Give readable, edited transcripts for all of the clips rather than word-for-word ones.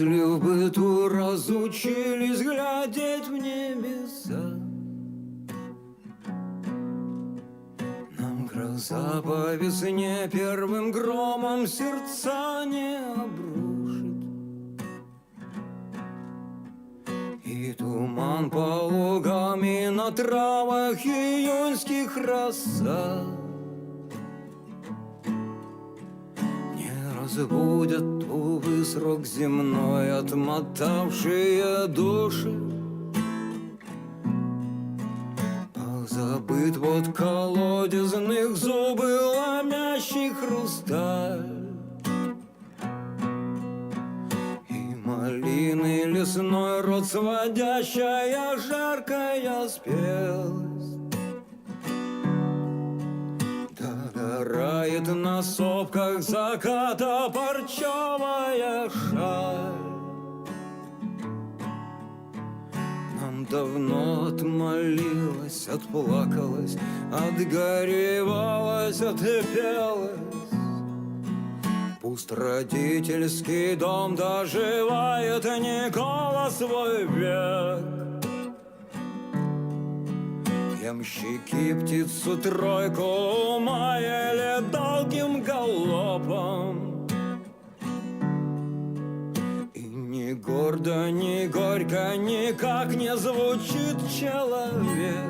Если в быту разучились глядеть в небеса, нам гроза по весне первым громом сердца не обрушит. И туман по лугам и на травах июньских роса не разбудят, увы, срок земной отмотавшие души. Позабыт вот колодезных зубы ломящий хрусталь, и малины лесной рот сводящая жаркая спелость догорает на сопках заката парчевая шаль. Нам давно отмолилась, отплакалась, отгоревалась, отпелась. Пусть родительский дом доживает Никола свой век. Ямщики птицу тройку маяли долгим галопом, и ни гордо, ни горько никак не звучит человек.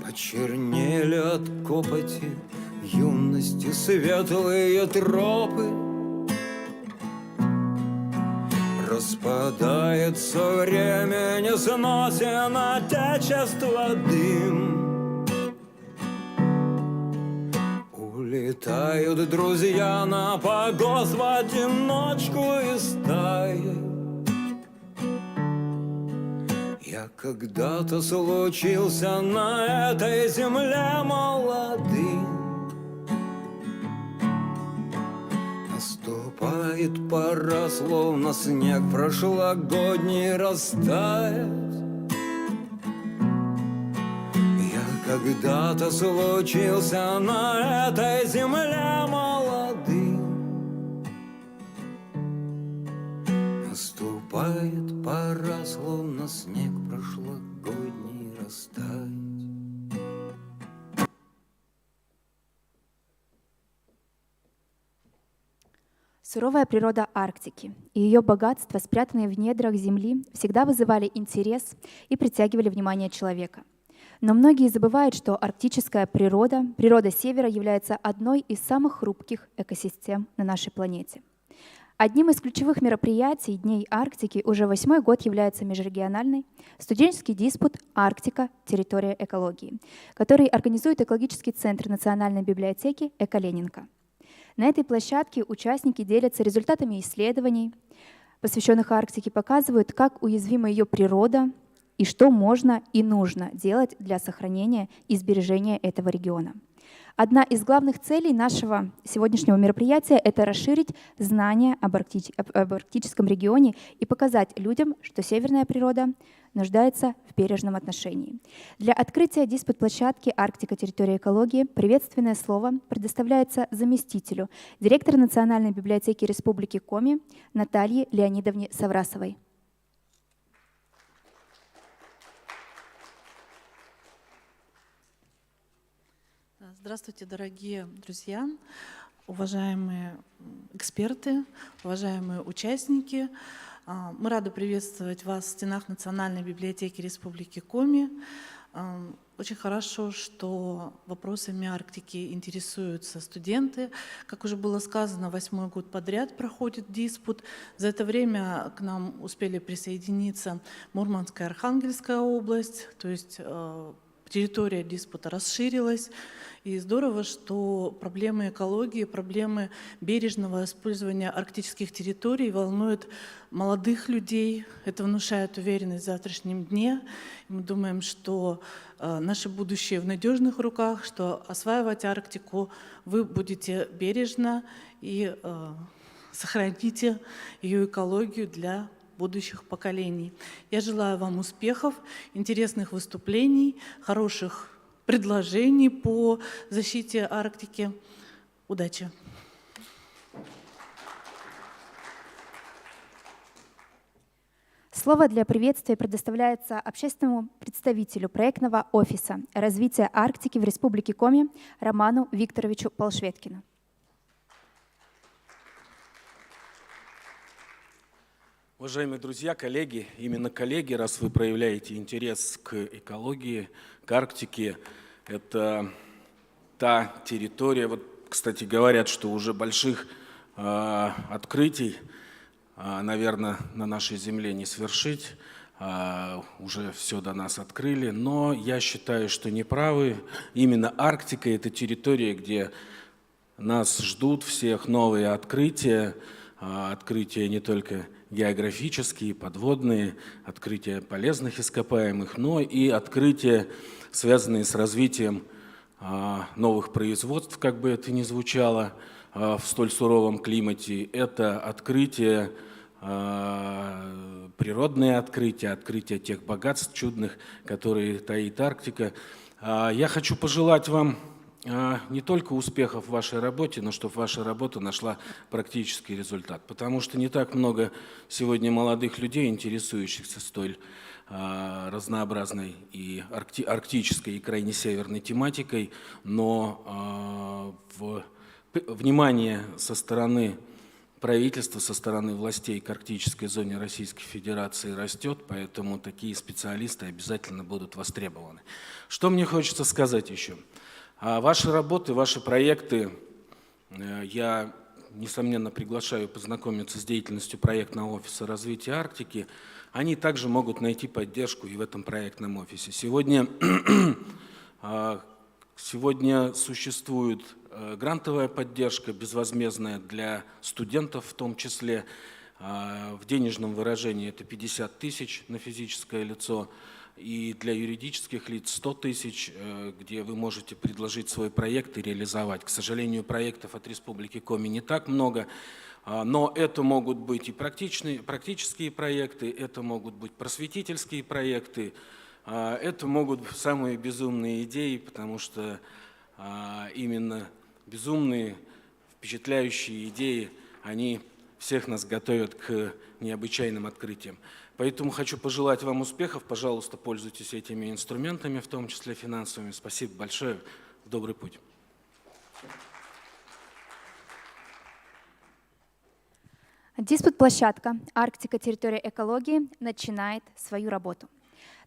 Почернели от копоти юности светлые тропы, распадается время, не сносен отечества дым. Улетают друзья на погост в одиночку и стаи. Я когда-то случился на этой земле молодым. Наступает пора, словно снег прошлогодний растает. Я когда-то случился на этой земле молодым. Наступает пора, словно снег прошлогодний растает. Суровая природа Арктики и ее богатства, спрятанные в недрах Земли, всегда вызывали интерес и притягивали внимание человека. Но многие забывают, что арктическая природа, природа Севера, является одной из самых хрупких экосистем на нашей планете. Одним из ключевых мероприятий Дней Арктики уже 8-й год является межрегиональный студенческий диспут «Арктика. Территория экологии», который организует экологический центр Национальной библиотеки «Эко-Ленинка». На этой площадке участники делятся результатами исследований, посвященных Арктике, показывают, как уязвима ее природа и что можно и нужно делать для сохранения и сбережения этого региона. Одна из главных целей нашего сегодняшнего мероприятия – это расширить знания об арктическом регионе и показать людям, что северная природа нуждается в бережном отношении. Для открытия диспут-площадки «Арктика. Территория экологии» приветственное слово предоставляется заместителю директора Национальной библиотеки Республики Коми Наталье Леонидовне Саврасовой. Здравствуйте, дорогие друзья, уважаемые эксперты, уважаемые участники. Мы рады приветствовать вас в стенах Национальной библиотеки Республики Коми. Очень хорошо, что вопросами Арктики интересуются студенты. Как уже было сказано, 8-й год подряд проходит диспут. За это время к нам успели присоединиться Мурманская и Архангельская область, то есть территория диспута расширилась. И здорово, что проблемы экологии, проблемы бережного использования арктических территорий волнуют молодых людей. Это внушает уверенность в завтрашнем дне. Мы думаем, что наше будущее в надежных руках, что осваивать Арктику вы будете бережно и сохраните ее экологию для будущих поколений. Я желаю вам успехов, интересных выступлений, хороших предложений по защите Арктики. Удачи! Слово для приветствия предоставляется общественному представителю проектного офиса развития Арктики в Республике Коми Роману Викторовичу Полшветкину. Уважаемые друзья, коллеги, именно коллеги, раз вы проявляете интерес к экологии, к Арктике, это та территория, вот, кстати, говорят, что уже больших открытий, наверное, на нашей Земле не свершить, уже все до нас открыли, но я считаю, что неправы. Именно Арктика – это территория, где нас ждут всех новые открытия, открытия не только географические, подводные, открытия полезных ископаемых, но и открытия, связанные с развитием новых производств, как бы это ни звучало, в столь суровом климате. Это открытие, природные открытия, открытия тех богатств чудных, которые таит Арктика. Я хочу пожелать вам не только успехов в вашей работе, но чтобы ваша работа нашла практический результат. Потому что не так много сегодня молодых людей, интересующихся столь разнообразной и арктической, и крайне северной тематикой, но внимание со стороны правительства, со стороны властей к арктической зоне Российской Федерации растет, поэтому такие специалисты обязательно будут востребованы. Что мне хочется сказать еще? Ваши работы, ваши проекты, я, несомненно, приглашаю познакомиться с деятельностью проектного офиса развития Арктики, они также могут найти поддержку и в этом проектном офисе. Сегодня существует грантовая поддержка, безвозмездная для студентов в том числе. В денежном выражении это 50 тысяч на физическое лицо, и для юридических лиц 100 тысяч, где вы можете предложить свой проект и реализовать. К сожалению, проектов от Республики Коми не так много, но это могут быть и практические проекты, это могут быть просветительские проекты, это могут быть самые безумные идеи, потому что именно безумные, впечатляющие идеи, они всех нас готовят к необычайным открытиям. Поэтому хочу пожелать вам успехов. Пожалуйста, пользуйтесь этими инструментами, в том числе финансовыми. Спасибо большое. В добрый путь. Диспут-площадка «Арктика. Территория экологии» начинает свою работу.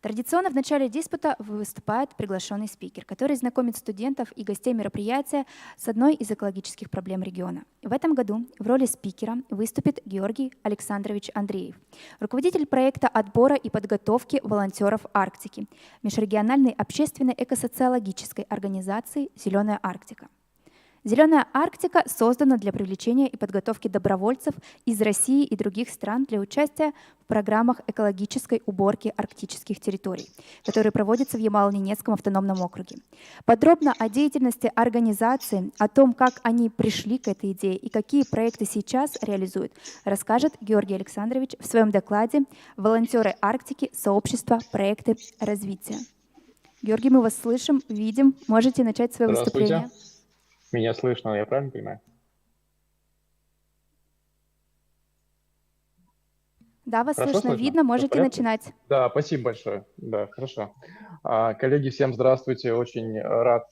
Традиционно в начале диспута выступает приглашенный спикер, который знакомит студентов и гостей мероприятия с одной из экологических проблем региона. В этом году в роли спикера выступит Георгий Александрович Андреев, руководитель проекта отбора и подготовки волонтеров Арктики, межрегиональной общественной экосоциологической организации «Зеленая Арктика». «Зеленая Арктика» создана для привлечения и подготовки добровольцев из России и других стран для участия в программах экологической уборки арктических территорий, которые проводятся в Ямало-Ненецком автономном округе. Подробно о деятельности организации, о том, как они пришли к этой идее и какие проекты сейчас реализуют, расскажет Георгий Александрович в своем докладе «Волонтеры Арктики. Сообщество. Проекты развития». Георгий, мы вас слышим, видим. Можете начать свое выступление. Меня слышно, я правильно понимаю? Да, вас слышно, видно, можете начинать. Да, спасибо большое. Да, хорошо. Коллеги, всем здравствуйте. Очень рад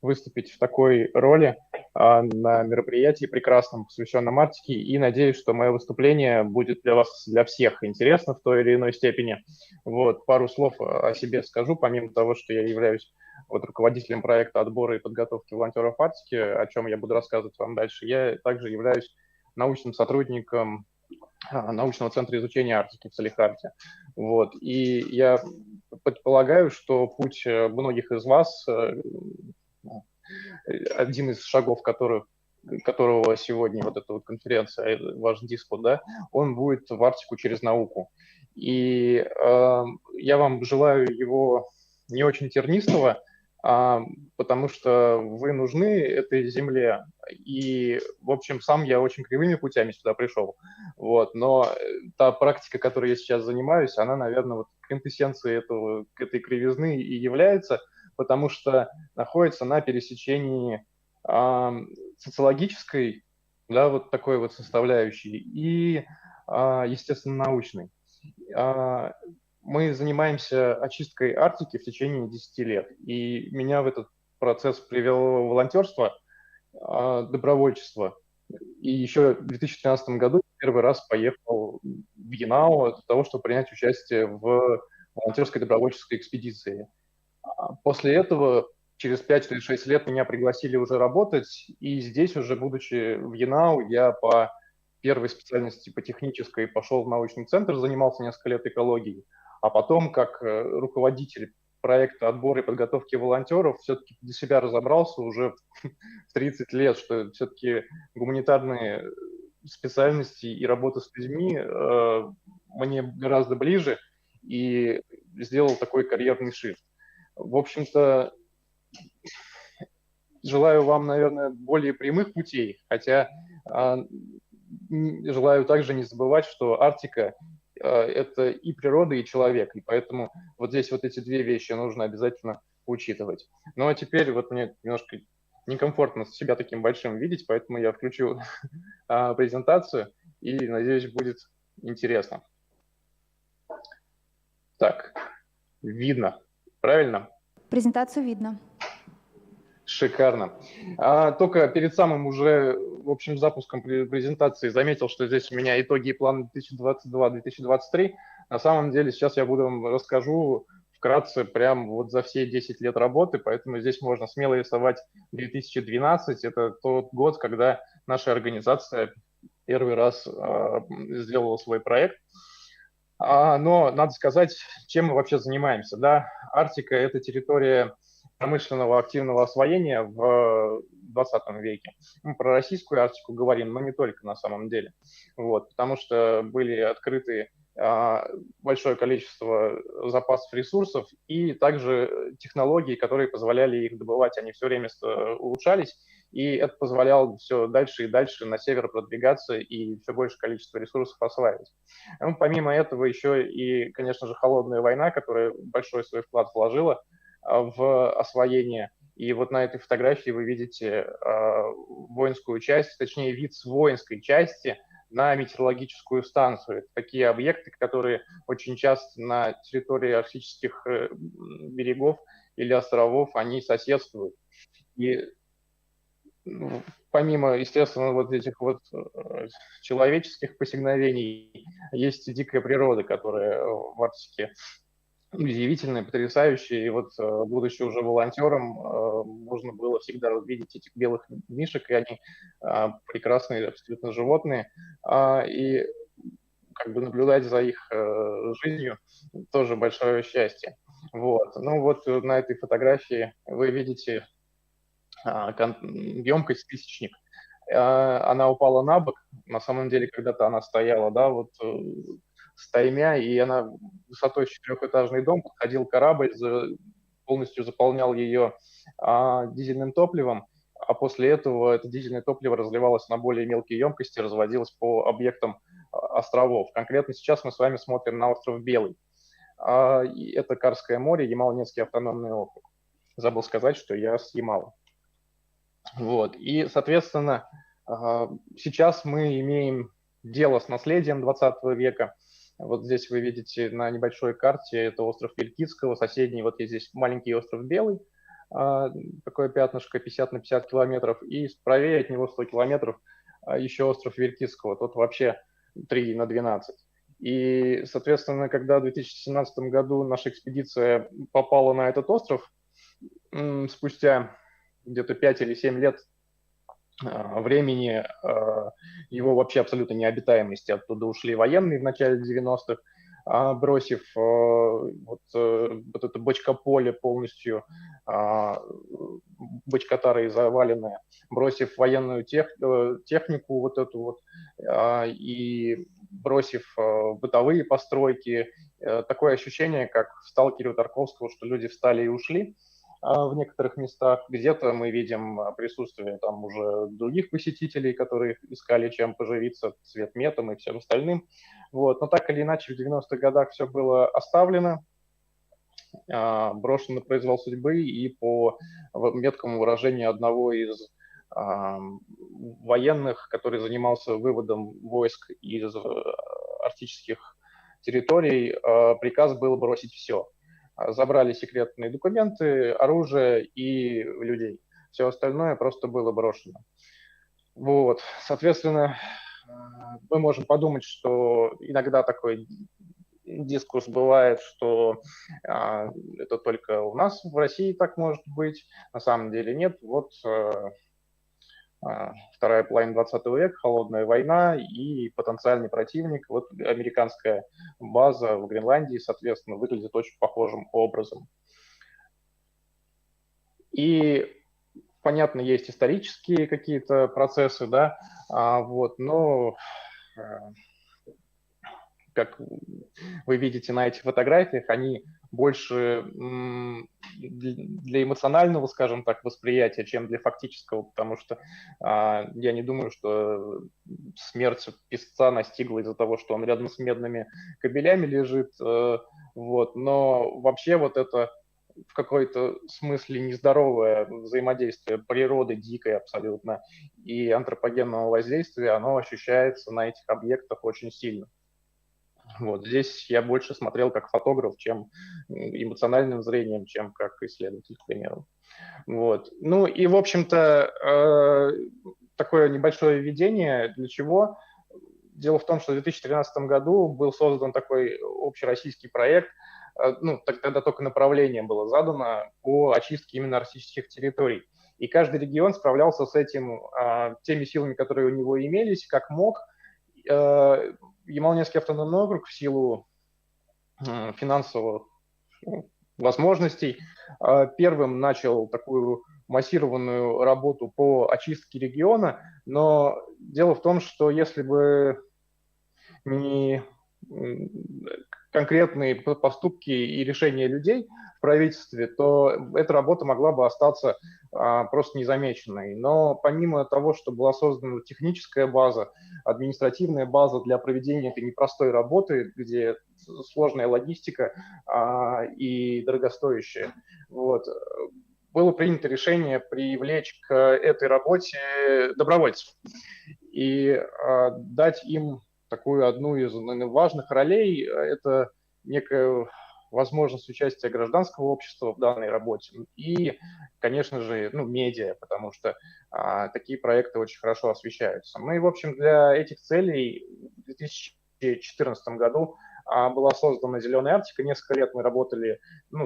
выступить в такой роли на мероприятии прекрасном, посвященном Арктике, и надеюсь, что мое выступление будет для вас, для всех интересно в той или иной степени. Вот, пару слов о себе скажу, помимо того, что я являюсь руководителем проекта отбора и подготовки волонтеров Арктики, о чем я буду рассказывать вам дальше. Я также являюсь научным сотрудником научного центра изучения Арктики в Салехарде. Вот. И я предполагаю, что путь многих из вас, один из шагов которого сегодня вот эта вот конференция, ваш диспут, да, он будет в Арктику через науку. И я вам желаю его не очень тернистого, потому что вы нужны этой земле. И, в общем, сам я очень кривыми путями сюда пришел. Вот. Но та практика, которой я сейчас занимаюсь, она, наверное, вот квинтэссенцией этой кривизны и является, потому что находится на пересечении социологической, да, вот такой вот составляющей и, естественно, научной. Мы занимаемся очисткой Арктики в течение 10 лет, и меня в этот процесс привело волонтерство, добровольчество. И еще в 2013 году первый раз поехал в Янау для того, чтобы принять участие в волонтерской добровольческой экспедиции. После этого, через 5 или 6 лет, меня пригласили уже работать, и здесь уже, будучи в Янау, я по первой специальности, по технической, пошел в научный центр, занимался несколько лет экологией, а потом, как руководитель проекта отбора и подготовки волонтеров, все-таки для себя разобрался уже в 30 лет, что все-таки гуманитарные специальности и работа с людьми мне гораздо ближе, и сделал такой карьерный шифт. В общем-то, желаю вам, наверное, более прямых путей, хотя желаю также не забывать, что Арктика это и природа, и человек, и поэтому вот здесь вот эти две вещи нужно обязательно учитывать. Ну а теперь вот мне немножко некомфортно себя таким большим видеть, поэтому я включу презентацию и, надеюсь, будет интересно. Так, видно, правильно? Презентацию видно. Шикарно. Только перед самым уже, в общем, запуском презентации заметил, что здесь у меня итоги и планы 2022-2023. На самом деле сейчас я вам расскажу вкратце прям вот за все 10 лет работы, поэтому здесь можно смело рисовать 2012. Это тот год, когда наша организация первый раз сделала свой проект. Но надо сказать, чем мы вообще занимаемся. Да? Арктика – это территория промышленного активного освоения в 20 веке. Мы про российскую Арктику говорим, но не только на самом деле. Вот, потому что были открыты большое количество запасов ресурсов и также технологий, которые позволяли их добывать, они все время улучшались, и это позволяло все дальше и дальше на север продвигаться и все большее количество ресурсов осваивать. Ну, помимо этого еще и, конечно же, холодная война, которая большой свой вклад вложила в освоение. И вот на этой фотографии вы видите воинскую часть, точнее вид с воинской части на метеорологическую станцию. Это такие объекты, которые очень часто на территории арктических берегов или островов, они соседствуют. И помимо, естественно, вот этих вот человеческих посягновений, есть дикая природа, которая в Арктике удивительные, потрясающие. И вот, будучи уже волонтером, можно было всегда увидеть этих белых мишек, и они прекрасные абсолютно животные. И как бы наблюдать за их жизнью тоже большое счастье. Вот. Ну вот на этой фотографии вы видите емкость тысячник. Она упала на бок. На самом деле, когда-то она стояла, да, вот стаймя, и она высотой 4-этажный дом, подходил корабль, полностью заполнял ее дизельным топливом, а после этого это дизельное топливо разливалось на более мелкие емкости, разводилось по объектам островов. Конкретно сейчас мы с вами смотрим на остров Белый. Это Карское море, Ямало-Ненецкий автономный округ. Забыл сказать, что я с Ямала. Вот. И, соответственно, сейчас мы имеем дело с наследием 20 века. Вот здесь вы видите на небольшой карте, это остров Вилькицкого, соседний, вот есть здесь маленький остров Белый, такое пятнышко 50 на 50 километров, и правее от него 100 километров еще остров Вилькицкого, тот вообще 3 на 12. И, соответственно, когда в 2017 году наша экспедиция попала на этот остров, спустя где-то 5 или 7 лет времени его вообще абсолютно необитаемости. Оттуда ушли военные в начале 90-х, бросив вот это бочкополе полностью, бочкотары заваленные, бросив военную технику вот эту вот и бросив бытовые постройки. Такое ощущение, как в «Сталкере» у Тарковского, что люди встали и ушли. В некоторых местах где-то мы видим присутствие там уже других посетителей, которые искали чем поживиться, цветметом и всем остальным. Вот. Но так или иначе в 90-х годах все было оставлено, брошено на произвол судьбы, и по меткому выражению одного из военных, который занимался выводом войск из арктических территорий приказ был бросить все. Забрали секретные документы, оружие и людей. Все остальное просто было брошено. Вот, соответственно, мы можем подумать, что иногда такой дискурс бывает, что это только у нас в России так может быть. На самом деле нет. Вот вторая половина 20 века, холодная война и потенциальный противник. Вот американская база в Гренландии, соответственно, выглядит очень похожим образом. И понятно, есть исторические какие-то процессы, да, но как вы видите на этих фотографиях, они больше для эмоционального, скажем так, восприятия, чем для фактического, потому что я не думаю, что смерть песца настигла из-за того, что он рядом с медными кабелями лежит, вот, но вообще вот это в какой-то смысле нездоровое взаимодействие природы, дикой абсолютно, и антропогенного воздействия, оно ощущается на этих объектах очень сильно. Вот здесь я больше смотрел как фотограф, чем эмоциональным зрением, чем как исследователь, к примеру. Вот. Ну и, в общем-то, такое небольшое введение. Для чего? Дело в том, что в 2013 году был создан такой общероссийский проект, ну, тогда только направление было задано по очистке именно арктических территорий. И каждый регион справлялся с этим теми силами, которые у него имелись, как мог. Ямал-Ненецкий автономный округ в силу финансовых возможностей первым начал такую массированную работу по очистке региона, но дело в том, что если бы не конкретные поступки и решения людей в правительстве, то эта работа могла бы остаться просто незамеченной. Но помимо того, что была создана техническая база, административная база для проведения этой непростой работы, где сложная логистика и дорогостоящая, вот, было принято решение привлечь к этой работе добровольцев и дать им такую одну из важных ролей – это некая возможность участия гражданского общества в данной работе и, конечно же, медиа, потому что такие проекты очень хорошо освещаются. Мы, в общем, для этих целей в 2014 году была создана «Зеленая Арктика». Несколько лет мы работали,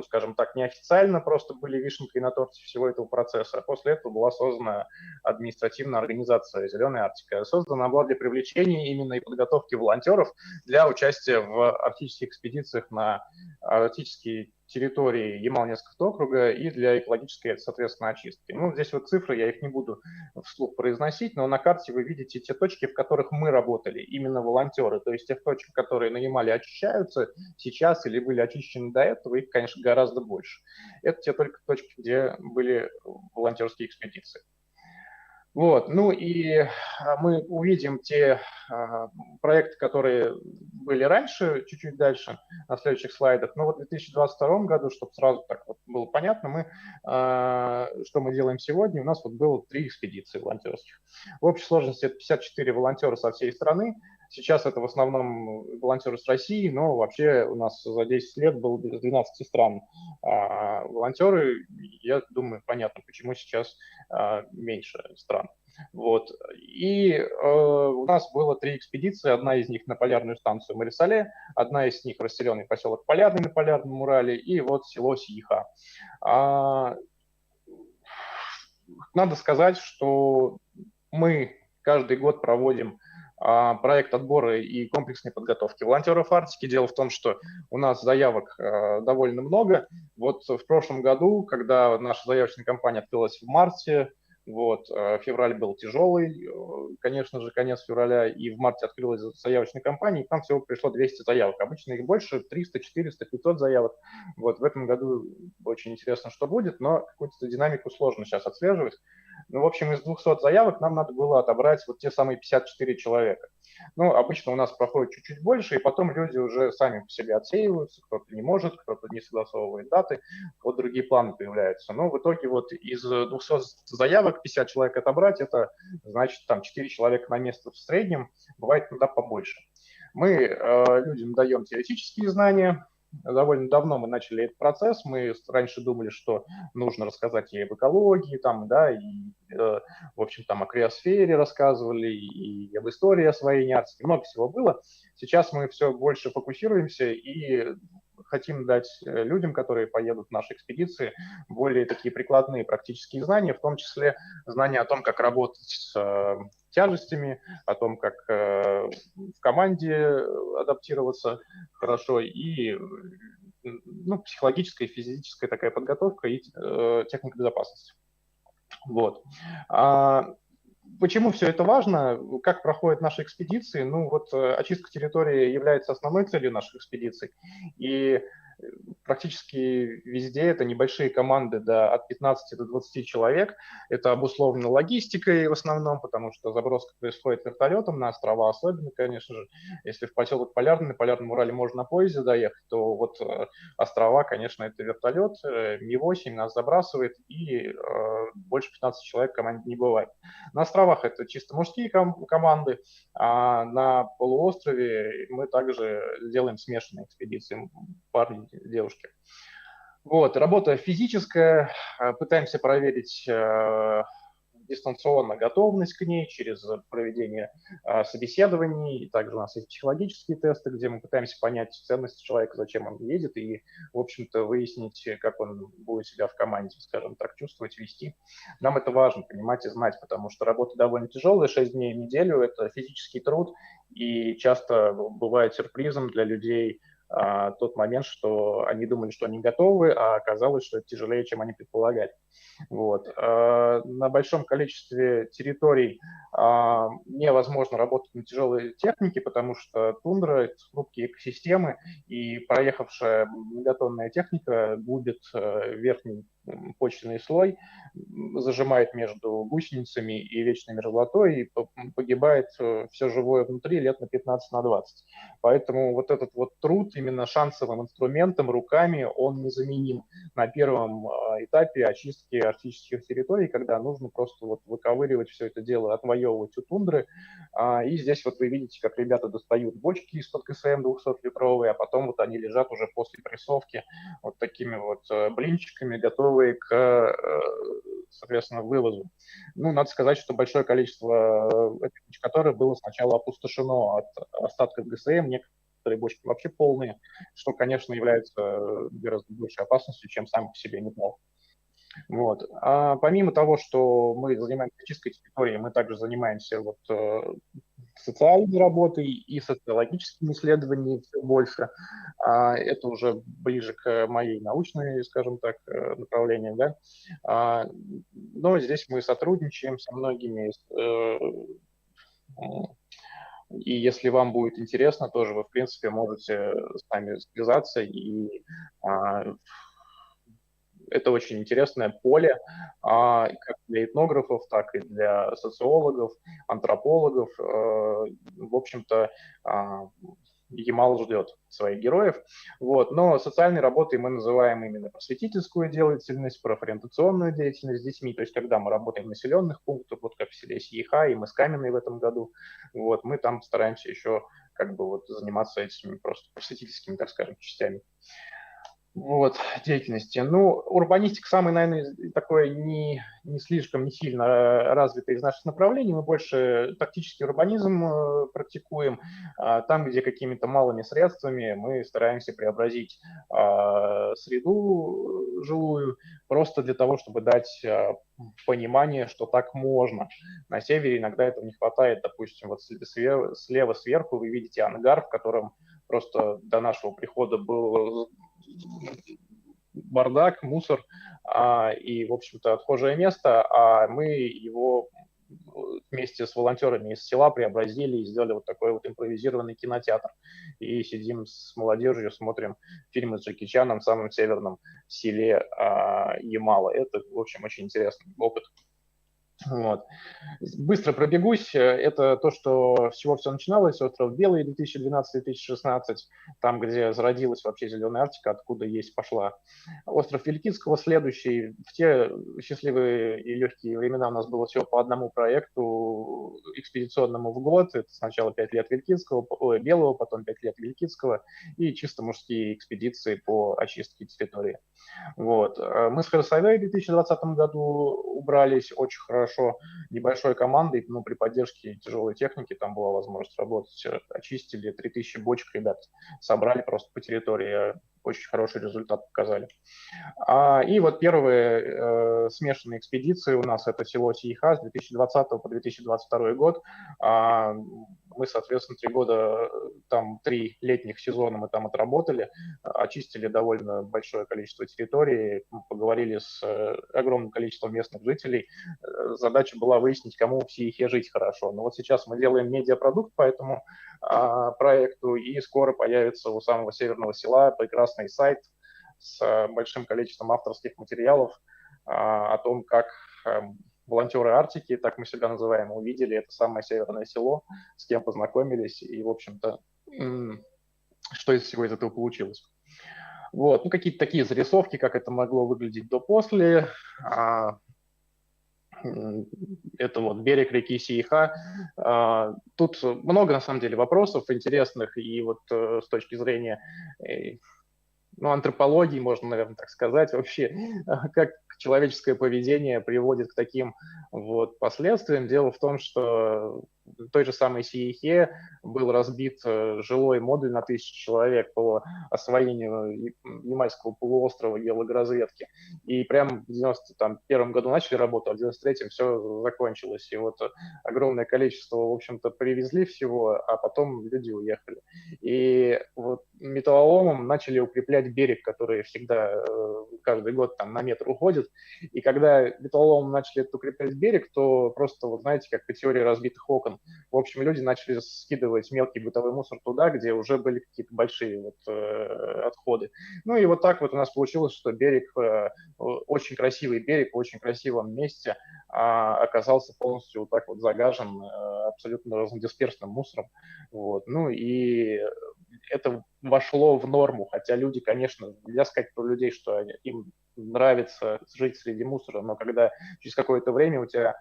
скажем так, неофициально, просто были вишенкой на торте всего этого процесса. А после этого была создана административная организация «Зеленая Арктика». Создана была для привлечения именно и подготовки волонтеров для участия в арктических экспедициях на арктические территории Ямал-Ненецкого округа и для экологической, соответственно, очистки. Здесь вот цифры, я их не буду вслух произносить, но на карте вы видите те точки, в которых мы работали, именно волонтеры, то есть тех точек, которые нанимали, очищаются сейчас или были очищены до этого, их, конечно, гораздо больше. Это те только точки, где были волонтерские экспедиции. Вот, и мы увидим те проекты, которые были раньше, чуть-чуть дальше, на следующих слайдах. Но вот в 2022 году, чтобы сразу так вот было понятно, что мы делаем сегодня, у нас вот было 3 экспедиции волонтерских. В общей сложности это 54 волонтера со всей страны. Сейчас это в основном волонтеры с России, но вообще у нас за 10 лет было из 12 стран волонтеры. Я думаю, понятно, почему сейчас меньше стран. Вот. И у нас было 3 экспедиции. Одна из них на полярную станцию Марисале, одна из них расселенный поселок Полярный на Полярном Урале, и вот село Сииха. Надо сказать, что мы каждый год проводим проект отбора и комплексной подготовки волонтеров Арктики. Дело в том, что у нас заявок довольно много. Вот в прошлом году, когда наша заявочная кампания открылась в марте, февраль был тяжелый, конечно же, конец февраля, и в марте открылась заявочная кампания, и там всего пришло 200 заявок. Обычно их больше, 300, 400, 500 заявок. Вот в этом году очень интересно, что будет, но какую-то динамику сложно сейчас отслеживать. В общем, из 200 заявок нам надо было отобрать вот те самые 54 человека. Обычно у нас проходит чуть-чуть больше, и потом люди уже сами по себе отсеиваются, кто-то не может, кто-то не согласовывает даты, вот другие планы появляются. Но в итоге вот из 200 заявок 50 человек отобрать, это значит там 4 человека на место в среднем, бывает иногда побольше. Мы людям даем теоретические знания. Довольно давно мы начали этот процесс. Мы раньше думали, что нужно рассказать и об экологии, там, да, и, в общем, там о криосфере рассказывали, и об истории освоения Арктики. Много всего было. Сейчас мы все больше фокусируемся и хотим дать людям, которые поедут в наши экспедиции, более такие прикладные практические знания, в том числе знания о том, как работать с тяжестями, о том, как в команде адаптироваться хорошо, и ну, психологическая и физическая такая подготовка и техника безопасности. Вот. Почему все это важно? Как проходят наши экспедиции? Ну вот очистка территории является основной целью наших экспедиций. И практически везде это небольшие команды от 15 до 20 человек. Это обусловлено логистикой в основном, потому что заброска происходит вертолетом на острова, особенно, конечно же. Если в поселок Полярный, на Полярном Урале можно на поезде доехать, то вот острова, конечно, это вертолет, Ми-8 нас забрасывает, и больше 15 человек в команде не бывает. На островах это чисто мужские команды, а на полуострове мы также делаем смешанные экспедиции, парни, девушки. Вот, работа физическая, пытаемся проверить дистанционно готовность к ней через проведение собеседований. И также у нас есть психологические тесты, где мы пытаемся понять ценность человека, зачем он едет, и, в общем-то, выяснить, как он будет себя в команде, скажем так, чувствовать, вести. Нам это важно понимать и знать, потому что работа довольно тяжелая, 6 дней в неделю, это физический труд, и часто бывает сюрпризом для людей тот момент, что они думали, что они готовы, а оказалось, что это тяжелее, чем они предполагали. Вот. На большом количестве территорий невозможно работать на тяжелой технике, потому что тундра – это хрупкие экосистемы, и проехавшая многотонная техника губит верхний почвенный слой, зажимает между гусеницами и вечной мерзлотой, и погибает все живое внутри лет на 15-20. Поэтому вот этот вот труд именно шансовым инструментом, руками, он незаменим на первом этапе очистки арктических территорий, когда нужно просто вот выковыривать все это дело, отвоевывать у тундры. И здесь вот вы видите, как ребята достают бочки из-под КСМ 200-литровые, а потом вот они лежат уже после прессовки вот такими вот блинчиками, готовые к, соответственно, вывозу. Ну, надо сказать, что большое количество этих которых было сначала опустошено от остатков ГСМ, некоторые бочки вообще полные, что, конечно, является гораздо большей опасностью, чем сам по себе металл. Вот. А помимо того, что мы занимаемся чисткой территории, мы также занимаемся вот, социальной работой и социологическими исследованиями все больше. Это уже ближе к моей научной, скажем так, направлению. Да? Но здесь мы сотрудничаем со многими. И если вам будет интересно, тоже вы, в принципе, можете с нами связаться и это очень интересное поле, как для этнографов, так и для социологов, антропологов. В общем-то, Ямал ждет своих героев. Вот. Но социальной работой мы называем именно просветительскую деятельность, профориентационную деятельность с детьми. То есть, когда мы работаем в населенных пунктах, вот как в селе Сиеха, и мы с Каменной в этом году, вот, мы там стараемся еще как бы вот заниматься этими просто просветительскими, так скажем, частями. Вот, деятельности. Ну, урбанистика самый, наверное, такое не слишком, не сильно развитое из наших направлений. Мы больше тактический урбанизм практикуем. Там, где какими-то малыми средствами мы стараемся преобразить среду жилую, просто для того, чтобы дать понимание, что так можно. На севере иногда этого не хватает. Допустим, вот слева сверху вы видите ангар, в котором просто до нашего прихода был бардак, мусор и, в общем-то, отхожее место, а мы его вместе с волонтерами из села преобразили и сделали вот такой вот импровизированный кинотеатр. И сидим с молодежью, смотрим фильмы с Джеки Чаном в самом северном селе Ямала. Это, в общем, очень интересный опыт. Вот. Быстро пробегусь. Это то, что с чего все начиналось. Остров Белый 2012-2016, там, где зародилась вообще Зеленая Арктика, откуда есть пошла. Остров Вилькицкого следующий. В те счастливые и легкие времена у нас было всего по одному проекту экспедиционному в год. Это сначала 5 лет Белого, потом 5 лет Вилькицкого и чисто мужские экспедиции по очистке территории. Вот. Мы с Херсовой в 2020 году убрались очень хорошо небольшой командой, но при поддержке тяжелой техники там была возможность работать. Очистили 3000 бочек, ребят собрали просто по территории, очень хороший результат показали. И вот первые смешанные экспедиции у нас это село Сииха с 2020 по 2022 год. Мы, соответственно, 3 года, там 3 летних сезона мы там отработали, очистили довольно большое количество территорий, поговорили с огромным количеством местных жителей. Задача была выяснить, кому в Сиихе жить хорошо. Но вот сейчас мы делаем медиапродукт по этому проекту, и скоро появится у самого северного села прекрасный сайт с большим количеством авторских материалов о том, как волонтеры Арктики, так мы себя называем, увидели это самое северное село, с кем познакомились и, в общем-то, что из всего из этого получилось. Вот, ну, какие-то такие зарисовки, как это могло выглядеть до-после. Это вот берег реки Сииха. Тут много, на самом деле, вопросов интересных, и вот с точки зрения антропологии, можно, наверное, так сказать, вообще, как человеческое поведение приводит к таким вот последствиям. Дело в том, что в той же самой Сиихе был разбит жилой модуль на 1000 человек по освоению Ямальского полуострова геологоразведки. И прямо в 91 году начали работу, а в 93-м все закончилось. И вот огромное количество, в общем-то, привезли всего, а потом люди уехали. И вот металлоломом начали укреплять берег, который всегда каждый год там на метр уходит. И когда металлоломом начали укреплять берег, то просто, вот знаете, как по теории разбитых окон, в общем, люди начали скидывать мелкий бытовой мусор туда, где уже были какие-то большие отходы. Ну и вот так вот у нас получилось, что берег, очень красивый берег, в очень красивом месте оказался полностью вот так вот загажен абсолютно разнодисперсным мусором. Вот. Ну и это вошло в норму, хотя люди, конечно, нельзя сказать про людей, что им нравится жить среди мусора, но когда через какое-то время у тебя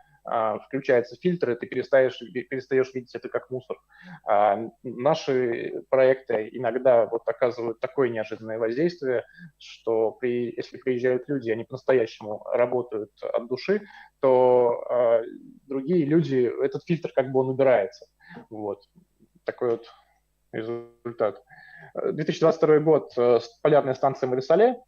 включается фильтр, и ты перестаешь видеть это как мусор. Наши проекты иногда вот оказывают такое неожиданное воздействие, что если приезжают люди, они по-настоящему работают от души, то другие люди, этот фильтр как бы он убирается. Вот. Такой вот результат. 2022 год, полярная станция Марисале,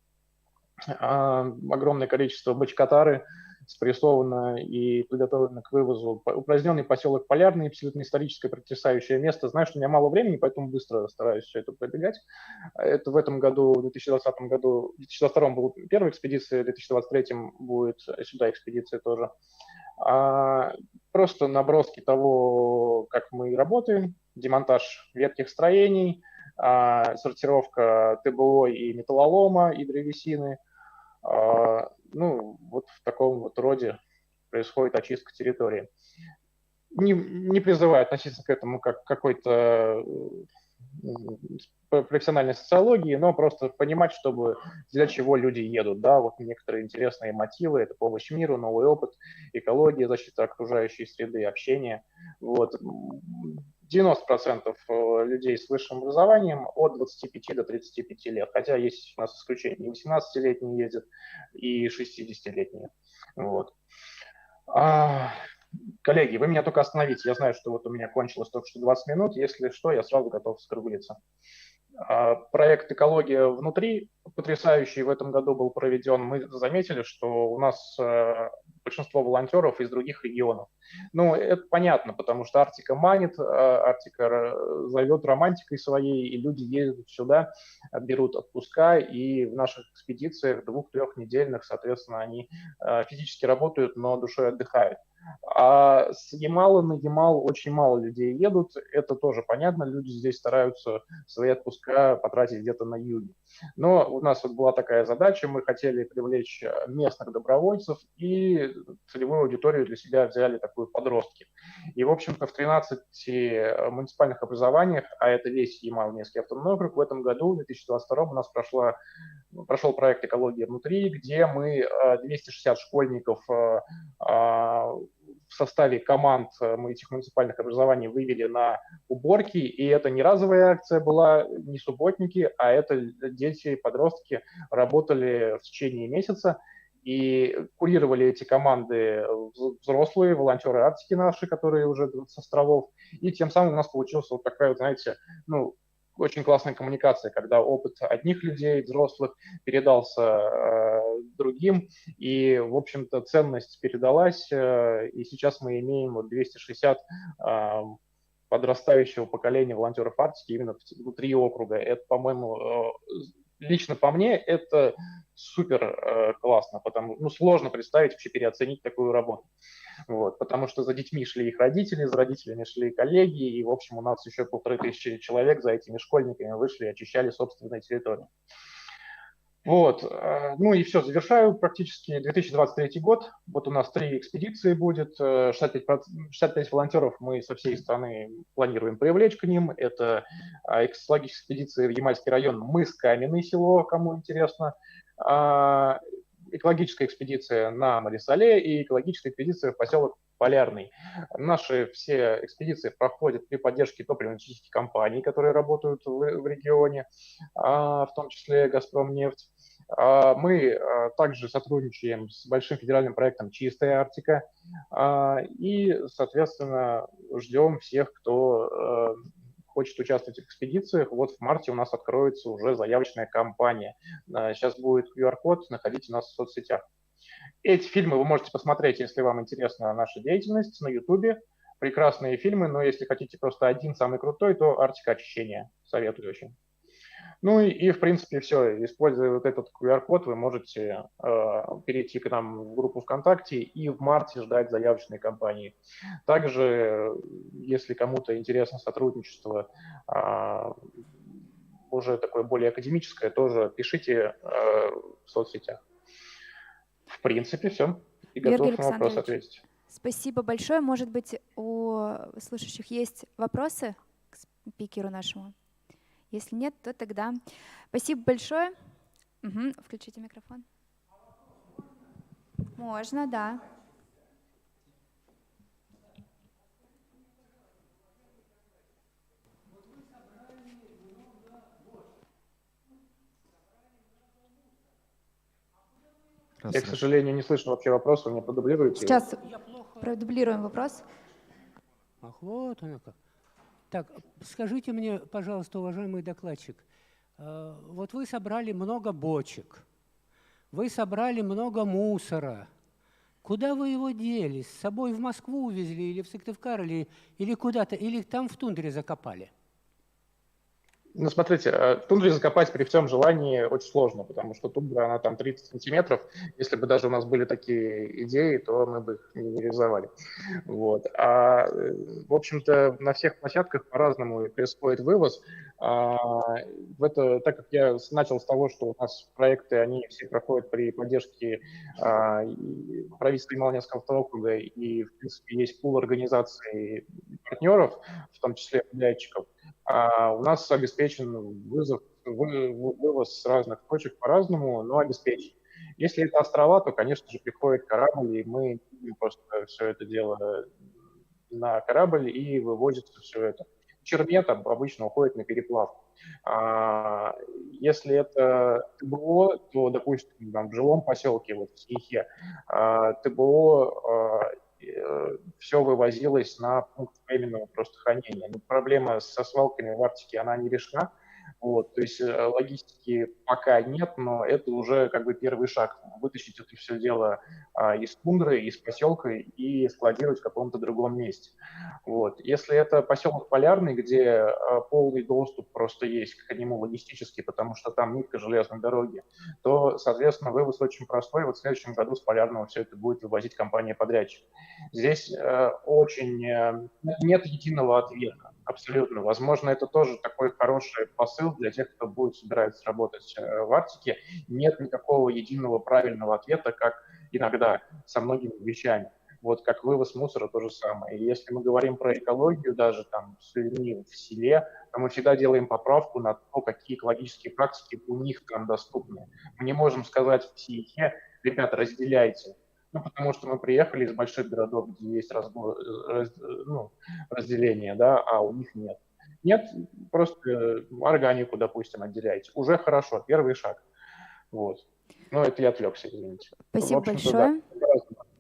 огромное количество бочкатары спрессовано и подготовлено к вывозу. Упраздненный поселок Полярный, абсолютно историческое, потрясающее место. Знаю, что у меня мало времени, поэтому быстро стараюсь все это пробегать. Это в этом году, в 2020 году, в 2022 была первая экспедиция, в 2023 будет сюда экспедиция тоже. Просто наброски того, как мы работаем, демонтаж ветхих строений, сортировка ТБО и металлолома, и древесины. Вот в таком вот роде происходит очистка территории. Не призываю относиться к этому как к какой-то профессиональной социологии, но просто понимать, чтобы для чего люди едут. Да, вот некоторые интересные мотивы – это помощь миру, новый опыт, экология, защита окружающей среды, общение. Вот. 90% людей с высшим образованием от 25 до 35 лет, хотя есть у нас исключения. 18-летние ездят и 60-летние. Вот. Коллеги, вы меня только остановите. Я знаю, что вот у меня кончилось только что 20 минут. Если что, я сразу готов скруглиться. Проект «Экология внутри» потрясающий в этом году был проведен. Мы заметили, что у нас большинство волонтеров из других регионов. Ну, это понятно, потому что Арктика манит, Арктика зовет романтикой своей, и люди ездят сюда, берут отпуска, и в наших экспедициях 2-3 недельных, соответственно, они физически работают, но душой отдыхают. А с Ямала на Ямал очень мало людей едут, это тоже понятно, люди здесь стараются свои отпуска потратить где-то на юге. Но у нас вот была такая задача, мы хотели привлечь местных добровольцев и целевую аудиторию для себя взяли такую подростки. И, в общем-то, в 13 муниципальных образованиях, а это весь Ямал-Ненецкий автономный округ, в этом году, в 2022, у нас прошел проект «Экология внутри», где мы 260 школьников в составе команд мы этих муниципальных образований вывели на уборки, и это не разовая акция была, не субботники, а это дети, подростки работали в течение месяца, и курировали эти команды взрослые, волонтеры Арктики наши, которые уже с островов, и тем самым у нас получилась вот такая, вот, знаете, ну, очень классная коммуникация, когда опыт одних людей, взрослых, передался другим, и, в общем-то, ценность передалась, и сейчас мы имеем вот 260 подрастающего поколения волонтеров Арктики именно внутри округа. Это, по-моему, лично по мне, это супер классно, потому ну, сложно представить, вообще переоценить такую работу. Вот, потому что за детьми шли их родители, за родителями шли коллеги, и, в общем, у нас еще 1500 человек за этими школьниками вышли и очищали собственные территории. Вот, ну и все, завершаю практически 2023 год. Вот у нас 3 экспедиции будет, 65 волонтеров мы со всей страны планируем привлечь к ним. Это экологическая экспедиция в Ямальский район, мыс Каменный, село, кому интересно, экологическая экспедиция на Марисале и экологическая экспедиция в поселок Полярный. Наши все экспедиции проходят при поддержке топливно-энергетических компаний, которые работают в регионе, в том числе «Газпромнефть». Мы также сотрудничаем с большим федеральным проектом «Чистая Арктика» и, соответственно, ждем всех, кто хочет участвовать в экспедициях. Вот в марте у нас откроется уже заявочная кампания. Сейчас будет QR-код, находите нас в соцсетях. Эти фильмы вы можете посмотреть, если вам интересна наша деятельность, на YouTube. Прекрасные фильмы, но если хотите просто один самый крутой, то «Арктика очищения». Советую очень. Ну и в принципе, все. Используя вот этот QR-код, вы можете перейти к нам в группу ВКонтакте и в марте ждать заявочной кампании. Также, если кому-то интересно сотрудничество, уже такое более академическое, тоже пишите в соцсетях. В принципе, все. И Георгий готов на вопрос Александрович, ответить. спасибо большое. Может быть, у слушающих есть вопросы к спикеру нашему? Если нет, то тогда спасибо большое. Угу, включите микрофон. Можно, да. Я, к сожалению, не слышу вообще вопроса, вы мне продублируете? Сейчас продублируем вопрос. Ах, вот оно как. Так, скажите мне, пожалуйста, уважаемый докладчик, вот вы собрали много бочек, вы собрали много мусора. Куда вы его дели? С собой в Москву увезли или в Сыктывкар, или куда-то, или там в тундре закопали? Ну, смотрите, в тундре закопать при всем желании очень сложно, потому что тундра, она там 30 сантиметров. Если бы даже у нас были такие идеи, то мы бы их не реализовали. Вот. В общем-то, на всех площадках по-разному происходит вывоз. Так как я начал с того, что у нас проекты, они все проходят при поддержке правительства Ямало-Ненецкого округа, и, в принципе, есть пул организаций партнеров, в том числе подрядчиков, у нас обеспечен вывоз с разных точек по-разному, но обеспечен. Если это острова, то, конечно же, приходит корабль, и мы просто все это дело на корабль, и вывозится все это. Чермет обычно уходит на переплавку. Если это ТБО, то, допустим, там, в жилом поселке, вот в Сихе, ТБО все вывозилось на пункт временного просто хранения. Но проблема со свалками в Арктике, она не решена. Вот, то есть логистики пока нет, но это уже как бы первый шаг. Вытащить это все дело из тундры, из поселка и складировать в каком-то другом месте. Вот. Если это поселок Полярный, где полный доступ просто есть к нему логистически, потому что там нитка железной дороги, то, соответственно, вывоз очень простой. Вот в следующем году с Полярного все это будет вывозить компания-подрядчик. Здесь нет единого ответа. Абсолютно. Возможно, это тоже такой хороший посыл для тех, кто будет собираться работать в Арктике. Нет никакого единого правильного ответа, как иногда со многими вещами. Вот как вывоз мусора то же самое. И если мы говорим про экологию, даже там с людьми в селе, то мы всегда делаем поправку на то, какие экологические практики у них там доступны. Мы не можем сказать в селе: ребята, разделяйте. Ну, потому что мы приехали из больших городов, где есть разделение, да, а у них нет. Нет, просто органику, допустим, отделяйте. Уже хорошо, первый шаг. Вот. Но это я отвлекся, извините. Спасибо В общем-то, да,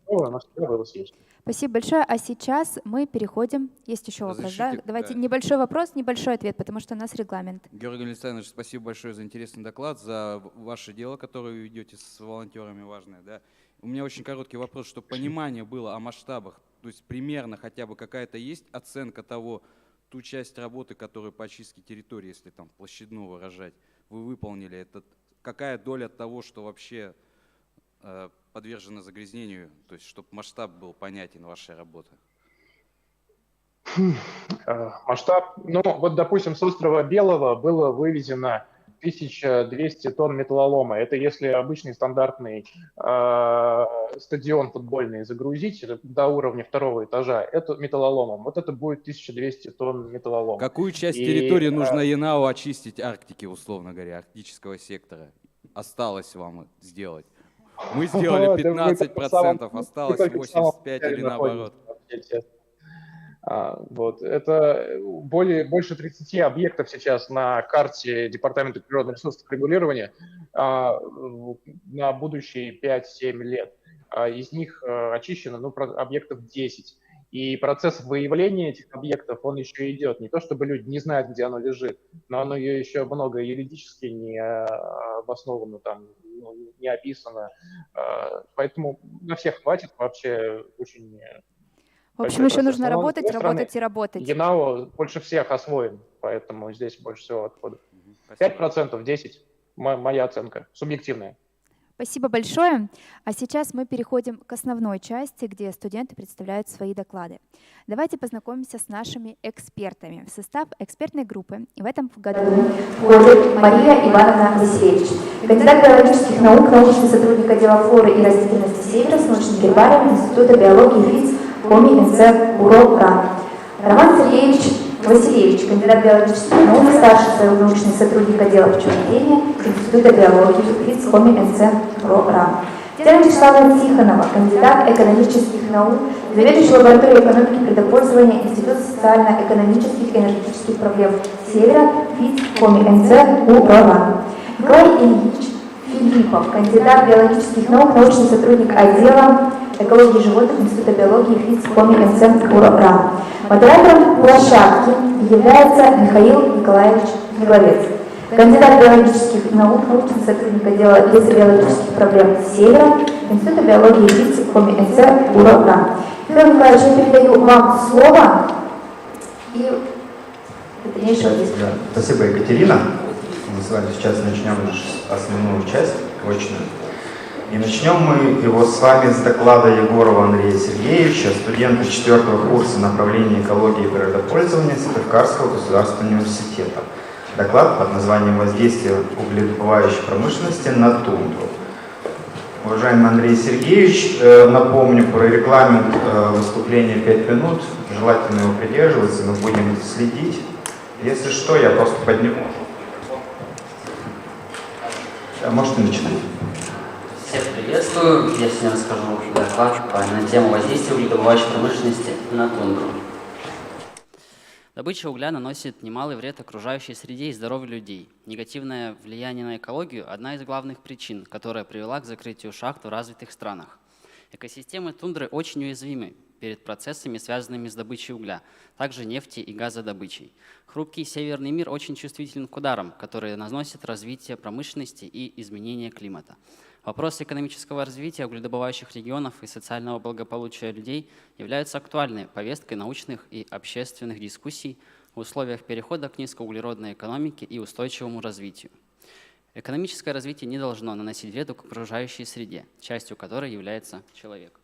большое. но всегда вывоз есть. Спасибо большое. А сейчас мы переходим. Есть еще вопрос, да? Разрешите? Давайте Да. небольшой вопрос, небольшой ответ, потому что у нас регламент. Георгий Александрович, спасибо большое за интересный доклад, за ваше дело, которое вы ведете с волонтерами, важное. Да. У меня очень короткий вопрос, чтобы понимание было о масштабах. То есть примерно хотя бы какая-то есть оценка того, ту часть работы, которую по очистке территории, если там площадно выражать, вы выполнили. Это какая доля того, что вообще подвержено загрязнению, то есть чтобы масштаб был понятен вашей работы? Масштаб, ну вот, допустим, с острова Белого было вывезено 1200 тонн металлолома. Это если обычный стандартный стадион футбольный загрузить до уровня 2-го этажа, это металлоломом. Вот это будет 1200 тонн металлолома. Какую часть территории нужно ЯНАО очистить Арктики, условно говоря, арктического сектора? Осталось вам сделать. Мы сделали 15%, осталось 85% или наоборот. Вот. Это больше 30 объектов сейчас на карте Департамента природных ресурсов регулирования на будущие 5-7 лет. Из них очищено объектов 10. И процесс выявления этих объектов, он еще идет. Не то, чтобы люди не знают, где оно лежит, но оно еще много юридически не обосновано, там, не описано. Поэтому на всех хватит вообще очень... В общем, еще нужно работать, работать работать и работать. ЯНАО больше всех освоен, поэтому здесь больше всего отходов. 5%, 10%. Моя оценка, субъективная. Спасибо большое. А сейчас мы переходим к основной части, где студенты представляют свои доклады. Давайте познакомимся с нашими экспертами. В состав экспертной группы в этом году входит Мария Ивановна Васильевич, кандидат биологических наук, научный сотрудник отдела флоры и растительности Севера с научным гербарием Института биологии ФИЦ КОМИ НЦ УРО-РАН. Роман Сергеевич Васильевич, кандидат биологических наук, старший научный сотрудник отдела пчеловедения Института биологии ФИЦ КОМИ НЦ УРО-РАН. Татьяна Вячеславовна Тихонова, кандидат экономических наук, заведующий лабораторией экономики предопользования Института социально-экономических и энергетических проблем Севера ФИЦ КОМИ НЦ УРО-РАН. Николай Ильич Филиппов, кандидат биологических наук, научный сотрудник отдела экологии животных Института биологии ФИЦ КОМИ НЦ УРО-РАН. Модератором площадки является Михаил Николаевич Миловец, кандидат биологических наук, научный сотрудник отдела лесобиологических проблем Севера Института биологии ФИЦ КОМИ НЦ УРО-РАН. Михаил Николаевич, я передаю вам слово и дальнейшего дискуссии. Спасибо, Екатерина. Мы с вами сейчас начнем основную часть, очную. И начнем мы его с вами с доклада Егорова Андрея Сергеевича, студента 4-го курса направления экологии и природопользования Сыктывкарского государственного университета. Доклад под названием «Воздействие угледобывающей промышленности на тундру». Уважаемый Андрей Сергеевич, напомню про регламент выступления 5 минут. Желательно его придерживаться, мы будем следить. Если что, я просто подниму. Можете начинать. Всех приветствую. Я сегодня расскажу доклад на тему воздействия угледобывающей промышленности на тундру. Добыча угля наносит немалый вред окружающей среде и здоровью людей. Негативное влияние на экологию – одна из главных причин, которая привела к закрытию шахт в развитых странах. Экосистемы тундры очень уязвимы. перед процессами, связанными с добычей угля, также нефти и газодобычей. Хрупкий северный мир очень чувствителен к ударам, которые наносят развитие промышленности и изменение климата. Вопросы экономического развития угледобывающих регионов и социального благополучия людей являются актуальной повесткой научных и общественных дискуссий в условиях перехода к низкоуглеродной экономике и устойчивому развитию. Экономическое развитие не должно наносить вреду к окружающей среде, частью которой является человек.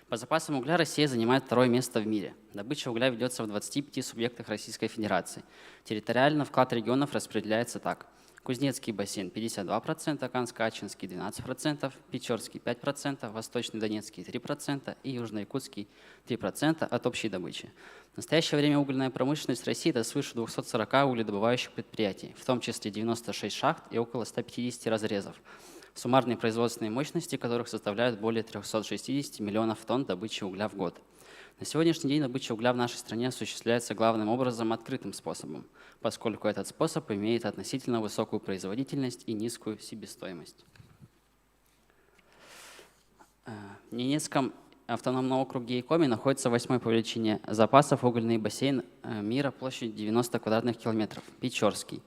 По запасам угля Россия занимает второе место в мире. Добыча угля ведется в 25 субъектах Российской Федерации. Территориально вклад регионов распределяется так. Кузнецкий бассейн 52%, Канско-Ачинский 12%, Печорский 5%, Восточный Донецкий 3% и Южно-Якутский 3% от общей добычи. В настоящее время угольная промышленность России – это свыше 240 угледобывающих предприятий, в том числе 96 шахт и около 150 разрезов, суммарные производственные мощности которых составляют более 360 миллионов тонн добычи угля в год. На сегодняшний день добыча угля в нашей стране осуществляется главным образом открытым способом, поскольку этот способ имеет относительно высокую производительность и низкую себестоимость. В Ненецком автономном округе Икоми находится 8-й по величине запасов угольный бассейн мира площадью 90 квадратных километров, Печорский.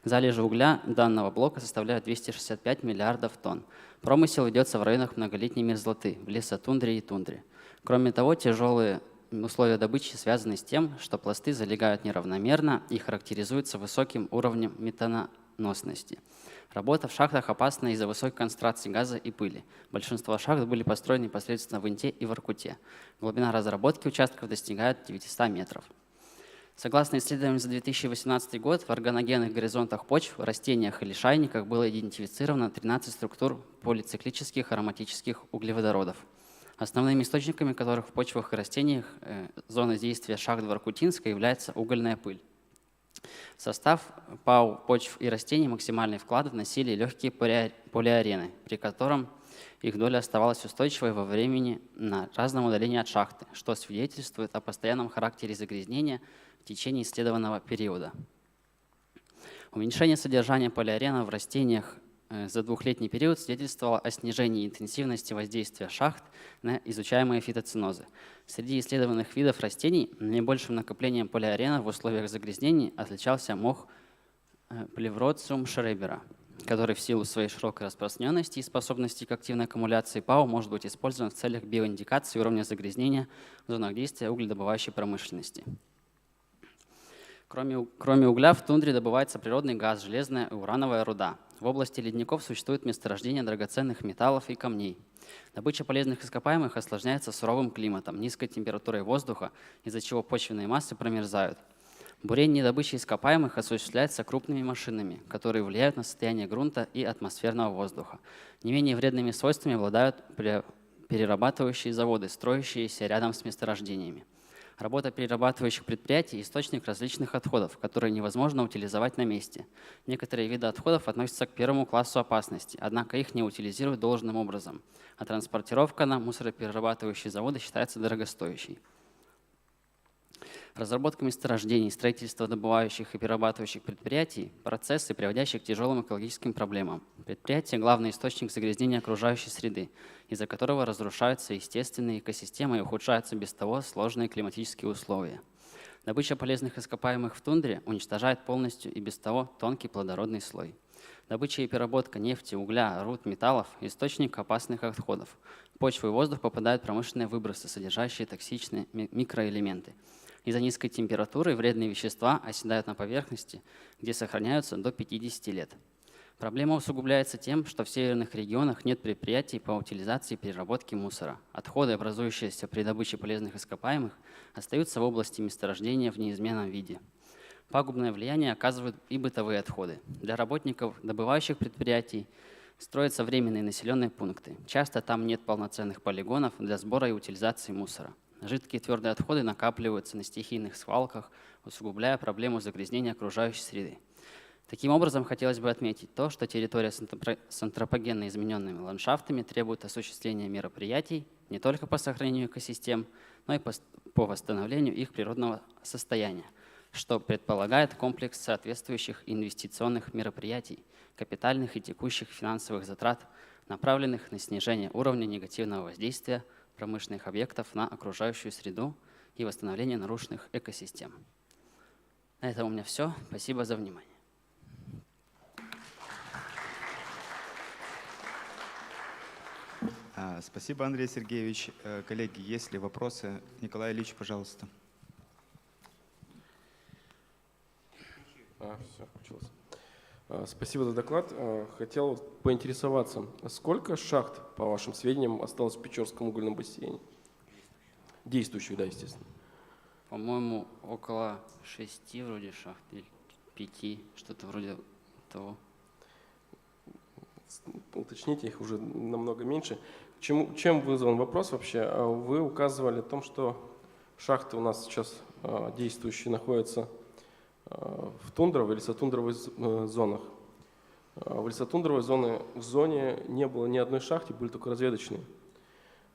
Залежи угля данного блока составляют 265 миллиардов тонн. Промысел ведется в районах многолетней мерзлоты, в лесотундре и тундре. Кроме того, тяжелые условия добычи связаны с тем, что пласты залегают неравномерно и характеризуются высоким уровнем метаноносности. Работа в шахтах опасна из-за высокой концентрации газа и пыли. Большинство шахт были построены непосредственно в Инте и в Воркуте. Глубина разработки участков достигает 900 метров. Согласно исследованиям за 2018 год, в органогенных горизонтах почв, растениях и лишайниках было идентифицировано 13 структур полициклических ароматических углеводородов, основными источниками которых в почвах и растениях зоны действия шахт Воркутинска является угольная пыль. В состав ПАУ почв и растений максимальный вклад вносили легкие полиарены, при котором их доля оставалась устойчивой во времени на разном удалении от шахты, что свидетельствует о постоянном характере загрязнения в течение исследованного периода. Уменьшение содержания полиарена в растениях за двухлетний период свидетельствовало о снижении интенсивности воздействия шахт на изучаемые фитоценозы. Среди исследованных видов растений наибольшим накоплением полиарена в условиях загрязнений отличался мох Плевроциум шребера, который в силу своей широкой распространенности и способности к активной аккумуляции ПАУ может быть использован в целях биоиндикации уровня загрязнения в зонах действия угледобывающей промышленности. Кроме угля в тундре добывается природный газ, железная и урановая руда. В области ледников существует месторождение драгоценных металлов и камней. Добыча полезных ископаемых осложняется суровым климатом, низкой температурой воздуха, из-за чего почвенные массы промерзают. Бурение и добыча ископаемых осуществляется крупными машинами, которые влияют на состояние грунта и атмосферного воздуха. Не менее вредными свойствами обладают перерабатывающие заводы, строящиеся рядом с месторождениями. Работа перерабатывающих предприятий – источник различных отходов, которые невозможно утилизовать на месте. Некоторые виды отходов относятся к первому классу опасности, однако их не утилизируют должным образом, а транспортировка на мусороперерабатывающие заводы считается дорогостоящей. Разработка месторождений, строительство добывающих и перерабатывающих предприятий – процессы, приводящие к тяжелым экологическим проблемам. Предприятие – главный источник загрязнения окружающей среды, из-за которого разрушаются естественные экосистемы и ухудшаются без того сложные климатические условия. Добыча полезных ископаемых в тундре уничтожает полностью и без того тонкий плодородный слой. Добыча и переработка нефти, угля, руд, металлов – источник опасных отходов. В почву и воздух попадают промышленные выбросы, содержащие токсичные микроэлементы. Из-за низкой температуры вредные вещества оседают на поверхности, где сохраняются до 50 лет. Проблема усугубляется тем, что в северных регионах нет предприятий по утилизации и переработке мусора. Отходы, образующиеся при добыче полезных ископаемых, остаются в области месторождения в неизменном виде. Пагубное влияние оказывают и бытовые отходы. Для работников добывающих предприятий строятся временные населенные пункты. Часто там нет полноценных полигонов для сбора и утилизации мусора. Жидкие и твердые отходы накапливаются на стихийных свалках, усугубляя проблему загрязнения окружающей среды. Таким образом, хотелось бы отметить то, что территория с антропогенно измененными ландшафтами требует осуществления мероприятий не только по сохранению экосистем, но и по восстановлению их природного состояния, что предполагает комплекс соответствующих инвестиционных мероприятий, капитальных и текущих финансовых затрат, направленных на снижение уровня негативного воздействия промышленных объектов на окружающую среду и восстановление нарушенных экосистем. На этом у меня все. Спасибо за внимание. Спасибо, Андрей Сергеевич. Коллеги, есть ли вопросы? Николай Ильич, пожалуйста. Все, включилось. Спасибо за доклад. Хотел поинтересоваться, сколько шахт, по вашим сведениям, осталось в Печорском угольном бассейне? Действующих, да, естественно. По-моему, около 6 вроде шахт или 5, что-то вроде того. Уточните, их уже намного меньше. Чем вызван вопрос вообще? Вы указывали о том, что шахты у нас сейчас действующие находятся в тундровой и лесотундровой зонах. В лесотундровой зоне не было ни одной шахты, были только разведочные.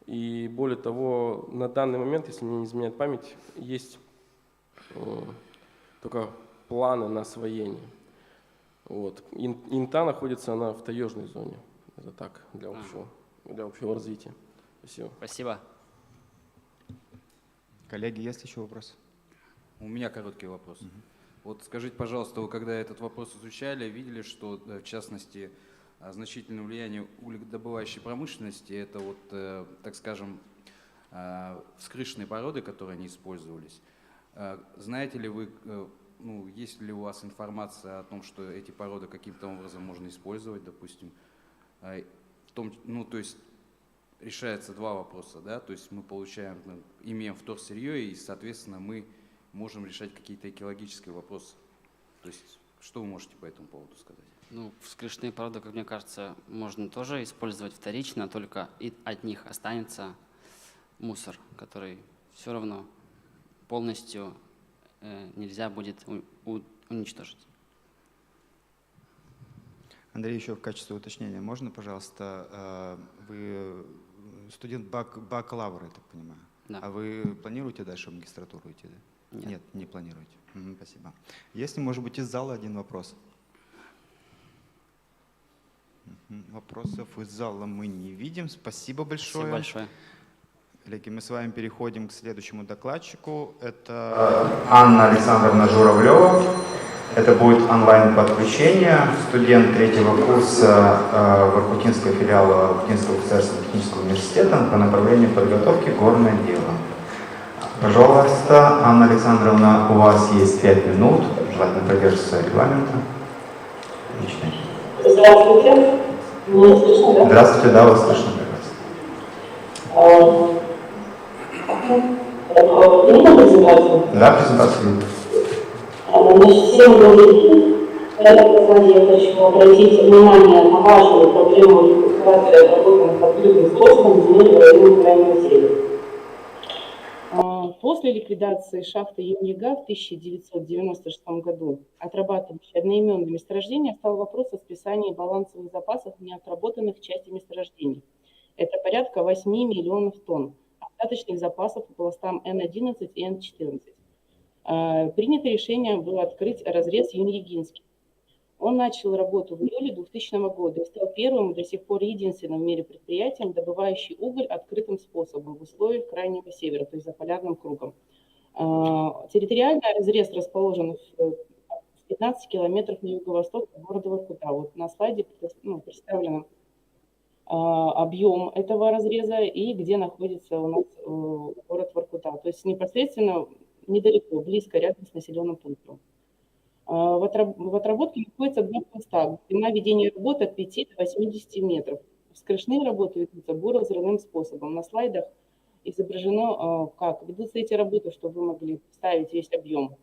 И более того, на данный момент, если мне не изменяет память, есть только планы на освоение. Вот. Инта находится она в таежной зоне. Это так, для общего развития. Спасибо. Спасибо. Коллеги, есть еще вопросы? У меня короткий вопрос. Вот скажите, пожалуйста, вы когда этот вопрос изучали, видели, что, в частности, значительное влияние угледобывающей промышленности, это вот, так скажем, вскрышенные породы, которые они использовались. Знаете ли вы, ну, есть ли у вас информация о том, что эти породы каким-то образом можно использовать, допустим? Ну, то есть решается два вопроса, да, то есть мы получаем, имеем вторсырье, и, соответственно, мы можем решать какие-то экологические вопросы. То есть что вы можете по этому поводу сказать? Ну, вскрышенные породы, как мне кажется, можно тоже использовать вторично, только и от них останется мусор, который все равно полностью нельзя будет уничтожить. Андрей, еще в качестве уточнения, можно, пожалуйста, вы студент бакалавра, я так понимаю? Да. А вы планируете дальше в магистратуру идти? Да? Нет, не планируете. Спасибо. Есть ли, может быть, из зала один вопрос? Вопросов из зала мы не видим. Спасибо большое. Спасибо большое. Коллеги, мы с вами переходим к следующему докладчику. Это Анна Александровна Журавлева. Это будет онлайн-подключение. Студент третьего курса Воркутинского филиала Воркутинского государственного технического университета по направлению подготовки «Горное дело». Пожалуйста, Анна Александровна, у вас есть 5 минут. Желательно придерживаться регламента. Отлично. Здравствуйте. Меня слышно, да? Здравствуйте, да, вас слышно прекрасно. Видно презентацию? Да, презентацию. Значит, всем добрый день. В этом докладе я хочу обратить внимание на важную проблему рекультивации отработанных открытым способом земель в районе крайнего севера. После ликвидации шахты Юнига в 1996 году, отрабатывающей одноименные месторождения, стал вопрос о списании балансовых запасов неотработанных частей месторождений. Это порядка 8 миллионов тонн остаточных запасов по пластам Н11 и Н14. Принято решение было открыть разрез Юньягинский. Он начал работу в июле 2000 года и стал первым и до сих пор единственным в мире предприятием, добывающим уголь открытым способом в условиях Крайнего Севера, то есть за полярным кругом. Территориально разрез расположен в 15 километров на юго-восток от города Воркута. Вот на слайде представлен объем этого разреза и где находится у нас город Воркута. То есть непосредственно недалеко, близко, рядом с населенным пунктом. В отработке находится два пласта. Длина ведения работы от 5 до 80 метров. Вскрышные работы ведутся буро-взрывным способом. На слайдах изображено, как ведутся эти работы, чтобы вы могли представить весь объем.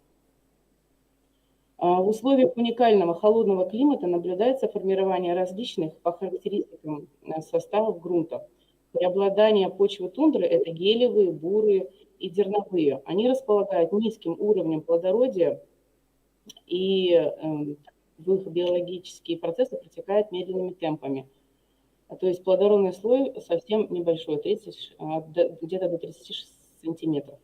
В условиях уникального холодного климата наблюдается формирование различных по характеристикам составов грунта. Преобладание почвы тундры – это гелевые, бурые и дерновые. Они располагают низким уровнем плодородия, и в их биологические процессы протекают медленными темпами. То есть плодородный слой совсем небольшой, где-то до 36 сантиметров.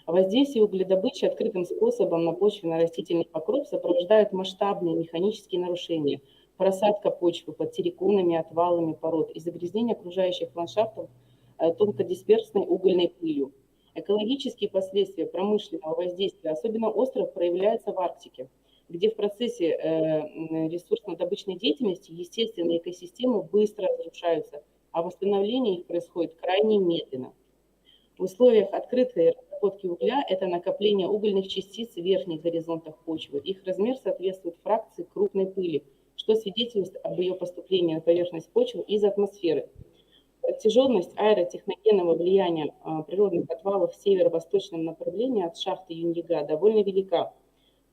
Воздействие угледобычи открытым способом на почвенно-растительный покров сопровождает масштабные механические нарушения, просадка почвы под терриконами, отвалами пород и загрязнение окружающих ландшафтов тонкодисперсной угольной пылью. Экологические последствия промышленного воздействия особенно остро проявляются в Арктике, где в процессе ресурсно-добычной деятельности естественные экосистемы быстро разрушаются, а восстановление их происходит крайне медленно. В условиях открытой разработки угля это накопление угольных частиц в верхних горизонтах почвы. Их размер соответствует фракции крупной пыли, что свидетельствует об ее поступлении на поверхность почвы из атмосферы. Протяженность аэротехногенного влияния природных отвалов в северо-восточном направлении от шахты Юньяга довольно велика.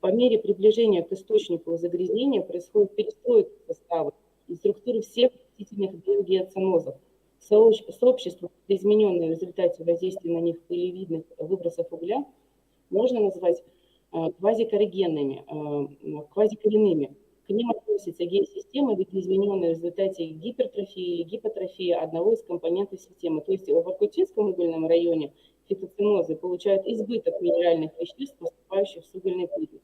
По мере приближения к источнику загрязнения происходит перестройка состава и структуры всех растительных биогеоценозов. Сообщества, измененные в результате воздействия на них пылевидных выбросов угля, можно назвать квазикорригенными, квазикоренными. К ним относятся геосистемы, видоизмененные в результате гипертрофии или гипотрофии одного из компонентов системы. То есть в Воркутинском угольном районе фитоценозы получают избыток минеральных веществ, поступающих с угольной пылью.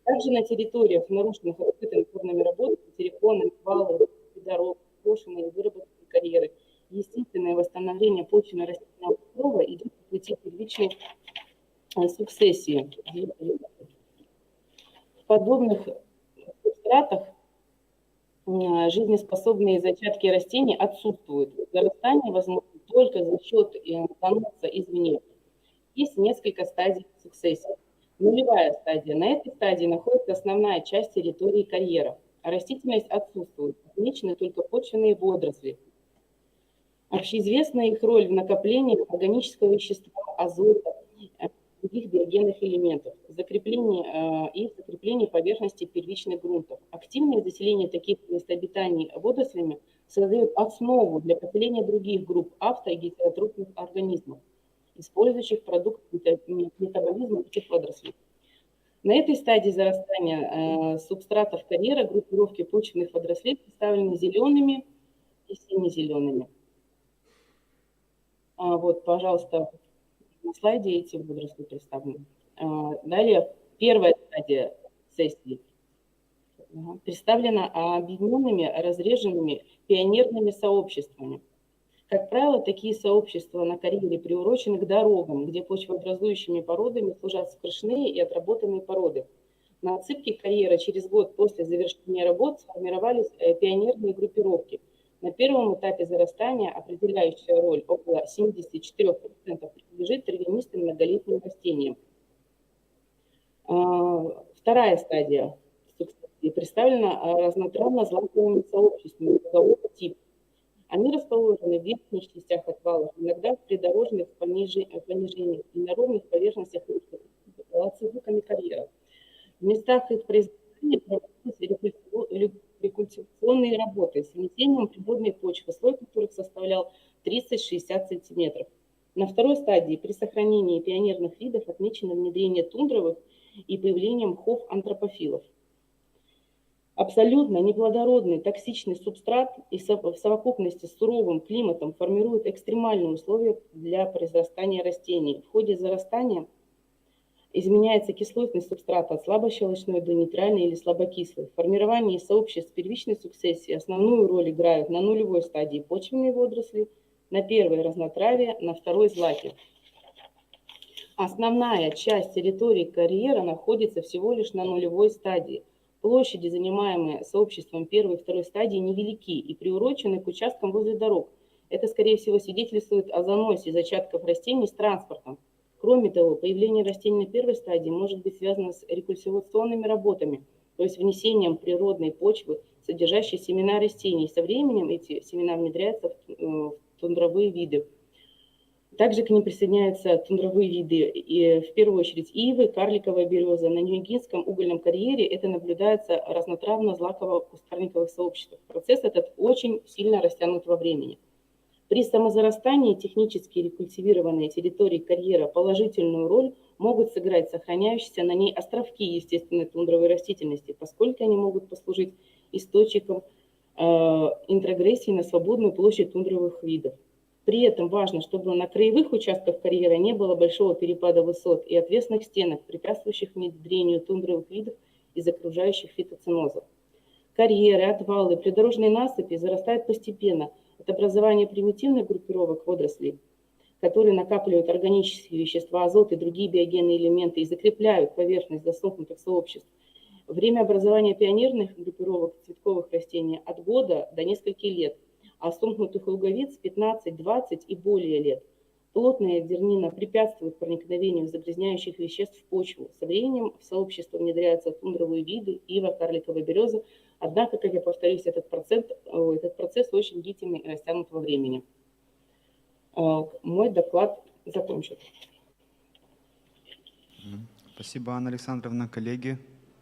Также на территориях, нарушенных открытыми горными работами, терриконы, валы, дорог, брошенные и выработанные карьеры, естественное восстановление почвенно-растительного покрова идет по пути первичной сукцессии. В подобных субстратах жизнеспособные зачатки растений отсутствуют. Зарастание возможно только за счет заноса извне. Есть несколько стадий сукцессии. Нулевая стадия. На этой стадии находится основная часть территории карьера. А растительность отсутствует. Отмечены только почвенные водоросли. Общеизвестна их роль в накоплении органического вещества, азота, других биогенных элементов, закреплении поверхности первичных грунтов. Активное заселение таких мест обитаний водорослями создает основу для поселения других групп авто- и гетеротрофных организмов, использующих продукты метаболизма этих водорослей. На этой стадии зарастания субстратов карьера группировки почвенных водорослей представлены зелеными и сине-зелеными. Вот, пожалуйста, на слайде эти водоросли представлены. Далее, первая стадия сессии представлена объединенными, разреженными пионерными сообществами. Как правило, такие сообщества на карьере приурочены к дорогам, где почвообразующими породами служат скошенные и отработанные породы. На отсыпке карьера через год после завершения работ сформировались пионерные группировки. На первом этапе зарастания определяющая роль, около 74%, принадлежит травянистым многолетним растениям. Вторая стадия представлена разнотравно-злаковыми сообществами другого типа. Они расположены в верхних частях отвалов, иногда в придорожных понижениях и на ровных поверхностях лацевиками карьеров. В местах их производства проводились рекультивационные работы с внесением природной почвы, слой которых составлял 30-60 см. На второй стадии при сохранении пионерных видов отмечено внедрение тундровых и появлением мхов-антропофилов. Абсолютно неплодородный токсичный субстрат и в совокупности с суровым климатом формирует экстремальные условия для произрастания растений. В ходе зарастания изменяется кислотность субстрата от слабощелочной до нейтральной или слабокислой. В формировании сообществ первичной сукцессии основную роль играют на нулевой стадии почвенные водоросли, на первой разнотравие, на второй злаки. Основная часть территории карьера находится всего лишь на нулевой стадии. Площади, занимаемые сообществом первой и второй стадии, невелики и приурочены к участкам возле дорог. Это, скорее всего, свидетельствует о заносе зачатков растений с транспортом. Кроме того, появление растений на первой стадии может быть связано с рекультивационными работами, то есть внесением природной почвы, содержащей семена растений. Со временем эти семена внедряются в тундровые виды. Также к ним присоединяются тундровые виды, и в первую очередь ивы, карликовая береза. На Ньюгинском угольном карьере это наблюдается разнотравно-злаково-кустарниковых сообществах. Процесс этот очень сильно растянут во времени. При самозарастании технически рекультивированные территории карьера положительную роль могут сыграть сохраняющиеся на ней островки естественной тундровой растительности, поскольку они могут послужить источником интрогрессии на свободную площадь тундровых видов. При этом важно, чтобы на краевых участках карьера не было большого перепада высот и отвесных стенок, препятствующих внедрению тундровых видов из окружающих фитоценозов. Карьеры, отвалы, придорожные насыпи зарастают постепенно. Это образование примитивных группировок водорослей, которые накапливают органические вещества, азот и другие биогенные элементы и закрепляют поверхность заснувших сообществ. Время образования пионерных группировок цветковых растений от года до нескольких лет, а сомкнутых луговиц 15, 20 и более лет. Плотная дернина препятствует проникновению загрязняющих веществ в почву. Со временем в сообщество внедряются тундровые виды, ива, карликовая береза. Однако, как я повторюсь, этот процесс очень длительный и растянут во времени. Мой доклад закончен. Спасибо, Анна Александровна. Коллеги,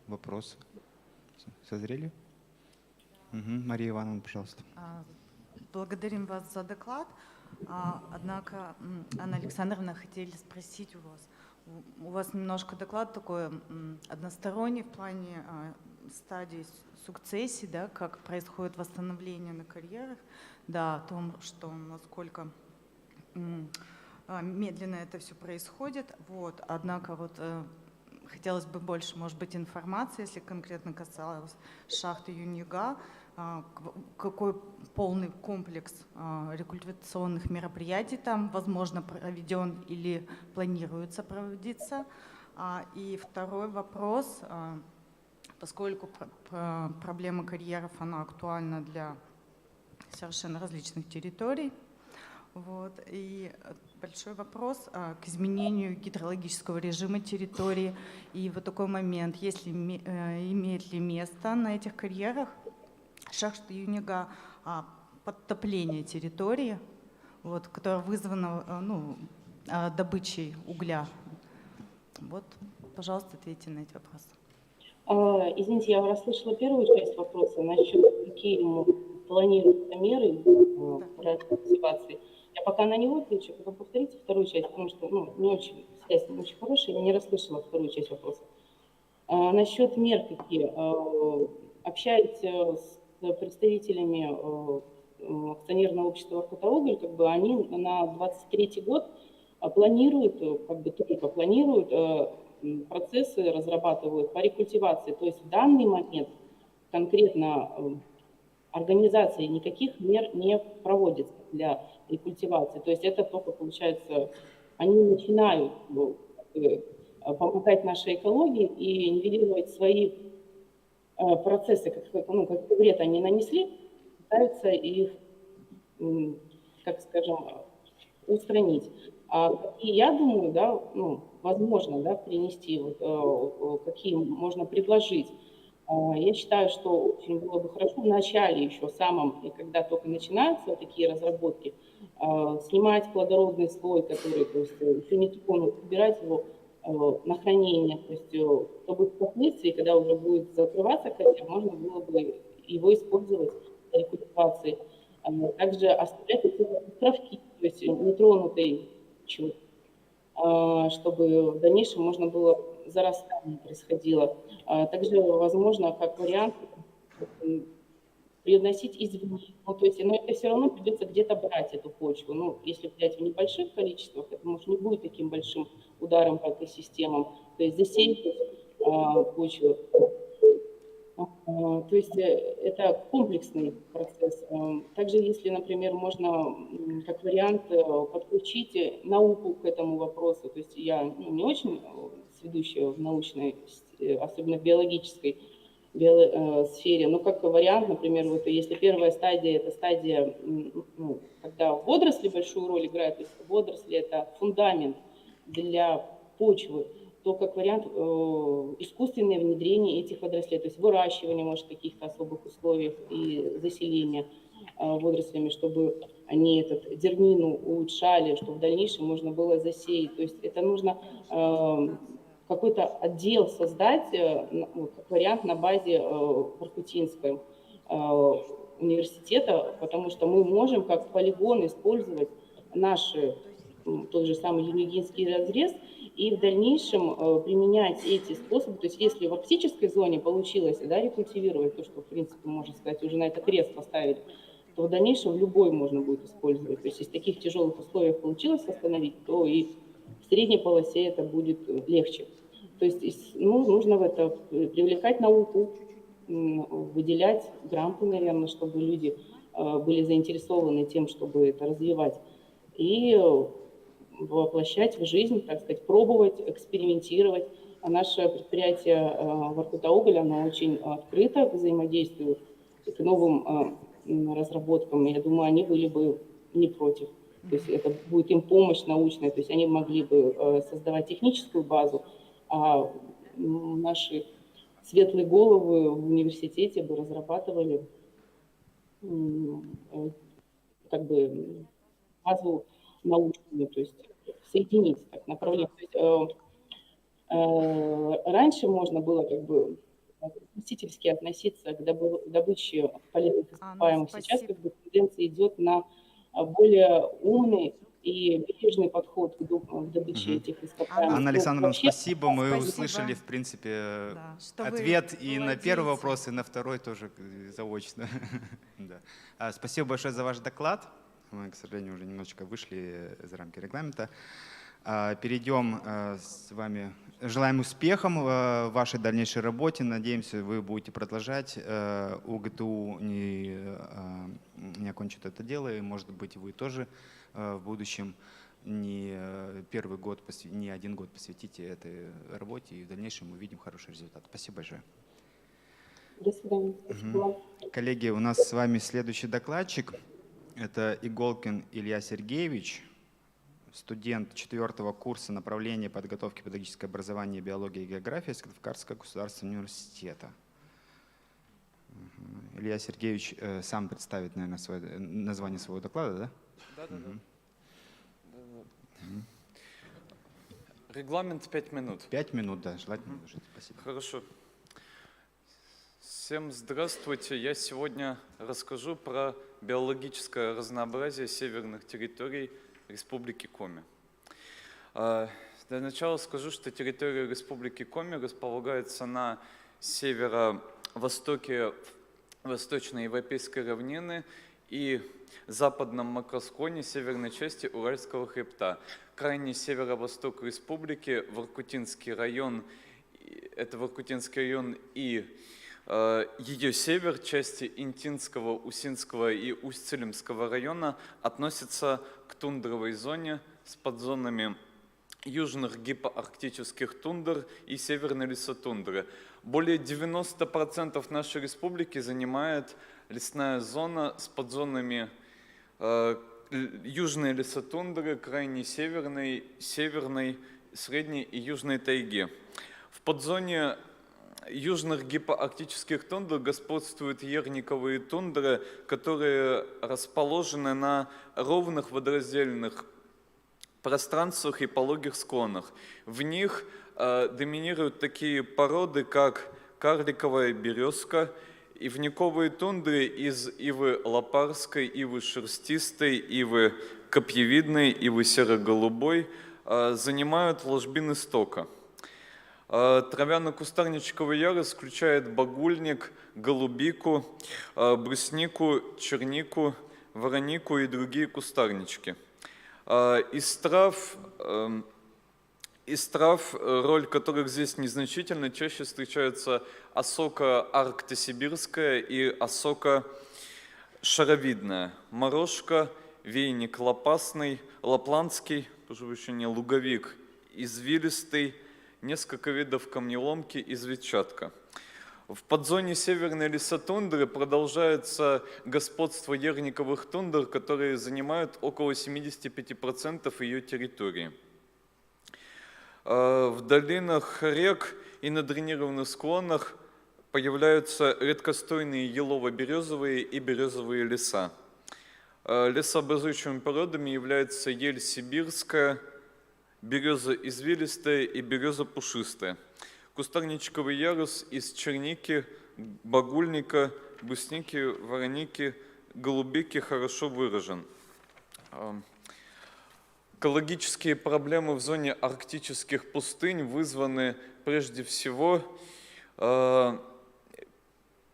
вопросы созрели? Мария Ивановна, пожалуйста. Благодарим вас за доклад. Однако, Анна Александровна, хотели спросить у вас. У вас немножко доклад такой односторонний в плане стадии сукцессии, да, как происходит восстановление на карьерах, да, о том, что насколько медленно это все происходит. Вот. Однако вот хотелось бы больше, может быть, информации, если конкретно касалось шахты Юнига, какой полный комплекс рекультивационных мероприятий там, возможно, проведен или планируется проводиться. И второй вопрос, поскольку проблема карьеров, она актуальна для совершенно различных территорий. Вот. И большой вопрос к изменению гидрологического режима территории. И вот такой момент, если имеет ли место на этих карьерах шахты Юнига подтопление территории, вот, которое вызвано добычей угля. Вот, пожалуйста, ответьте на эти вопросы. Извините, я расслышала первую часть вопроса насчет какие планируются меры по активации. Я пока на него отвечу, потом повторите вторую часть, потому что не очень, связь не очень хорошая, я не расслышала вторую часть вопроса. Насчет мер какие. Общаюсь с представителями акционерного общества «Воркута-Уголь», как бы они на 23-й год планируют, только планируют процессы, разрабатывают по рекультивации. То есть в данный момент конкретно организации никаких мер не проводится для рекультивации. То есть это только, получается, они начинают помогать нашей экологии и нивелировать свои процессы, какой вред они нанесли, пытаются их, как скажем, устранить. И я думаю, да, возможно, да, принести, какие можно предложить. Я считаю, что очень было бы хорошо в начале еще самом, и когда только начинаются такие разработки, снимать плодородный слой, который, то есть, еще не тронут, убирать его на хранение, то есть, чтобы впоследствии, когда уже будет закрываться карьер, можно было бы его использовать для рекультивации. Также оставлять эти островки, то есть нетронутые, чтобы в дальнейшем можно было зарастание происходило. Также возможно, как вариант, приносить извне. То есть, но это все равно придется где-то брать эту почву. Если взять в небольших количествах, это может не будет таким большим ударом по экосистемам. То есть засеять почву. То есть это комплексный процесс. Также, если, например, можно как вариант подключить науку к этому вопросу, то есть я не очень сведущая в научной, особенно в биологической сфере, но как вариант, например, вот если первая стадия, это стадия, когда водоросли большую роль играют, то есть водоросли это фундамент для почвы, то как вариант искусственное внедрение этих водорослей, то есть выращивание, может, в каких-то особых условиях и заселение водорослями, чтобы они дернину улучшали, чтобы в дальнейшем можно было засеять. То есть это нужно какой-то отдел создать, как вариант на базе Воркутинского университета, потому что мы можем как полигон использовать наши, тот же самый юнигинский разрез, и в дальнейшем применять эти способы. То есть если в арктической зоне получилось, да, рекультивировать, то, что, в принципе, можно сказать, уже на это крест поставили, то в дальнейшем в любой можно будет использовать. То есть если в таких тяжелых условиях получилось восстановить, то и в средней полосе это будет легче. То есть нужно в это привлекать науку, выделять гранты, наверное, чтобы люди были заинтересованы тем, чтобы это развивать, и воплощать в жизнь, так сказать, пробовать, экспериментировать. А наше предприятие «Воркута-Уголь», оно очень открыто взаимодействует к новым разработкам. Я думаю, они были бы не против. То есть это будет им помощь научная, то есть они могли бы создавать техническую базу, а наши светлые головы в университете бы разрабатывали как бы базу научную, то есть соединить так направление. То есть, раньше можно было как бы попустительски относиться к добыче полезных ископаемых. Сейчас как бы тенденция идет на более умный и бережный подход к добыче этих ископаемых. Анна Ну, Александровна, вообще, спасибо. Мы Спасибо. услышали, в принципе, Да, что вы ответ и на первый владеете. вопрос, и на второй тоже заочно. Да. Спасибо большое за ваш доклад. Мы, к сожалению, уже немножечко вышли за рамки регламента. Перейдем с вами. Желаем успехов в вашей дальнейшей работе. Надеемся, вы будете продолжать. УГТУ не окончит это дело, и, может быть, вы тоже в будущем не первый год, не один год посвятите этой работе, и в дальнейшем мы увидим хороший результат. Спасибо большое. До свидания. Спасибо. Коллеги, у нас с вами следующий докладчик. Это Иголкин Илья Сергеевич, студент 4-го курса направления подготовки педагогического образования, биологии и географии Сыктывкарского государственного университета. Илья Сергеевич сам представит, наверное, название своего доклада, да? Да. Регламент 5 минут. 5 минут, да, желательно выложить. Спасибо. Хорошо. Всем здравствуйте. Я сегодня расскажу про биологическое разнообразие северных территорий Республики Коми. Для начала скажу, что территория Республики Коми располагается на северо-востоке восточноевропейской равнины и западном макросклоне северной части Уральского хребта. Крайний северо-восток республики, Воркутинский район, это Воркутинский район и ее север, части Интинского, Усинского и Усть-Цилимского района относятся к тундровой зоне с подзонами южных гипоарктических тундр и северной лесотундры. Более 90% нашей республики занимает лесная зона с подзонами южной лесотундры, крайней северной, средней и южной тайги. В подзоне южных гипоарктических тундр господствуют ягниковые тундры, которые расположены на ровных водораздельных пространствах и пологих склонах. В них доминируют такие породы, как карликовая березка, ивниковые тундры из ивы лопарской, ивы шерстистой, ивы копьевидной, ивы серо-голубой занимают ложбины стока. Травяно-кустарничковый ярус включает багульник, голубику, бруснику, чернику, воронику и другие кустарнички. Из трав, роль которых здесь незначительна, чаще встречаются осока арктосибирская и осока шаровидная, морожка, вейник лопастный, лапландский, поживущий луговик, извилистый, несколько видов камнеломки и ветчатка. В подзоне северной лесотундры продолжается господство ягниковых тундр, которые занимают около 75% ее территории. В долинах рек и на дренированных склонах появляются редкостойные елово-березовые и березовые леса. Лесообразующими породами являются ель сибирская, береза извилистая и береза пушистая. Кустарничковый ярус из черники, багульника, брусники, вороники, голубики хорошо выражен. Экологические проблемы в зоне арктических пустынь вызваны прежде всего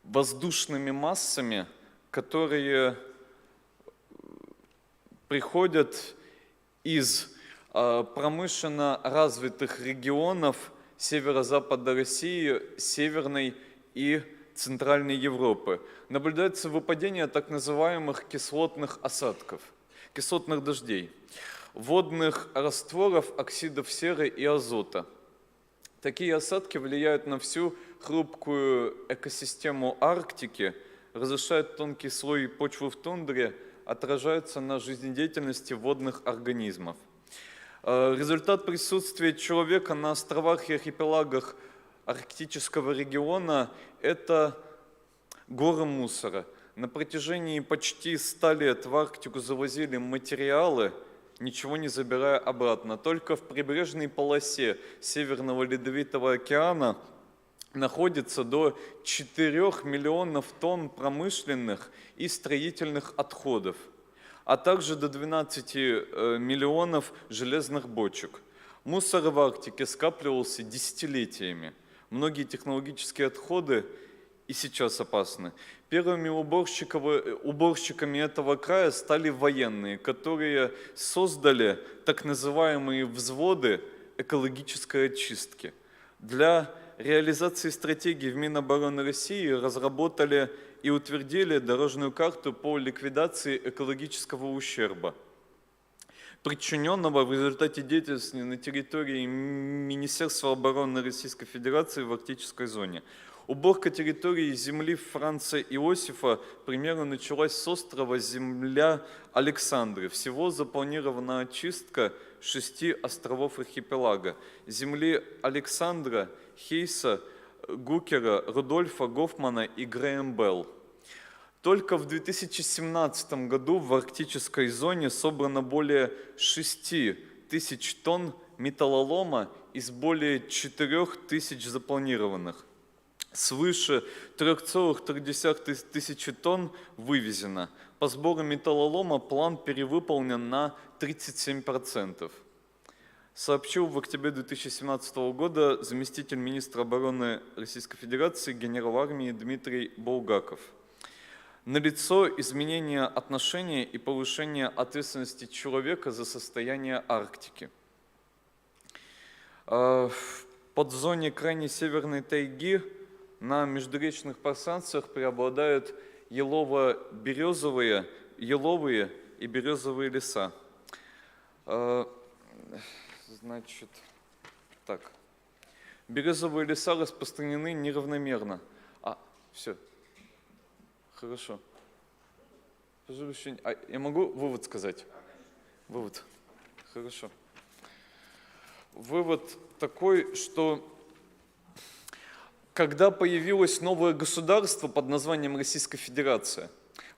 воздушными массами, которые приходят из промышленно развитых регионов северо-запада России, Северной и Центральной Европы наблюдается выпадение так называемых кислотных осадков, кислотных дождей, водных растворов оксидов серы и азота. Такие осадки влияют на всю хрупкую экосистему Арктики, разрушают тонкий слой почвы в тундре, отражаются на жизнедеятельности водных организмов. Результат присутствия человека на островах и архипелагах арктического региона – это горы мусора. На протяжении почти 100 лет в Арктику завозили материалы, ничего не забирая обратно. Только в прибрежной полосе Северного Ледовитого океана находится до 4 миллионов тонн промышленных и строительных отходов, а также до 12 миллионов железных бочек. Мусор в Арктике скапливался десятилетиями. Многие технологические отходы и сейчас опасны. Первыми уборщиками этого края стали военные, которые создали так называемые взводы экологической очистки. Для реализации стратегии в Минобороны России разработали и утвердили дорожную карту по ликвидации экологического ущерба, причиненного в результате деятельности на территории Министерства обороны Российской Федерации в арктической зоне. Уборка территории земли Франца Иосифа, к примеру, началась с острова Земля Александры. Всего запланирована очистка 6 островов архипелага: земли Александра, Хейса, Гукера, Рудольфа, Гофмана и Грэем Белл. Только в 2017 году в арктической зоне собрано более 6 тысяч тонн металлолома из более 4 тысяч запланированных. Свыше 3,3 тысячи тонн вывезено. По сбору металлолома план перевыполнен на 37%. Сообщил в октябре 2017 года заместитель министра обороны Российской Федерации генерал армии Дмитрий Булгаков. Налицо изменение отношения и повышение ответственности человека за состояние Арктики. В подзоне крайней северной тайги на междуречных пространствах преобладают еловые и березовые леса. Значит, так. Березовые леса распространены неравномерно. Все. Хорошо. Я могу вывод сказать? Вывод. Хорошо. Вывод такой, что когда появилось новое государство под названием Российская Федерация,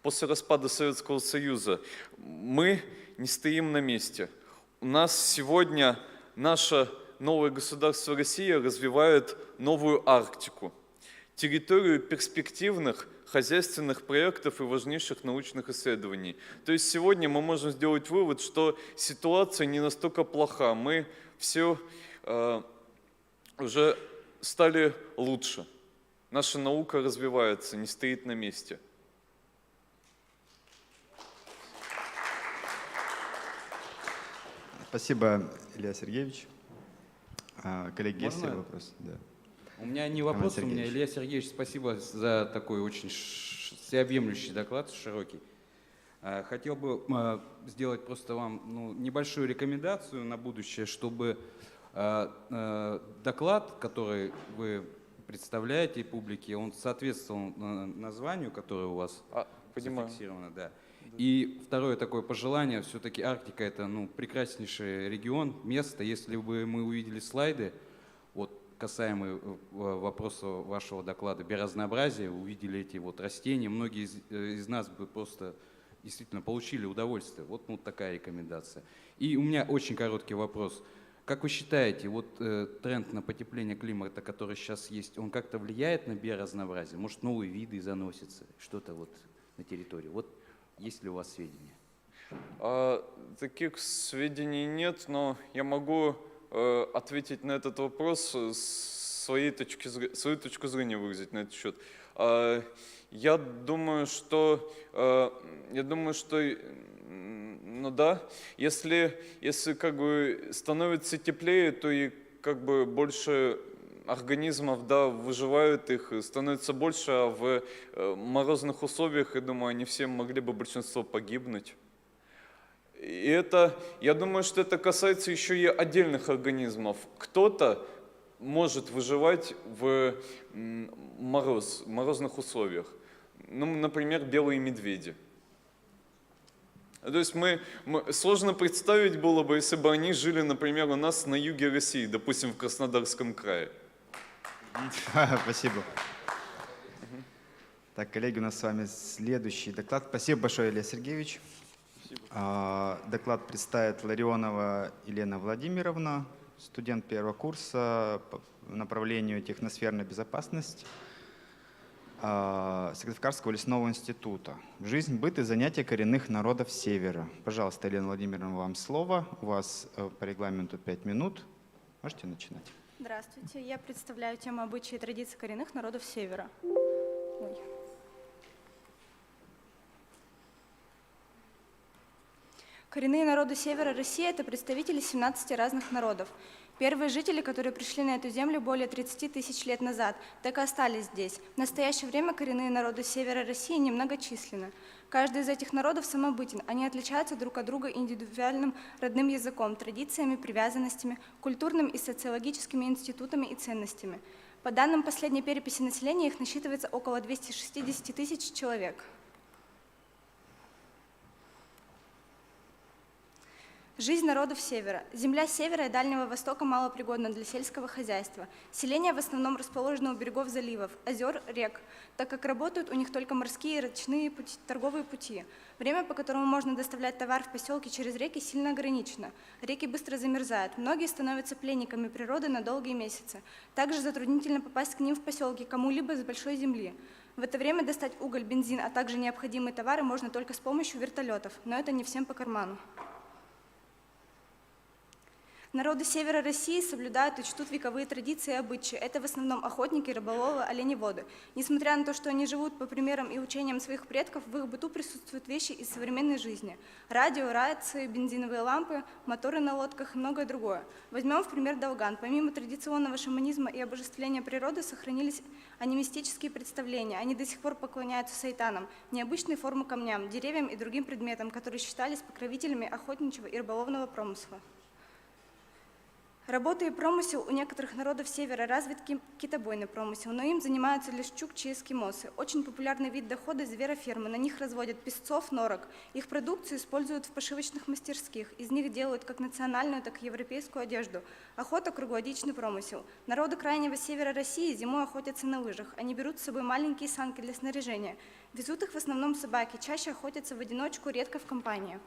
после распада Советского Союза, мы не стоим на месте. У нас сегодня наше новое государство Россия развивает новую Арктику, территорию перспективных хозяйственных проектов и важнейших научных исследований. То есть сегодня мы можем сделать вывод, что ситуация не настолько плоха. Мы все уже стали лучше. Наша наука развивается, не стоит на месте. Спасибо, Илья Сергеевич. Коллеги, есть Можно? вопрос? Да. У меня не вопрос, у меня, Илья Сергеевич, спасибо за такой очень всеобъемлющий доклад, широкий. Хотел бы сделать просто вам небольшую рекомендацию на будущее, чтобы доклад, который вы представляете публике, он соответствовал названию, которое у вас зафиксировано. Да. И второе такое пожелание, все-таки Арктика это прекраснейший регион, место. Если бы мы увидели слайды, вот касаемые вопроса вашего доклада биоразнообразия, увидели эти вот растения, многие из нас бы просто действительно получили удовольствие. Вот такая рекомендация. И у меня очень короткий вопрос. Как вы считаете, вот тренд на потепление климата, который сейчас есть, он как-то влияет на биоразнообразие? Может, новые виды заносятся, что-то вот на территории? Вот есть ли у вас сведения? Таких сведений нет, но я могу ответить на этот вопрос, свою точку зрения выразить на этот счет. Я думаю, что ну да, если как бы становится теплее, то и как бы больше организмов, да, выживают, их становится больше, а в морозных условиях, я думаю, они все могли бы большинство погибнуть. И это, я думаю, что это касается еще и отдельных организмов. Кто-то может выживать в морозных условиях. Ну, например, белые медведи. То есть сложно представить было бы, если бы они жили, например, у нас на юге России, допустим, в Краснодарском крае. Спасибо. Так, коллеги, у нас с вами следующий доклад. Спасибо большое, Илья Сергеевич. Доклад представит Ларионова Елена Владимировна, студент первого курса по направлению техносферная безопасность Сыктывкарского лесного института. Жизнь, быт и занятия коренных народов Севера. Пожалуйста, Елена Владимировна, вам слово. У вас по регламенту 5 минут. Можете начинать. Здравствуйте. Я представляю тему обычаи и традиции коренных народов Севера. Коренные народы Севера России – это представители 17 разных народов. Первые жители, которые пришли на эту землю более 30 тысяч лет назад, так и остались здесь. В настоящее время коренные народы Севера России немногочисленны. Каждый из этих народов самобытен. Они отличаются друг от друга индивидуальным родным языком, традициями, привязанностями, культурным и социологическими институтами и ценностями. По данным последней переписи населения, их насчитывается около 260 тысяч человек. Жизнь народов Севера. Земля Севера и Дальнего Востока малопригодна для сельского хозяйства. Селения в основном расположены у берегов заливов, озер, рек, так как работают у них только морские и речные торговые пути. Время, по которому можно доставлять товар в поселки через реки, сильно ограничено. Реки быстро замерзают, многие становятся пленниками природы на долгие месяцы. Также затруднительно попасть к ним в поселки кому-либо с большой земли. В это время достать уголь, бензин, а также необходимые товары можно только с помощью вертолетов, но это не всем по карману. Народы Севера России соблюдают и чтут вековые традиции и обычаи. Это в основном охотники, рыболовы, оленеводы. Несмотря на то, что они живут по примерам и учениям своих предков, в их быту присутствуют вещи из современной жизни. Радио, рации, бензиновые лампы, моторы на лодках и многое другое. Возьмем в пример Долган. Помимо традиционного шаманизма и обожествления природы, сохранились анимистические представления. Они до сих пор поклоняются сайтанам, необычной формы камням, деревьям и другим предметам, которые считались покровителями охотничьего и рыболовного промысла. Работа и промысел у некоторых народов Севера развит китобойный промысел, но им занимаются лишь чукчи и эскимосы. Очень популярный вид дохода – зверофермы. На них разводят песцов, норок. Их продукцию используют в пошивочных мастерских. Из них делают как национальную, так и европейскую одежду. Охота – круглогодичный промысел. Народы Крайнего Севера России зимой охотятся на лыжах. Они берут с собой маленькие санки для снаряжения. Везут их в основном собаки, чаще охотятся в одиночку, редко в компании.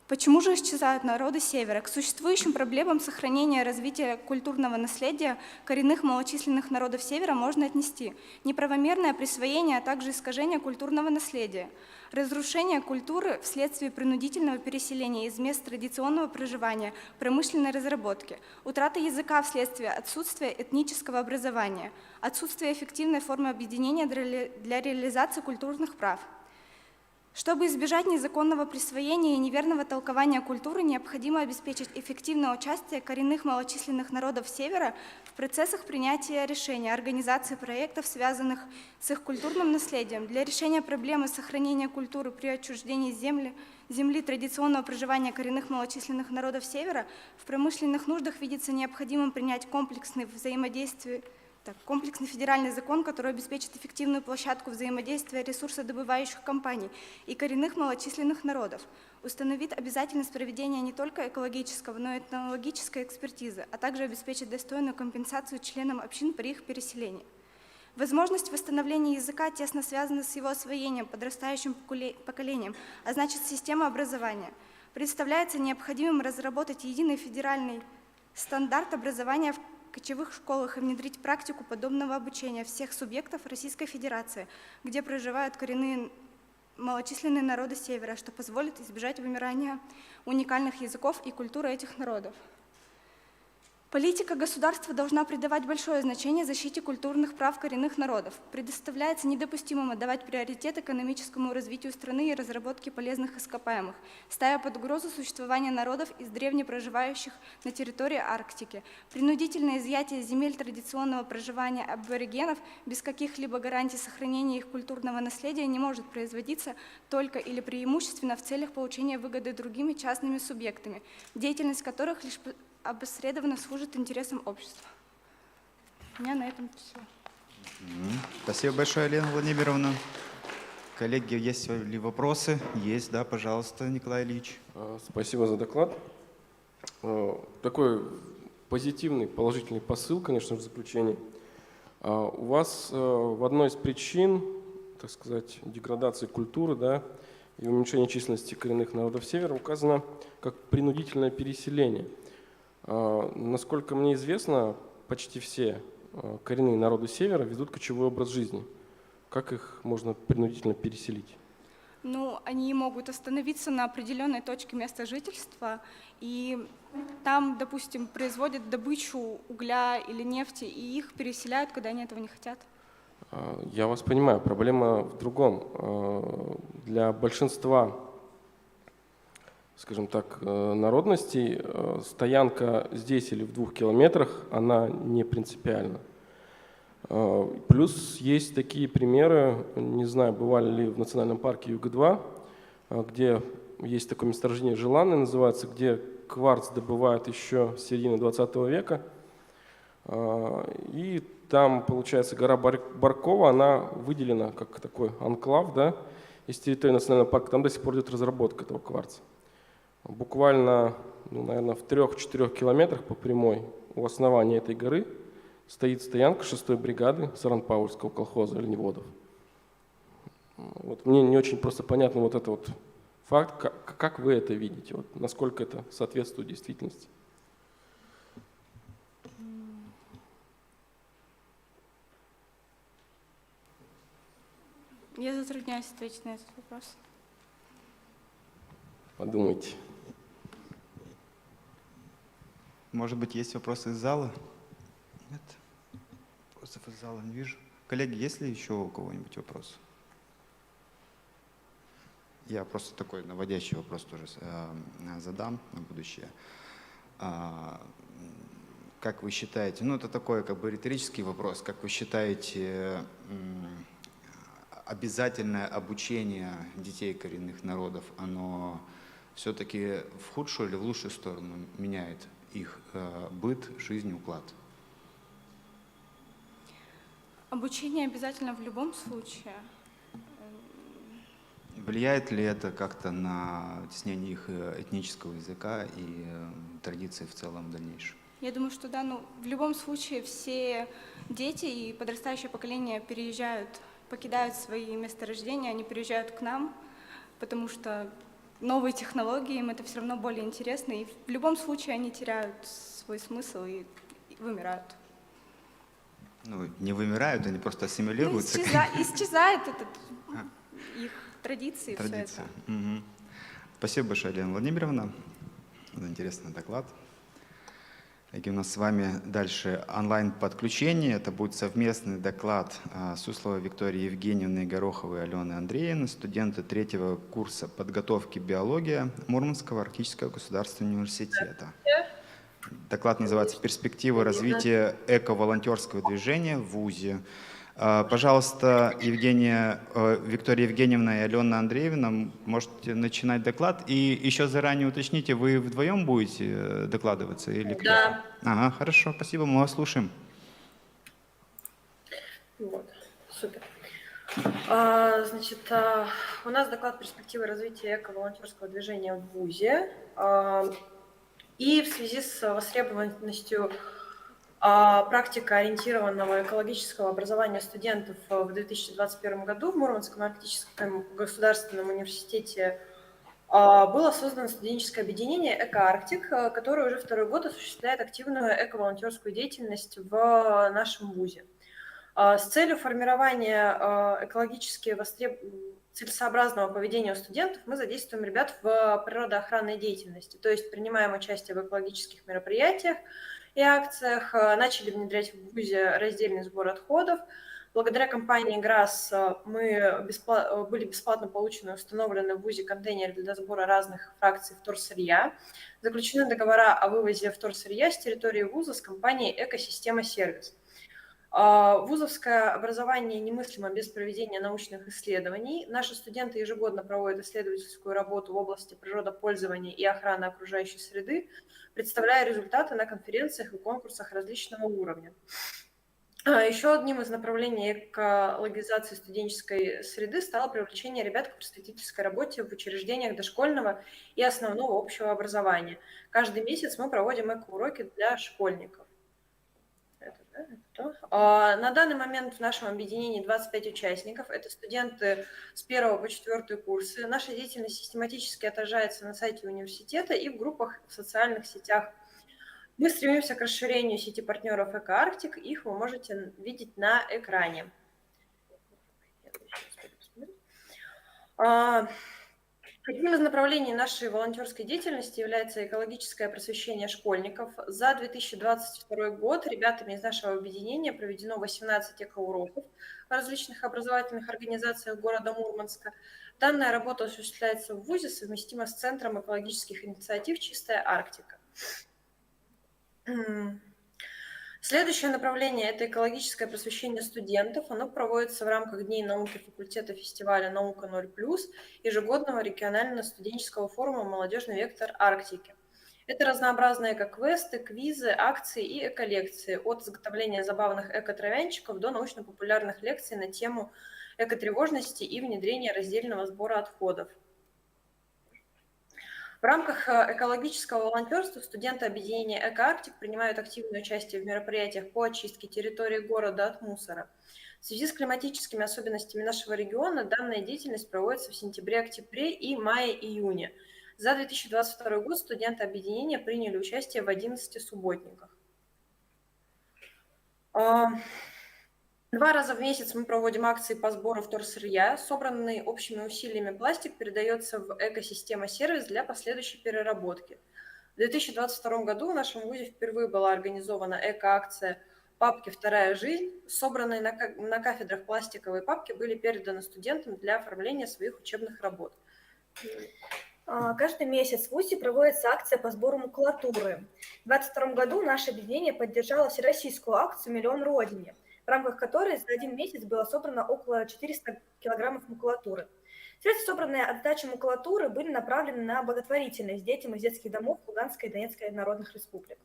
Почему же исчезают народы Севера? К существующим проблемам сохранения и развития культурного наследия коренных малочисленных народов Севера можно отнести неправомерное присвоение, а также искажение культурного наследия, разрушение культуры вследствие принудительного переселения из мест традиционного проживания, промышленной разработки, утрата языка вследствие отсутствия этнического образования, отсутствие эффективной формы объединения для реализации культурных прав. Чтобы избежать незаконного присвоения и неверного толкования культуры, необходимо обеспечить эффективное участие коренных малочисленных народов Севера в процессах принятия решений, организации проектов, связанных с их культурным наследием. Для решения проблемы сохранения культуры при отчуждении земли традиционного проживания коренных малочисленных народов Севера в промышленных нуждах видится необходимым принять комплексный федеральный закон, который обеспечит эффективную площадку взаимодействия ресурсодобывающих компаний и коренных малочисленных народов, установит обязательность проведения не только экологического, но и этнологической экспертизы, а также обеспечит достойную компенсацию членам общин при их переселении. Возможность восстановления языка тесно связана с его освоением подрастающим поколением, а значит, система образования. Представляется необходимым разработать единый федеральный стандарт образования в кочевых школах и внедрить практику подобного обучения всех субъектов Российской Федерации, где проживают коренные малочисленные народы Севера, что позволит избежать вымирания уникальных языков и культуры этих народов. Политика государства должна придавать большое значение защите культурных прав коренных народов. Предоставляется недопустимым отдавать приоритет экономическому развитию страны и разработке полезных ископаемых, ставя под угрозу существование народов из древне проживающих на территории Арктики. Принудительное изъятие земель традиционного проживания аборигенов без каких-либо гарантий сохранения их культурного наследия не может производиться только или преимущественно в целях получения выгоды другими частными субъектами, деятельность которых лишь обосредованно служит интересам общества. У меня на этом все. Спасибо большое, Елена Владимировна. Коллеги, есть ли вопросы? Есть, да, пожалуйста, Николай Ильич. Спасибо за доклад. Такой позитивный, положительный посыл, конечно, в заключении. У вас в одной из причин, так сказать, деградации культуры, да, и уменьшения численности коренных народов Севера указано как принудительное переселение. Насколько мне известно, почти все коренные народы Севера ведут кочевой образ жизни. Как их можно принудительно переселить? Ну, они могут остановиться на определенной точке места жительства, и там, допустим, производят добычу угля или нефти, и их переселяют, когда они этого не хотят. Я вас понимаю, проблема в другом. Для большинства, скажем так, народностей стоянка здесь или в 2 километрах, она не принципиальна. Плюс есть такие примеры, не знаю, бывали ли в национальном парке Юга-2, где есть такое месторождение желанное, называется, где кварц добывают еще с середины 20 века. И там, получается, гора Баркова, она выделена как такой анклав, да, из территории национального парка. Там до сих пор идет разработка этого кварца. Буквально, ну, наверное, в 3-4 километрах по прямой у основания этой горы стоит стоянка 6-й бригады Саран-Паульского колхоза оленеводов. Вот мне не очень просто понятно вот этот вот факт, как вы это видите, вот, насколько это соответствует действительности. Я затрудняюсь ответить на этот вопрос. Подумайте. Может быть, есть вопросы из зала? Нет? Вопросов из зала не вижу. Коллеги, есть ли еще у кого-нибудь вопросы? Я просто такой наводящий вопрос тоже задам на будущее. Как вы считаете, ну это такой как бы риторический вопрос, как вы считаете, обязательное обучение детей коренных народов, оно все-таки в худшую или в лучшую сторону меняет их быт, жизнь, уклад? Обучение обязательно в любом случае. Влияет ли это как-то на вытеснение их этнического языка и традиций в целом в дальнейшем? Я думаю, что да, ну, в любом случае все дети и подрастающее поколение покидают свои месторождения, они переезжают к нам, потому что новые технологии, им это все равно более интересно, и в любом случае они теряют свой смысл и вымирают. Ну, не вымирают, они просто ассимилируются. Ну, исчезает их традиции. Традиция. Все это. Угу. Спасибо большое, Елена Владимировна, за интересный доклад. И у нас с вами дальше онлайн-подключение. Это будет совместный доклад Сусловой Виктории Евгеньевны, Гороховой Алены Андреевны, студенты 3-го курса подготовки биология Мурманского арктического государственного университета. Доклад называется «Перспективы развития эко-волонтерского движения в ВУЗе». Пожалуйста, Виктория Евгеньевна и Алена Андреевна, можете начинать доклад. И еще заранее уточните, вы вдвоем будете докладываться? Или кто? Да. Ага, хорошо, спасибо, мы вас слушаем. Вот, супер. Значит, у нас доклад «Перспективы развития эко-волонтерского движения в ВУЗе». И в связи с востребованностью практикоориентированного экологического образования студентов в 2021 году в Мурманском арктическом государственном университете было создано студенческое объединение «Эко-Арктик», которое уже 2-й год осуществляет активную эко-волонтерскую деятельность в нашем ВУЗе. С целью формирования экологически целесообразного поведения у студентов мы задействуем ребят в природоохранной деятельности, то есть принимаем участие в экологических мероприятиях и акциях, начали внедрять в ВУЗе раздельный сбор отходов. Благодаря компании ГРАС мы были бесплатно получены и установлены в ВУЗе контейнеры для сбора разных фракций вторсырья. Заключены договора о вывозе вторсырья с территории ВУЗа с компанией «Экосистема Сервис». Вузовское образование немыслимо без проведения научных исследований. Наши студенты ежегодно проводят исследовательскую работу в области природопользования и охраны окружающей среды, представляя результаты на конференциях и конкурсах различного уровня. Еще одним из направлений экологизации студенческой среды стало привлечение ребят к просветительской работе в учреждениях дошкольного и основного общего образования. Каждый месяц мы проводим эко-уроки для школьников. На данный момент в нашем объединении 25 участников. Это студенты с 1 по 4 курсы. Наша деятельность систематически отражается на сайте университета и в группах в социальных сетях. Мы стремимся к расширению сети партнеров «Эко-Арктик». Их вы можете видеть на экране. Одним из направлений нашей волонтерской деятельности является экологическое просвещение школьников. За 2022 год ребятами из нашего объединения проведено 18 экоуроков в различных образовательных организациях города Мурманска. Данная работа осуществляется в ВУЗе, совместима с Центром экологических инициатив «Чистая Арктика». Следующее направление – это экологическое просвещение студентов. Оно проводится в рамках Дней науки факультета фестиваля «Наука 0+», ежегодного регионального студенческого форума «Молодежный вектор Арктики». Это разнообразные эко-квесты, квизы, акции и эко-лекции, от изготовления забавных эко-травянчиков до научно-популярных лекций на тему экотревожности и внедрения раздельного сбора отходов. В рамках экологического волонтерства студенты объединения «Эко-Арктик» принимают активное участие в мероприятиях по очистке территории города от мусора. В связи с климатическими особенностями нашего региона данная деятельность проводится в сентябре-октябре и мае-июне. За 2022 год студенты объединения приняли участие в 11 субботниках. 2 раза в месяц мы проводим акции по сбору вторсырья. Собранный общими усилиями пластик передается в экосистема сервис для последующей переработки. В 2022 году в нашем ВУЗе впервые была организована эко-акция «Папки. Вторая жизнь». Собранные на кафедрах пластиковые папки были переданы студентам для оформления своих учебных работ. Каждый месяц в ВУЗе проводится акция по сбору макулатуры. В 2022 году наше объединение поддержало всероссийскую акцию «Миллион Родине», в рамках которой за один месяц было собрано около 400 килограммов макулатуры. Средства, собранные от сдачи макулатуры, были направлены на благотворительность детям из детских домов Луганской и Донецкой народных республик.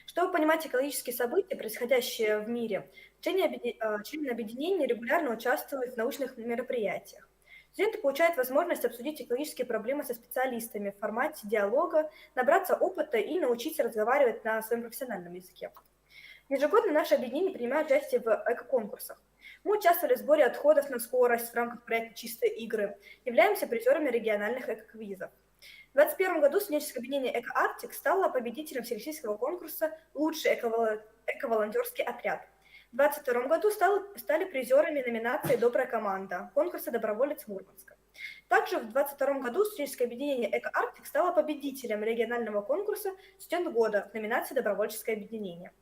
Чтобы понимать экологические события, происходящие в мире, члены объединения регулярно участвуют в научных мероприятиях. Студенты получают возможность обсудить экологические проблемы со специалистами в формате диалога, набраться опыта и научиться разговаривать на своем профессиональном языке. Ежегодно наше объединение принимает участие в эко-конкурсах. Мы участвовали в сборе отходов на скорость в рамках проекта «Чистые игры», являемся призерами региональных эко-квизов. В 2021 году студенческое объединение «Эко-Арктик» стало победителем всероссийского конкурса «Лучший эко-волонтерский отряд». В 2022 году стали призерами номинации «Добрая команда» конкурса «Доброволец Мурманска». Также в 2022 году студенческое объединение «Эко-Арктик» стало победителем регионального конкурса «Студент года» в номинации «Добровольческое объединение».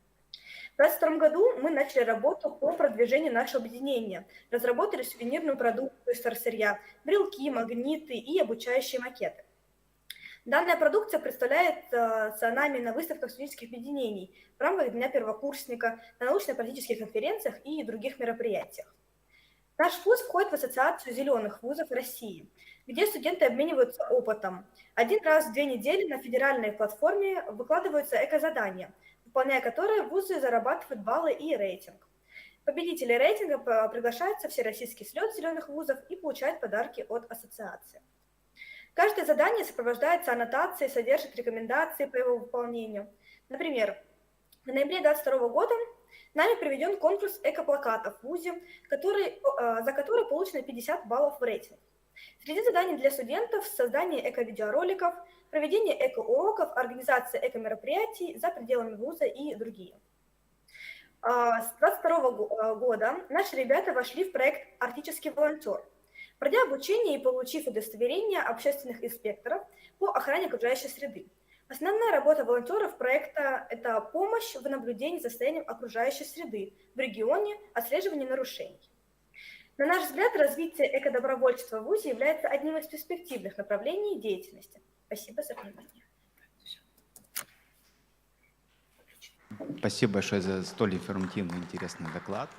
В 2022 году мы начали работу по продвижению нашего объединения, разработали сувенирную продукцию из вторсырья, брелки, магниты и обучающие макеты. Данная продукция представляется нами на выставках студенческих объединений в рамках Дня первокурсника, на научно-практических конференциях и других мероприятиях. Наш вуз входит в Ассоциацию зеленых вузов России, где студенты обмениваются опытом. Один раз в 2 недели на федеральной платформе выкладываются эко-задания, выполняя которые вузы зарабатывают баллы и рейтинг. Победители рейтинга приглашаются в всероссийский слет зеленых вузов и получают подарки от ассоциации. Каждое задание сопровождается аннотацией, содержит рекомендации по его выполнению. Например, в ноябре 2022 года нами проведен конкурс эко-плакатов в ВУЗе, за который получено 50 баллов в рейтинг. Среди заданий для студентов – создание эко-видеороликов, проведение эко-уроков, организация эко-мероприятий за пределами вуза и другие. С 2022 года наши ребята вошли в проект «Арктический волонтер», пройдя обучение и получив удостоверение общественных инспекторов по охране окружающей среды. Основная работа волонтеров проекта – это помощь в наблюдении за состоянием окружающей среды в регионе, отслеживание нарушений. На наш взгляд, развитие экодобровольчества в ВУЗе является одним из перспективных направлений деятельности. Спасибо за внимание. Спасибо большое за столь информативный и интересный доклад.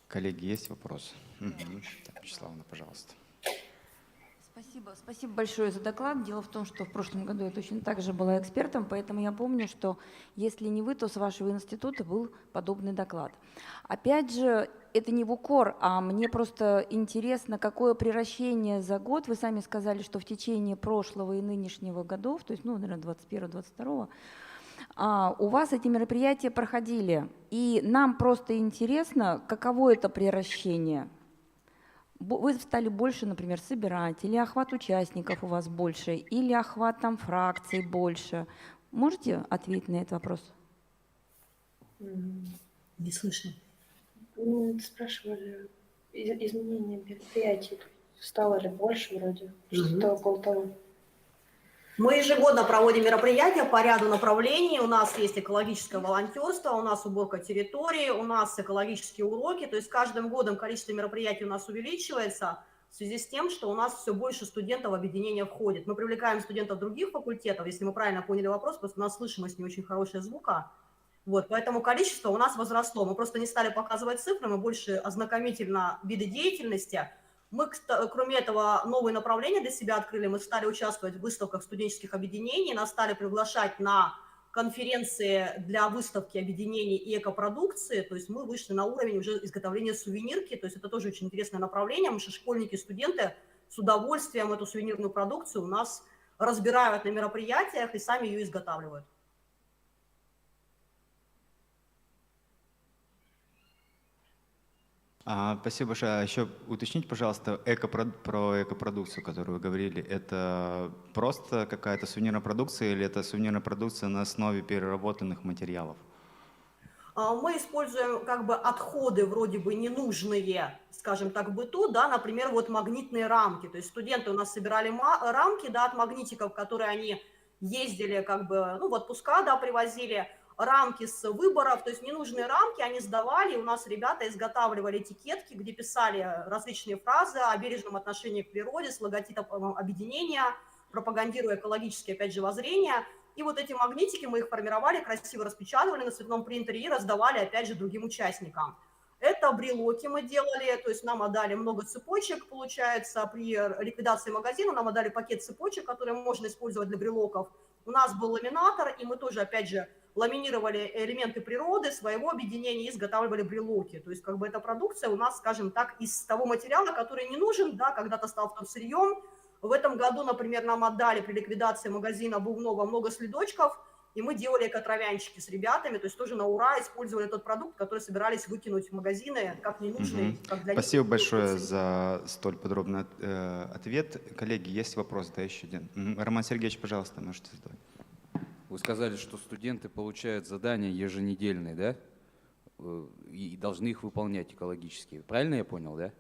Коллеги, есть вопрос? Вячеславовна, пожалуйста. Спасибо большое за доклад. Дело в том, что в прошлом году я точно так же была экспертом, поэтому я помню, что если не вы, то с вашего института был подобный доклад. Опять же, это не в укор, а мне просто интересно, какое приращение за год. Вы сами сказали, что в течение прошлого и нынешнего годов, то есть, наверное, 21-22, у вас эти мероприятия проходили. И нам просто интересно, каково это приращение. Вы стали больше, например, собирать, или охват участников у вас больше, или охват там фракций больше. Можете ответить на этот вопрос? Не слышно. Спрашивали изменения мероприятий. Стало ли больше вроде? Что-то около того. Мы ежегодно проводим мероприятия по ряду направлений. У нас есть экологическое волонтерство, у нас уборка территории, у нас экологические уроки. То есть каждым годом количество мероприятий у нас увеличивается в связи с тем, что у нас все больше студентов в объединение входит. Мы привлекаем студентов других факультетов, если мы правильно поняли вопрос, просто у нас слышимость не очень хорошая звука. Вот, поэтому количество у нас возросло. Мы просто не стали показывать цифры, мы больше ознакомительно виды деятельности. Мы, кроме этого, новые направления для себя открыли. Мы стали участвовать в выставках студенческих объединений, нас стали приглашать на конференции для выставки объединений и экопродукции. То есть мы вышли на уровень уже изготовления сувенирки. То есть это тоже очень интересное направление. Мы же школьники, студенты с удовольствием эту сувенирную продукцию у нас разбирают на мероприятиях и сами ее изготавливают. Спасибо большое. Еще уточните, пожалуйста, про экопродукцию, которую вы говорили. Это просто какая-то сувенирная продукция или это сувенирная продукция на основе переработанных материалов? Мы используем как бы отходы вроде бы ненужные, скажем так, в быту, да, например, вот магнитные рамки. То есть студенты у нас собирали рамки, да, от магнитиков, которые они ездили как бы, ну, в отпуска, да, привозили. Рамки с выборов, то есть ненужные рамки они сдавали, у нас ребята изготавливали этикетки, где писали различные фразы о бережном отношении к природе с логотипом объединения, пропагандируя экологические, опять же, воззрения. И вот эти магнитики мы их формировали, красиво распечатывали на цветном принтере и раздавали, опять же, другим участникам. Это брелоки мы делали, то есть нам отдали много цепочек, получается, при ликвидации магазина нам отдали пакет цепочек, которые можно использовать для брелоков. У нас был ламинатор, и мы тоже, опять же, ламинировали элементы природы своего объединения и изготавливали брелоки. То есть как бы эта продукция у нас, скажем так, из того материала, который не нужен, да, когда-то стал вторсырьем. В этом году, например, нам отдали при ликвидации магазина Бувнова много следочков, и мы делали экотравянчики с ребятами, то есть тоже на ура использовали тот продукт, который собирались выкинуть в магазины как ненужный. Как для Спасибо большое за столь подробный ответ. Коллеги, есть вопрос? Да, еще один. Роман Сергеевич, пожалуйста, можете задать. Вы сказали, что студенты получают задания еженедельные, да? И должны их выполнять экологически. Правильно я понял, да?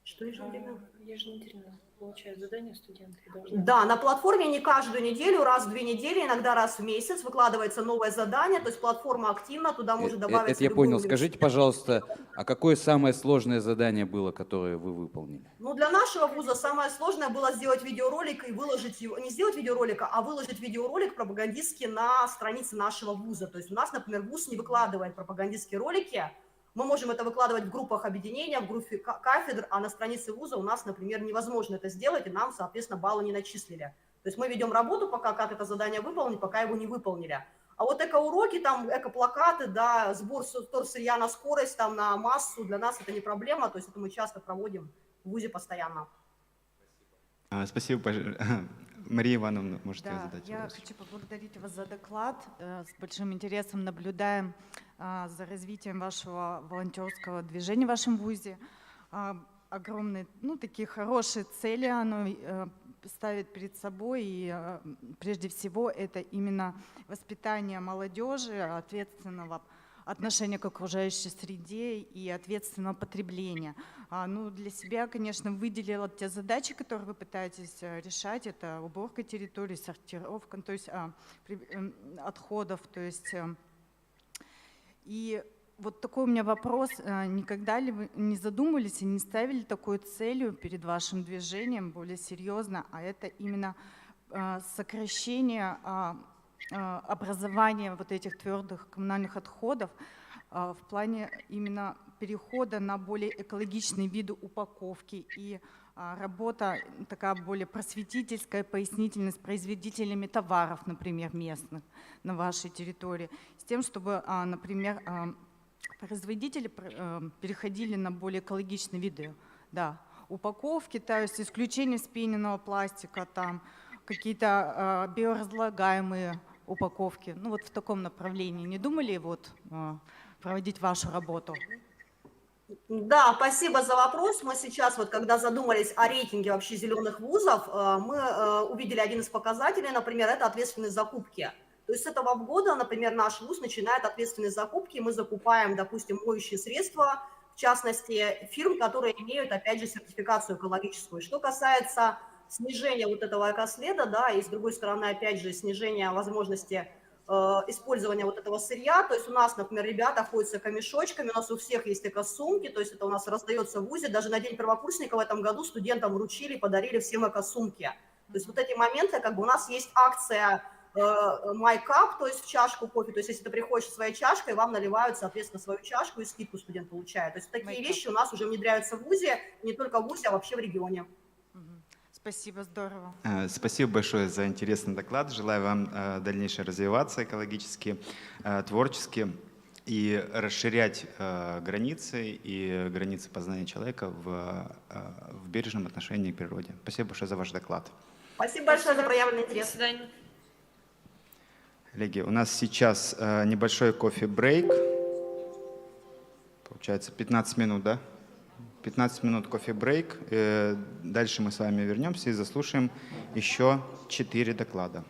Что еженедельно получают задания студенты? Да, на платформе не каждую неделю, раз в 2 недели, иногда раз в месяц выкладывается новое задание, то есть платформа активна, туда может добавиться. Это я понял. Скажите, пожалуйста, а какое самое сложное задание было, которое вы выполнили? Ну, для нашего вуза самое сложное было сделать видеоролик и выложить его, не сделать видеоролика, а выложить видеоролик пропагандистский на странице нашего вуза. То есть у нас, например, вуз не выкладывает пропагандистские ролики. Мы можем это выкладывать в группах объединения, в группе кафедр, а на странице вуза у нас, например, невозможно это сделать, и нам, соответственно, баллы не начислили. То есть мы ведем работу пока, как это задание выполнить, пока его не выполнили. А вот эко-уроки, там, эко-плакаты, да, сбор вторсырья на скорость, там, на массу, для нас это не проблема, то есть это мы часто проводим в вузе постоянно. Спасибо. Мария Ивановна, можете задать я вопрос. хочу поблагодарить вас за доклад. С большим интересом наблюдаем за развитием вашего волонтерского движения в вашем вузе. Огромные, ну, такие хорошие цели оно ставит перед собой. И прежде всего это именно воспитание молодежи, ответственного отношение к окружающей среде и ответственного потребления. Ну, для себя, конечно, выделила те задачи, которые вы пытаетесь решать. Это уборка территории, сортировка, то есть отходов. То есть, и вот такой у меня вопрос. Никогда ли вы не задумывались и не ставили такой целью перед вашим движением более серьезно, а это именно сокращение образования вот этих твердых коммунальных отходов в плане именно перехода на более экологичные виды упаковки и работа такая более просветительская, пояснительная с производителями товаров, например, местных на вашей территории, с тем, чтобы, например, производители переходили на более экологичные виды упаковки, то есть исключение вспененного пластика, там какие-то биоразлагаемые упаковки. Ну вот в таком направлении. Не думали вот проводить вашу работу? Да, спасибо за вопрос. Мы сейчас, вот, когда задумались о рейтинге вообще зеленых вузов, мы увидели один из показателей, например, это ответственные закупки. То есть с этого года, например, наш вуз начинает ответственные закупки, мы закупаем, допустим, моющие средства, в частности, фирм, которые имеют, опять же, сертификацию экологическую. Что касается снижения вот этого экоследа, да, и с другой стороны, опять же, снижения возможности использования вот этого сырья, то есть у нас, например, ребята ходят с эко-мешочками, у нас у всех есть эко-сумки, то есть это у нас раздается в ВУЗе, даже на День первокурсника в этом году студентам вручили, подарили всем эко-сумки. То есть вот эти моменты, как бы у нас есть акция My Cup, то есть в чашку кофе, то есть если ты приходишь со своей чашкой, вам наливают, соответственно, свою чашку и скидку студент получает. То есть такие вещи у нас уже внедряются в ВУЗе, не только в ВУЗе, а вообще в регионе. Спасибо, здорово. Спасибо большое за интересный доклад. Желаю вам дальнейше развиваться экологически, творчески и расширять границы и границы познания человека в бережном отношении к природе. Спасибо большое за ваш доклад. Спасибо большое за проявленный интерес. До свидания. Коллеги, у нас сейчас небольшой кофе-брейк. Получается 15 минут, да? 15 минут кофе-брейк. Дальше мы с вами вернемся и заслушаем еще 4 доклада.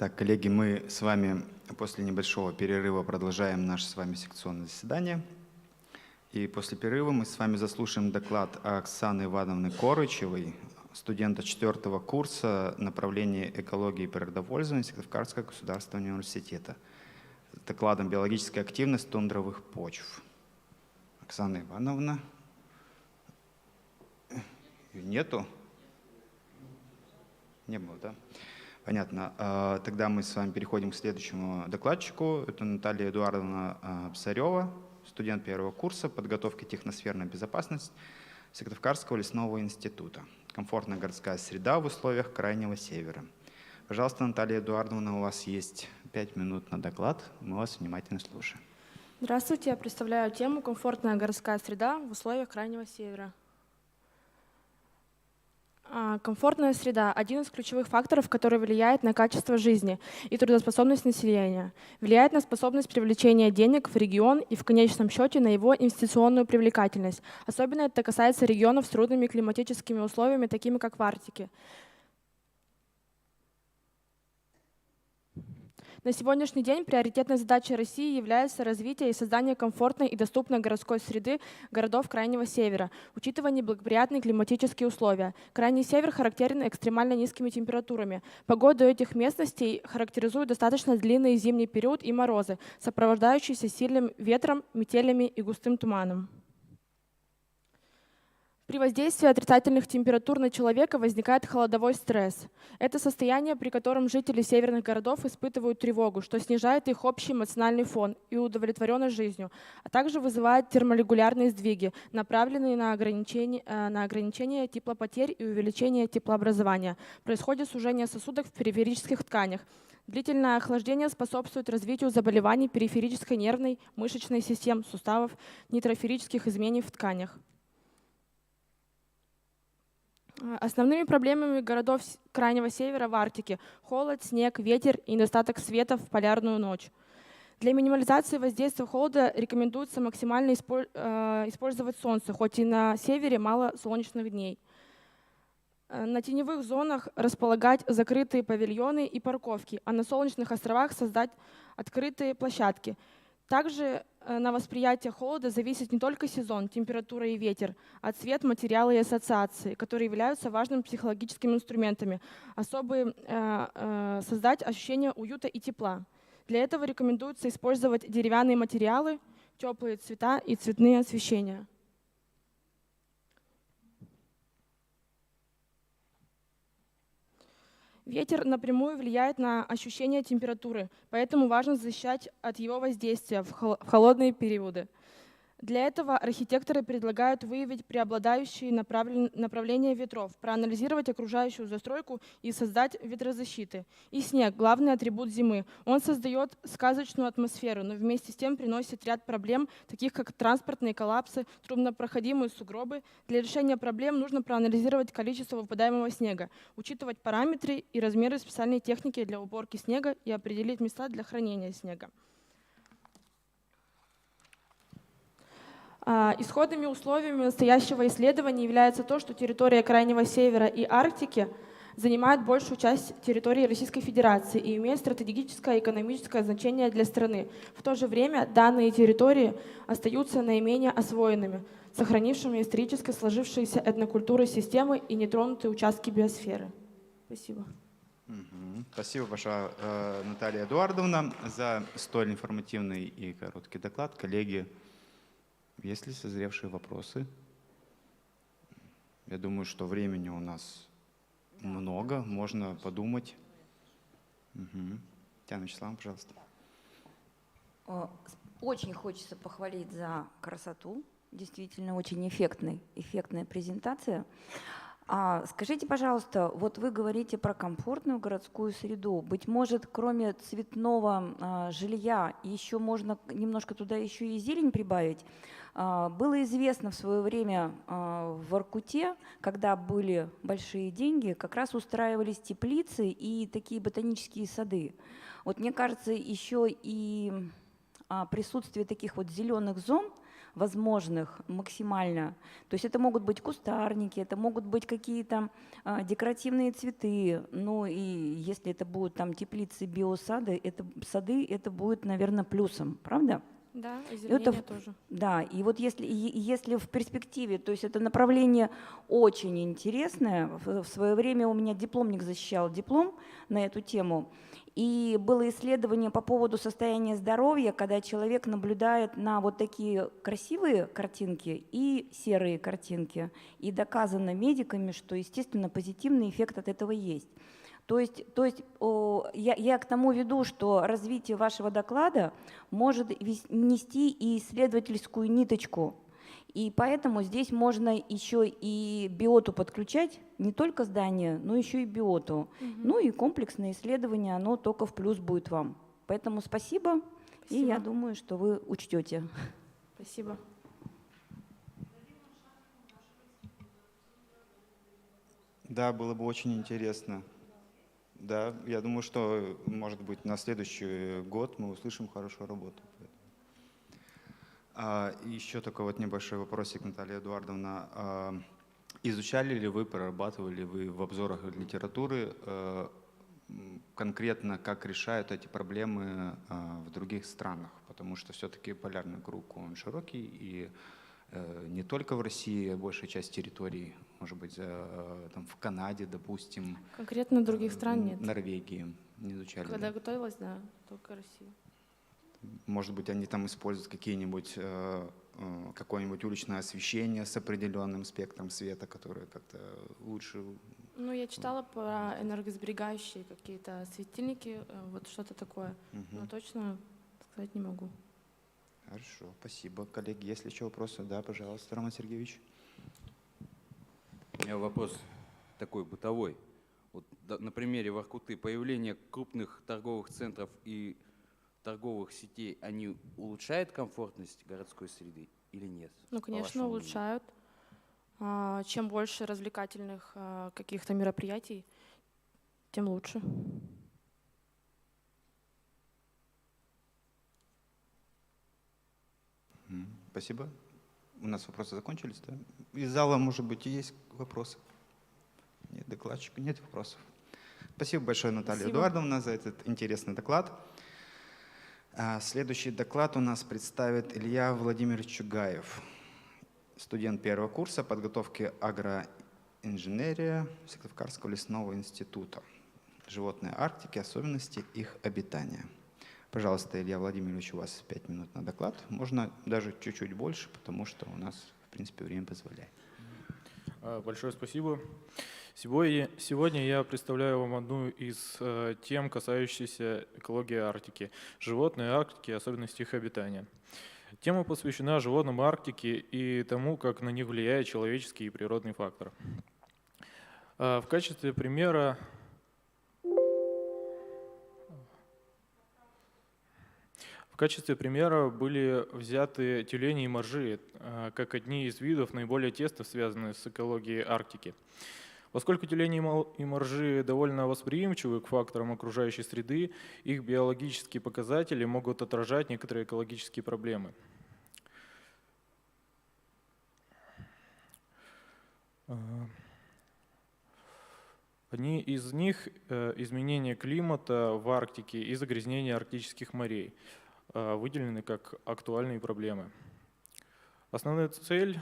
Так, коллеги, мы с вами после небольшого перерыва продолжаем наше с вами секционное заседание. И после перерыва мы с вами заслушаем доклад Оксаны Ивановны Корычевой, студента 4-го курса направления экологии и природопользования Сыктывкарского государственного университета, с докладом «Биологическая активность тундровых почв». Оксана Ивановна. Ее нету? Не было, да? Понятно. Тогда мы с вами переходим к следующему докладчику. Это Наталья Эдуардовна Псарева, студент 1-го курса подготовки техносферной безопасности Сыктывкарского лесного института. Комфортная городская среда в условиях Крайнего Севера. Пожалуйста, Наталья Эдуардовна, у вас есть 5 минут на доклад. Мы вас внимательно слушаем. Здравствуйте, я представляю тему «Комфортная городская среда в условиях Крайнего Севера». Комфортная среда – один из ключевых факторов, который влияет на качество жизни и трудоспособность населения, влияет на способность привлечения денег в регион и в конечном счете на его инвестиционную привлекательность. Особенно это касается регионов с трудными климатическими условиями, такими как в Арктике. На сегодняшний день приоритетной задачей России является развитие и создание комфортной и доступной городской среды городов Крайнего Севера, учитывая неблагоприятные климатические условия. Крайний Север характерен экстремально низкими температурами. Погоду этих местностей характеризуют достаточно длинный зимний период и морозы, сопровождающиеся сильным ветром, метелями и густым туманом. При воздействии отрицательных температур на человека возникает холодовой стресс. Это состояние, при котором жители северных городов испытывают тревогу, что снижает их общий эмоциональный фон и удовлетворенность жизнью, а также вызывает терморегулярные сдвиги, направленные на ограничение теплопотерь и увеличение теплообразования. Происходит сужение сосудов в периферических тканях. Длительное охлаждение способствует развитию заболеваний периферической нервной, мышечной систем, суставов, нейтроферических изменений в тканях. Основными проблемами городов Крайнего Севера в Арктике – холод, снег, ветер и недостаток света в полярную ночь. Для минимализации воздействия холода рекомендуется максимально использовать солнце, хоть и на севере мало солнечных дней. На теневых зонах располагать закрытые павильоны и парковки, а на солнечных островах создать открытые площадки. Также на восприятие холода зависит не только сезон, температура и ветер, а цвет, материалы и ассоциации, которые являются важными психологическими инструментами, создать ощущение уюта и тепла. Для этого рекомендуется использовать деревянные материалы, теплые цвета и цветные освещения. Ветер напрямую влияет на ощущение температуры, поэтому важно защищать от его воздействия в холодные периоды. Для этого архитекторы предлагают выявить преобладающие направления ветров, проанализировать окружающую застройку и создать ветрозащиты. И снег – главный атрибут зимы. Он создает сказочную атмосферу, но вместе с тем приносит ряд проблем, таких как транспортные коллапсы, труднопроходимые сугробы. Для решения проблем нужно проанализировать количество выпадаемого снега, учитывать параметры и размеры специальной техники для уборки снега и определить места для хранения снега. Исходными условиями настоящего исследования является то, что территория Крайнего Севера и Арктики занимает большую часть территории Российской Федерации и имеет стратегическое и экономическое значение для страны. В то же время данные территории остаются наименее освоенными, сохранившими исторически сложившиеся этнокультуры системы и нетронутые участки биосферы. Спасибо. Спасибо большое, Наталья Эдуардовна, за столь информативный и короткий доклад. Коллеги, есть ли созревшие вопросы? Я думаю, что времени у нас много, можно подумать. Татьяна Вячеславовна, пожалуйста. Очень хочется похвалить за красоту. Действительно, очень эффектная презентация. Скажите, пожалуйста, вот вы говорите про комфортную городскую среду. Быть может, кроме цветного жилья, еще можно немножко туда еще и зелень прибавить? Было известно в свое время в Воркуте, когда были большие деньги, как раз устраивались теплицы и такие ботанические сады. Вот мне кажется, еще и присутствие таких вот зеленых зон возможных максимально. То есть это могут быть кустарники, это могут быть какие-то декоративные цветы. Ну и если это будут там теплицы, биосады, это будет, наверное, плюсом, правда? Да, озеленение тоже. Да, и вот если в перспективе, то есть это направление очень интересное. В свое время у меня дипломник защищал диплом на эту тему. И было исследование по поводу состояния здоровья, когда человек наблюдает на вот такие красивые картинки и серые картинки. И доказано медиками, что, естественно, позитивный эффект от этого есть. То есть я к тому веду, что развитие вашего доклада может нести и исследовательскую ниточку. И поэтому здесь можно еще и биоту подключать, не только здание, но еще и биоту. Ну и комплексное исследование, оно только в плюс будет вам. Поэтому спасибо. И я думаю, что вы учтете. Спасибо. Да, было бы очень интересно. Да, я думаю, что, может быть, на следующий год мы услышим хорошую работу. Еще такой вот небольшой вопросик, Наталья Эдуардовна. Изучали ли вы, прорабатывали ли вы в обзорах литературы конкретно, как решают эти проблемы в других странах? Потому что все-таки полярный круг, он широкий, и не только в России, большая часть территорий, может быть, там, в Канаде, допустим. Конкретно других стран нет. Норвегии не изучали. Когда я готовилась, да, только Россия. Может быть, они там используют какое-нибудь уличное освещение с определенным спектром света, которое как-то лучше. Ну, я читала про энергосберегающие какие-то светильники, вот что-то такое. Но точно сказать не могу. Хорошо, спасибо. Коллеги, есть ли еще вопросы? Да, пожалуйста, Роман Сергеевич. У меня вопрос такой бытовой. Вот на примере Воркуты появление крупных торговых центров и торговых сетей, они улучшают комфортность городской среды или нет? Ну, конечно, улучшают. Чем больше развлекательных каких-то мероприятий, тем лучше. Спасибо. У нас вопросы закончились, да? Из зала, может быть, есть вопросы? Нет, докладчика, нет вопросов. Спасибо большое, Наталья Эдуардовна, за этот интересный доклад. Следующий доклад у нас представит Илья Владимирович Чугаев, студент первого курса подготовки агроинженерия Сыктывкарского лесного института. Животные Арктики, особенности их обитания. Пожалуйста, Илья Владимирович, у вас 5 минут на доклад. Можно даже чуть-чуть больше, потому что у нас, в принципе, время позволяет. Большое спасибо. Сегодня я представляю вам одну из тем, касающихся экологии Арктики. Животные Арктики, особенности их обитания. Тема посвящена животным Арктики и тому, как на них влияет человеческий и природный фактор. В качестве примера были взяты тюлени и моржи, как одни из видов наиболее тесно связанные с экологией Арктики. Поскольку тюлени и моржи довольно восприимчивы к факторам окружающей среды, их биологические показатели могут отражать некоторые экологические проблемы. Одни из них – изменение климата в Арктике и загрязнение арктических морей, выделены как актуальные проблемы. Основная цель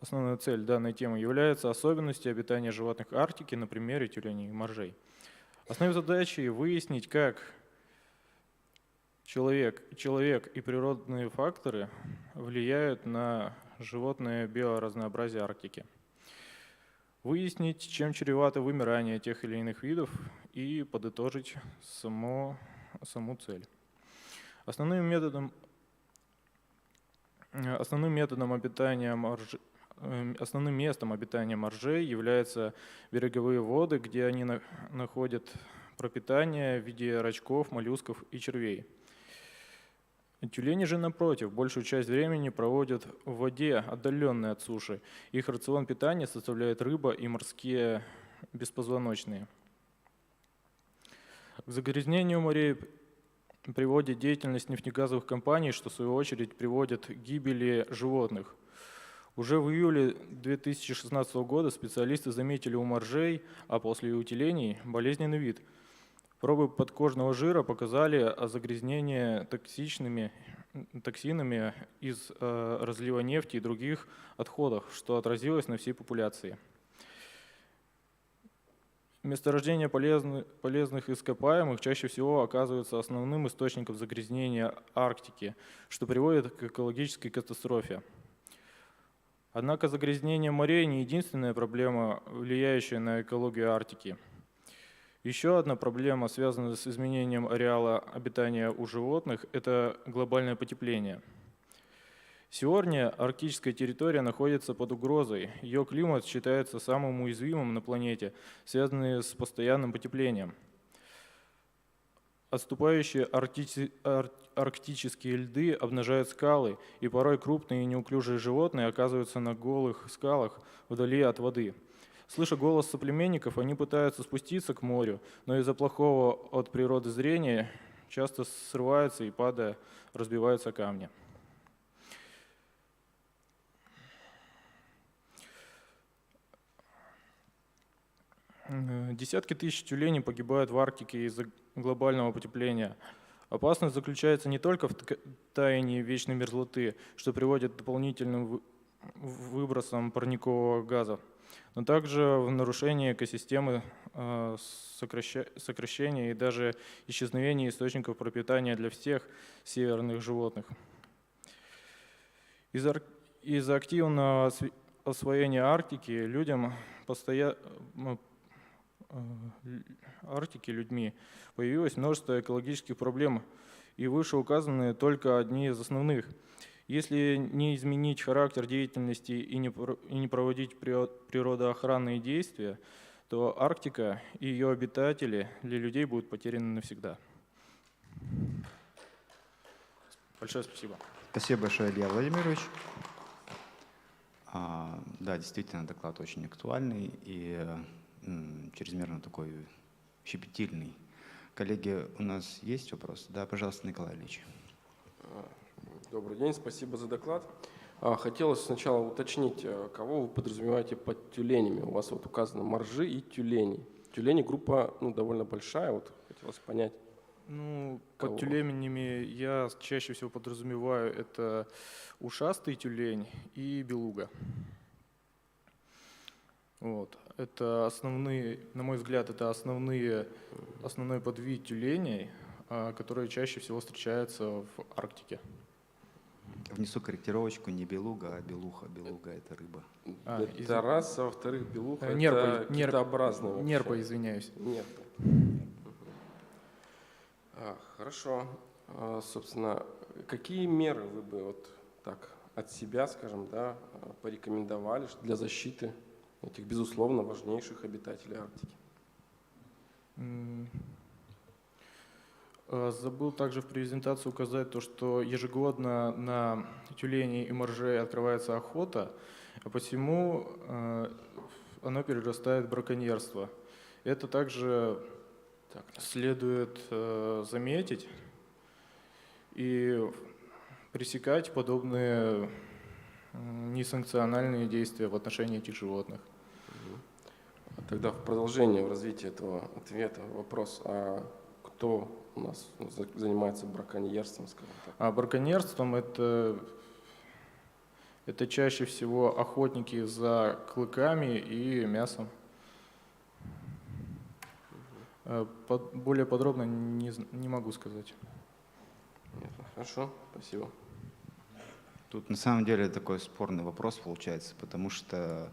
данной темы является особенности обитания животных Арктики на примере тюленей и моржей. Основной задачей выяснить, как человек и природные факторы влияют на животное биоразнообразие Арктики. Выяснить, чем чревато вымирание тех или иных видов, и подытожить саму цель. Основным местом обитания моржей являются береговые воды, где они находят пропитание в виде рачков, моллюсков и червей. Тюлени же, напротив, большую часть времени проводят в воде, отдаленной от суши. Их рацион питания составляет рыба и морские беспозвоночные. К загрязнению морей приводит деятельность нефтегазовых компаний, что в свою очередь приводит к гибели животных. Уже в июле 2016 года специалисты заметили у моржей, а после утилений, болезненный вид. Пробы подкожного жира показали загрязнение токсинами из разлива нефти и других отходов, что отразилось на всей популяции. Месторождения полезных ископаемых чаще всего оказываются основным источником загрязнения Арктики, что приводит к экологической катастрофе. Однако загрязнение морей не единственная проблема, влияющая на экологию Арктики. Еще одна проблема, связанная с изменением ареала обитания у животных, это глобальное потепление. Сегодня арктическая территория находится под угрозой. Ее климат считается самым уязвимым на планете, связанный с постоянным потеплением. Отступающие арктические льды обнажают скалы, и порой крупные и неуклюжие животные оказываются на голых скалах вдали от воды. Слыша голос соплеменников, они пытаются спуститься к морю, но из-за плохого от природы зрения часто срываются и, падая, разбиваются о камни. Десятки тысяч тюленей погибают в Арктике из-за глобального потепления. Опасность заключается не только в таянии вечной мерзлоты, что приводит к дополнительным выбросам парникового газа, но также в нарушении экосистемы, сокращении и даже исчезновении источников пропитания для всех северных животных. Из-за активного освоения Арктики людьми появилось множество экологических проблем, и вышеуказанные только одни из основных. Если не изменить характер деятельности и не проводить природоохранные действия, то Арктика и ее обитатели для людей будут потеряны навсегда. Большое спасибо. Спасибо большое, Илья Владимирович. Да, действительно, доклад очень актуальный и чрезмерно такой щепетильный. Коллеги, у нас есть вопросы? Да, пожалуйста, Николай Ильич. Добрый день, спасибо за доклад. Хотелось сначала уточнить, кого вы подразумеваете под тюленями. У вас вот указано моржи и тюлени. Тюлени группа довольно большая, вот хотелось понять. Под тюленями я чаще всего подразумеваю это ушастый тюлень и белуга. Вот. Это основные, на мой взгляд, это основной подвид тюленей, которые чаще всего встречаются в Арктике. Внесу корректировочку, не белуга, а белуха. Белуга – это рыба. Это раз, а во-вторых, белуха – это китообразная. Нерпа, извиняюсь. Нерпа. Хорошо. Собственно, какие меры вы бы вот так от себя, скажем, да, порекомендовали для защиты этих, безусловно, важнейших обитателей Арктики? Забыл также в презентации указать то, что ежегодно на тюленей и моржей открывается охота, а посему оно перерастает в браконьерство. Это также следует заметить и пресекать подобные несанкциональные действия в отношении этих животных. Тогда в продолжение, в развитии этого ответа вопрос, а кто у нас занимается браконьерством, скажем так? Браконьерством это чаще всего охотники за клыками и мясом. Более подробно не могу сказать. Хорошо, спасибо. Тут на самом деле такой спорный вопрос получается, потому что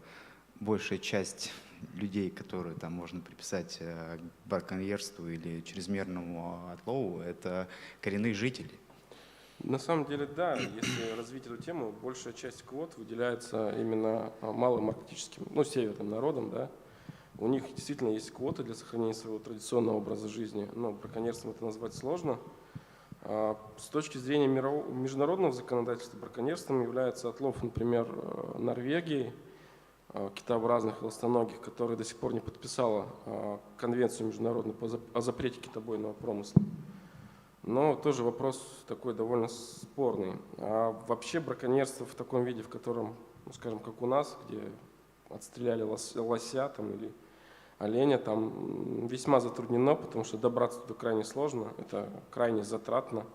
большая часть людей, которые там можно приписать к браконьерству или чрезмерному отлову, это коренные жители. На самом деле, да, если развить эту тему, большая часть квот выделяется именно малым арктическим, северным народам, да. У них действительно есть квоты для сохранения своего традиционного образа жизни, но браконьерством это назвать сложно. С точки зрения международного законодательства браконьерством является отлов, например, Норвегии, китообразных ластоногих, которая до сих пор не подписала конвенцию международную о запрете китобойного промысла. Но тоже вопрос такой довольно спорный. А вообще браконьерство в таком виде, в котором, ну, скажем, как у нас, где отстреляли лося там, или оленя, там весьма затруднено, потому что добраться туда крайне сложно, это крайне затратно.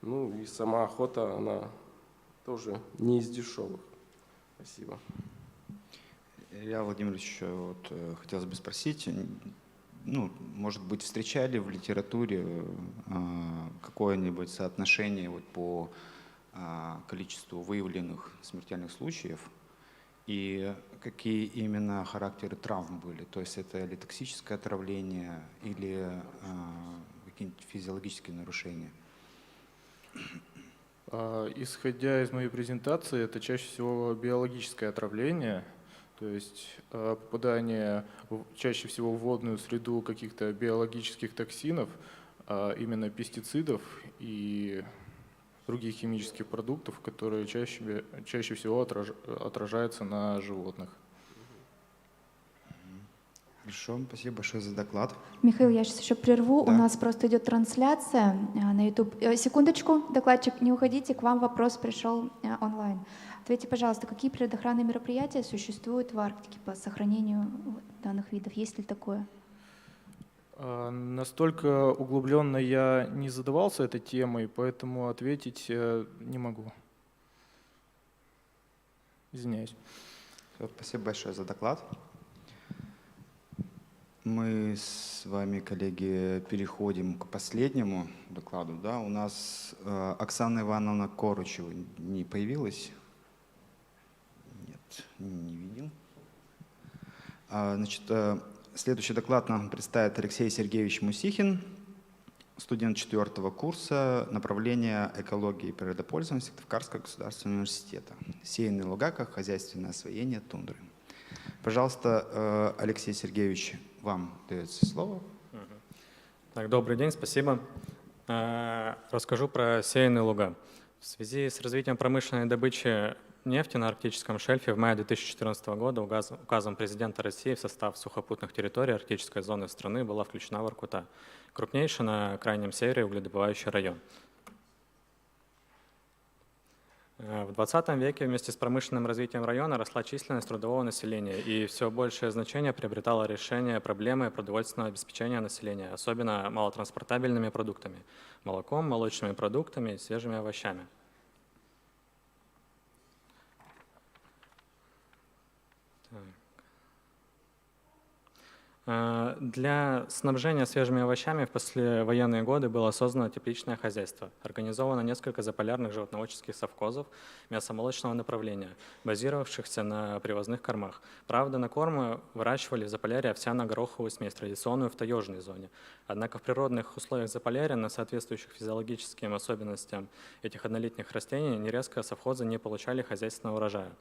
Ну и сама охота, она тоже не из дешевых. Спасибо. Илья Владимирович, вот, хотелось бы спросить, ну, может быть, встречали в литературе какое-нибудь соотношение вот по количеству выявленных смертельных случаев и какие именно характеры травм были? То есть это ли токсическое отравление или какие-нибудь физиологические нарушения? Исходя из моей презентации, это чаще всего биологическое отравление, то есть попадание чаще всего в водную среду каких-то биологических токсинов, именно пестицидов и других химических продуктов, которые чаще всего отражаются на животных. Хорошо, спасибо большое за доклад. Михаил, я сейчас еще прерву. Да. У нас просто идет трансляция на YouTube. Секундочку, докладчик, не уходите, к вам вопрос пришел онлайн. Ответьте, пожалуйста, какие природоохранные мероприятия существуют в Арктике по сохранению данных видов? Есть ли такое? Настолько углубленно я не задавался этой темой, поэтому ответить не могу. Извиняюсь. Спасибо большое за доклад. Мы с вами, коллеги, переходим к последнему докладу. Да? У нас Оксана Ивановна Коручева не появилась? Нет, не видел. Значит, следующий доклад нам представит Алексей Сергеевич Мусихин, студент 4-го курса направления экологии и природопользования Сыктывкарского государственного университета. Сеянные луга как хозяйственное освоение тундры. Пожалуйста, Алексей Сергеевич, вам дается слово. Так, добрый день, спасибо. Расскажу про сеянные луга. В связи с развитием промышленной добычи нефти на арктическом шельфе в мае 2014 года указом президента России в состав сухопутных территорий арктической зоны страны была включена Воркута, крупнейший на крайнем севере угледобывающий район. В 20 веке вместе с промышленным развитием района росла численность трудового населения, и все большее значение приобретало решение проблемы продовольственного обеспечения населения, особенно малотранспортабельными продуктами – молоком, молочными продуктами и свежими овощами. Для снабжения свежими овощами в послевоенные годы было создано тепличное хозяйство. Организовано несколько заполярных животноводческих совхозов мясомолочного направления, базировавшихся на привозных кормах. Правда, на корм выращивали в Заполярье овсяно-гороховую смесь, традиционную в таежной зоне. Однако в природных условиях Заполярья, на соответствующих физиологическим особенностям этих однолетних растений, нерезко совхозы не получали хозяйственного урожая.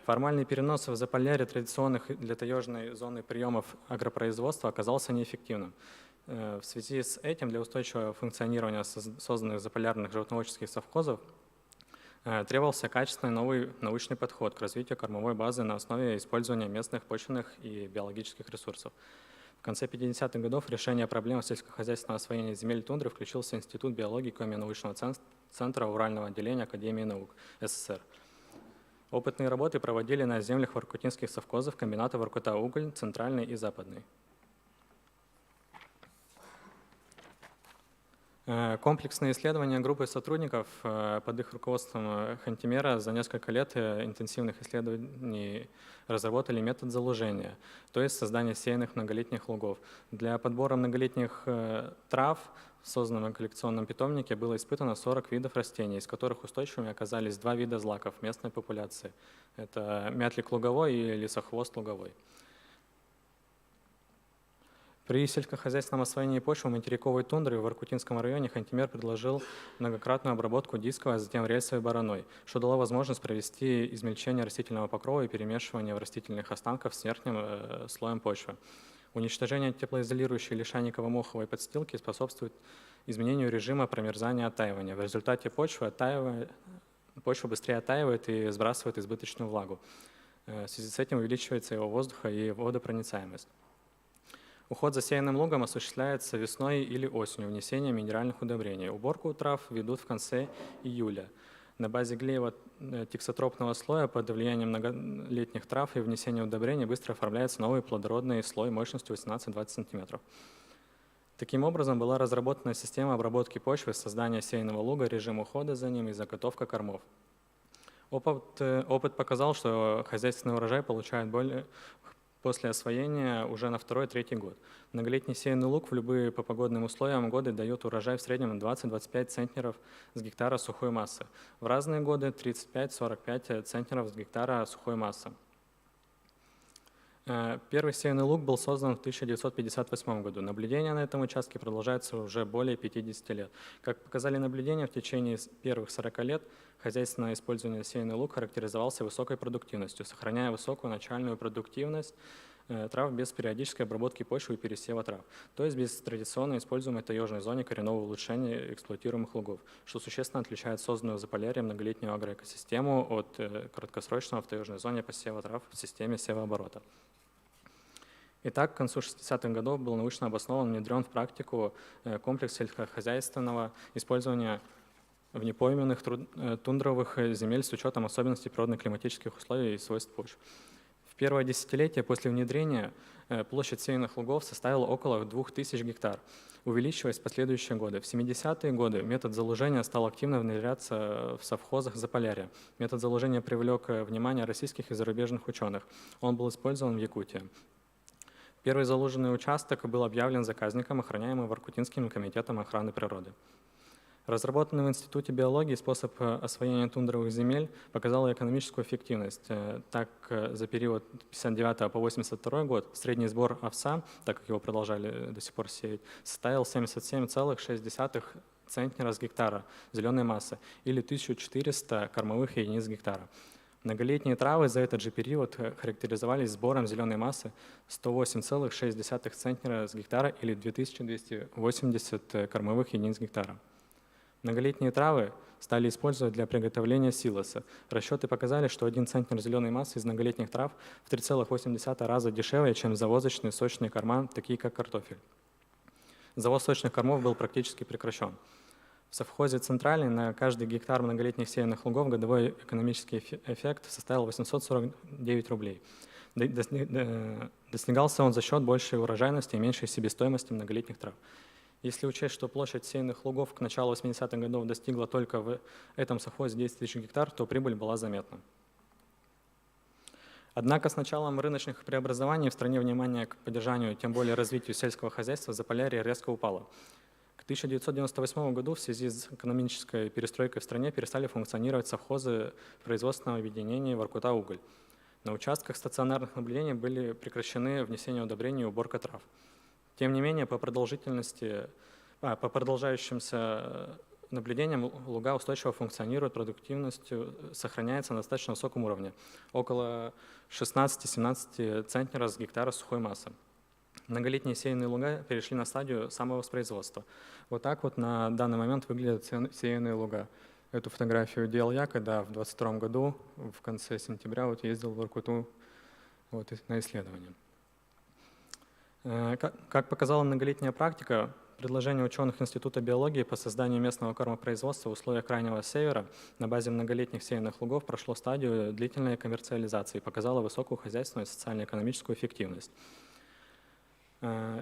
Формальный перенос в Заполярье традиционных для таежной зоны приемов агропроизводства оказался неэффективным. В связи с этим для устойчивого функционирования созданных заполярных животноводческих совхозов требовался качественный новый научный подход к развитию кормовой базы на основе использования местных почвенных и биологических ресурсов. В конце 50-х годов в решение проблем сельскохозяйственного освоения земель тундры включился Институт биологии Коми-научного центра Урального отделения Академии наук СССР. Опытные работы проводили на землях воркутинских совхозов комбината Воркута-Уголь, центральный и западный. Комплексные исследования группы сотрудников под их руководством Хантимера за несколько лет интенсивных исследований разработали метод заложения, то есть создание сеянных многолетних лугов. Для подбора многолетних трав в созданном коллекционном питомнике было испытано 40 видов растений, из которых устойчивыми оказались 2 вида злаков местной популяции. Это мятлик луговой и лесохвост луговой. При сельскохозяйственном освоении почвы материковой тундры в Воркутинском районе Хантимер предложил многократную обработку дисковой, а затем рельсовой бороной, что дало возможность провести измельчение растительного покрова и перемешивание растительных останков с верхним слоем почвы. Уничтожение теплоизолирующей лишайниково-моховой подстилки способствует изменению режима промерзания и оттаивания. В результате почва быстрее оттаивает и сбрасывает избыточную влагу. В связи с этим увеличивается его воздуха и водопроницаемость. Уход за сеянным лугом осуществляется весной или осенью внесением минеральных удобрений. Уборку трав ведут в конце июля. На базе глеево-тексотропного слоя под влиянием многолетних трав и внесения удобрений быстро оформляется новый плодородный слой мощностью 18-20 см. Таким образом, была разработана система обработки почвы, создания сеянного луга, режим ухода за ним и заготовка кормов. Опыт показал, что хозяйственный урожай получают после освоения уже на 2-3 год. Многолетний сеянный луг в любые по погодным условиям годы дает урожай в среднем 20-25 центнеров с гектара сухой массы. В разные годы 35-45 центнеров с гектара сухой массы. Первый сеянный луг был создан в 1958 году. Наблюдения на этом участке продолжаются уже более 50 лет. Как показали наблюдения, в течение первых 40 лет хозяйственное использование сеянный луг характеризовался высокой продуктивностью, сохраняя высокую начальную продуктивность трав без периодической обработки почвы и пересева трав, то есть без традиционно используемой таежной зоне коренного улучшения эксплуатируемых лугов, что существенно отличает созданную Заполярьем многолетнюю агроэкосистему от краткосрочного в таежной зоне посева трав в системе севооборота. Итак, к концу 60-х годов был научно обоснован, внедрен в практику комплекс сельскохозяйственного использования внепойменных тундровых земель с учетом особенностей природно-климатических условий и свойств почв. В первое десятилетие после внедрения площадь сеянных лугов составила около 2000 гектар, увеличиваясь в последующие годы. В 70-е годы метод залужения стал активно внедряться в совхозах Заполярья. Метод залужения привлек внимание российских и зарубежных ученых. Он был использован в Якутии. Первый залуженный участок был объявлен заказником, охраняемым Воркутинским комитетом охраны природы. Разработанный в Институте биологии способ освоения тундровых земель показал экономическую эффективность. Так, за период 1959 по 1982 год средний сбор овса, так как его продолжали до сих пор сеять, составил 77,6 центнера с гектара зеленой массы или 1400 кормовых единиц гектара. Многолетние травы за этот же период характеризовались сбором зеленой массы 108,6 центнера с гектара или 2280 кормовых единиц гектара. Многолетние травы стали использовать для приготовления силоса. Расчеты показали, что 1 центнер зеленой массы из многолетних трав в 3,8 раза дешевле, чем завозочные сочные корма, такие как картофель. Завоз сочных кормов был практически прекращен. В совхозе «Центральный» на каждый гектар многолетних сеянных лугов годовой экономический эффект составил 849 рублей. Достигался он за счет большей урожайности и меньшей себестоимости многолетних трав. Если учесть, что площадь сеянных лугов к началу 80-х годов достигла только в этом совхозе 10 тысяч гектар, то прибыль была заметна. Однако с началом рыночных преобразований в стране внимание к поддержанию, тем более развитию сельского хозяйства в Заполярье резко упало. К 1998 году в связи с экономической перестройкой в стране перестали функционировать совхозы производственного объединения «Воркута-Уголь». На участках стационарных наблюдений были прекращены внесение удобрений и уборка трав. Тем не менее, по продолжающимся наблюдениям луга устойчиво функционируют, продуктивность сохраняется на достаточно высоком уровне, около 16-17 центнеров с гектара сухой массы. Многолетние сеянные луга перешли на стадию самовоспроизводства. Вот так вот на данный момент выглядят сеянные луга. Эту фотографию делал я, когда в 2022 году, в конце сентября, ездил в Воркуту на исследование. Как показала многолетняя практика, предложение ученых Института биологии по созданию местного кормопроизводства в условиях Крайнего Севера на базе многолетних сеянных лугов прошло стадию длительной коммерциализации и показало высокую хозяйственную и социально-экономическую эффективность.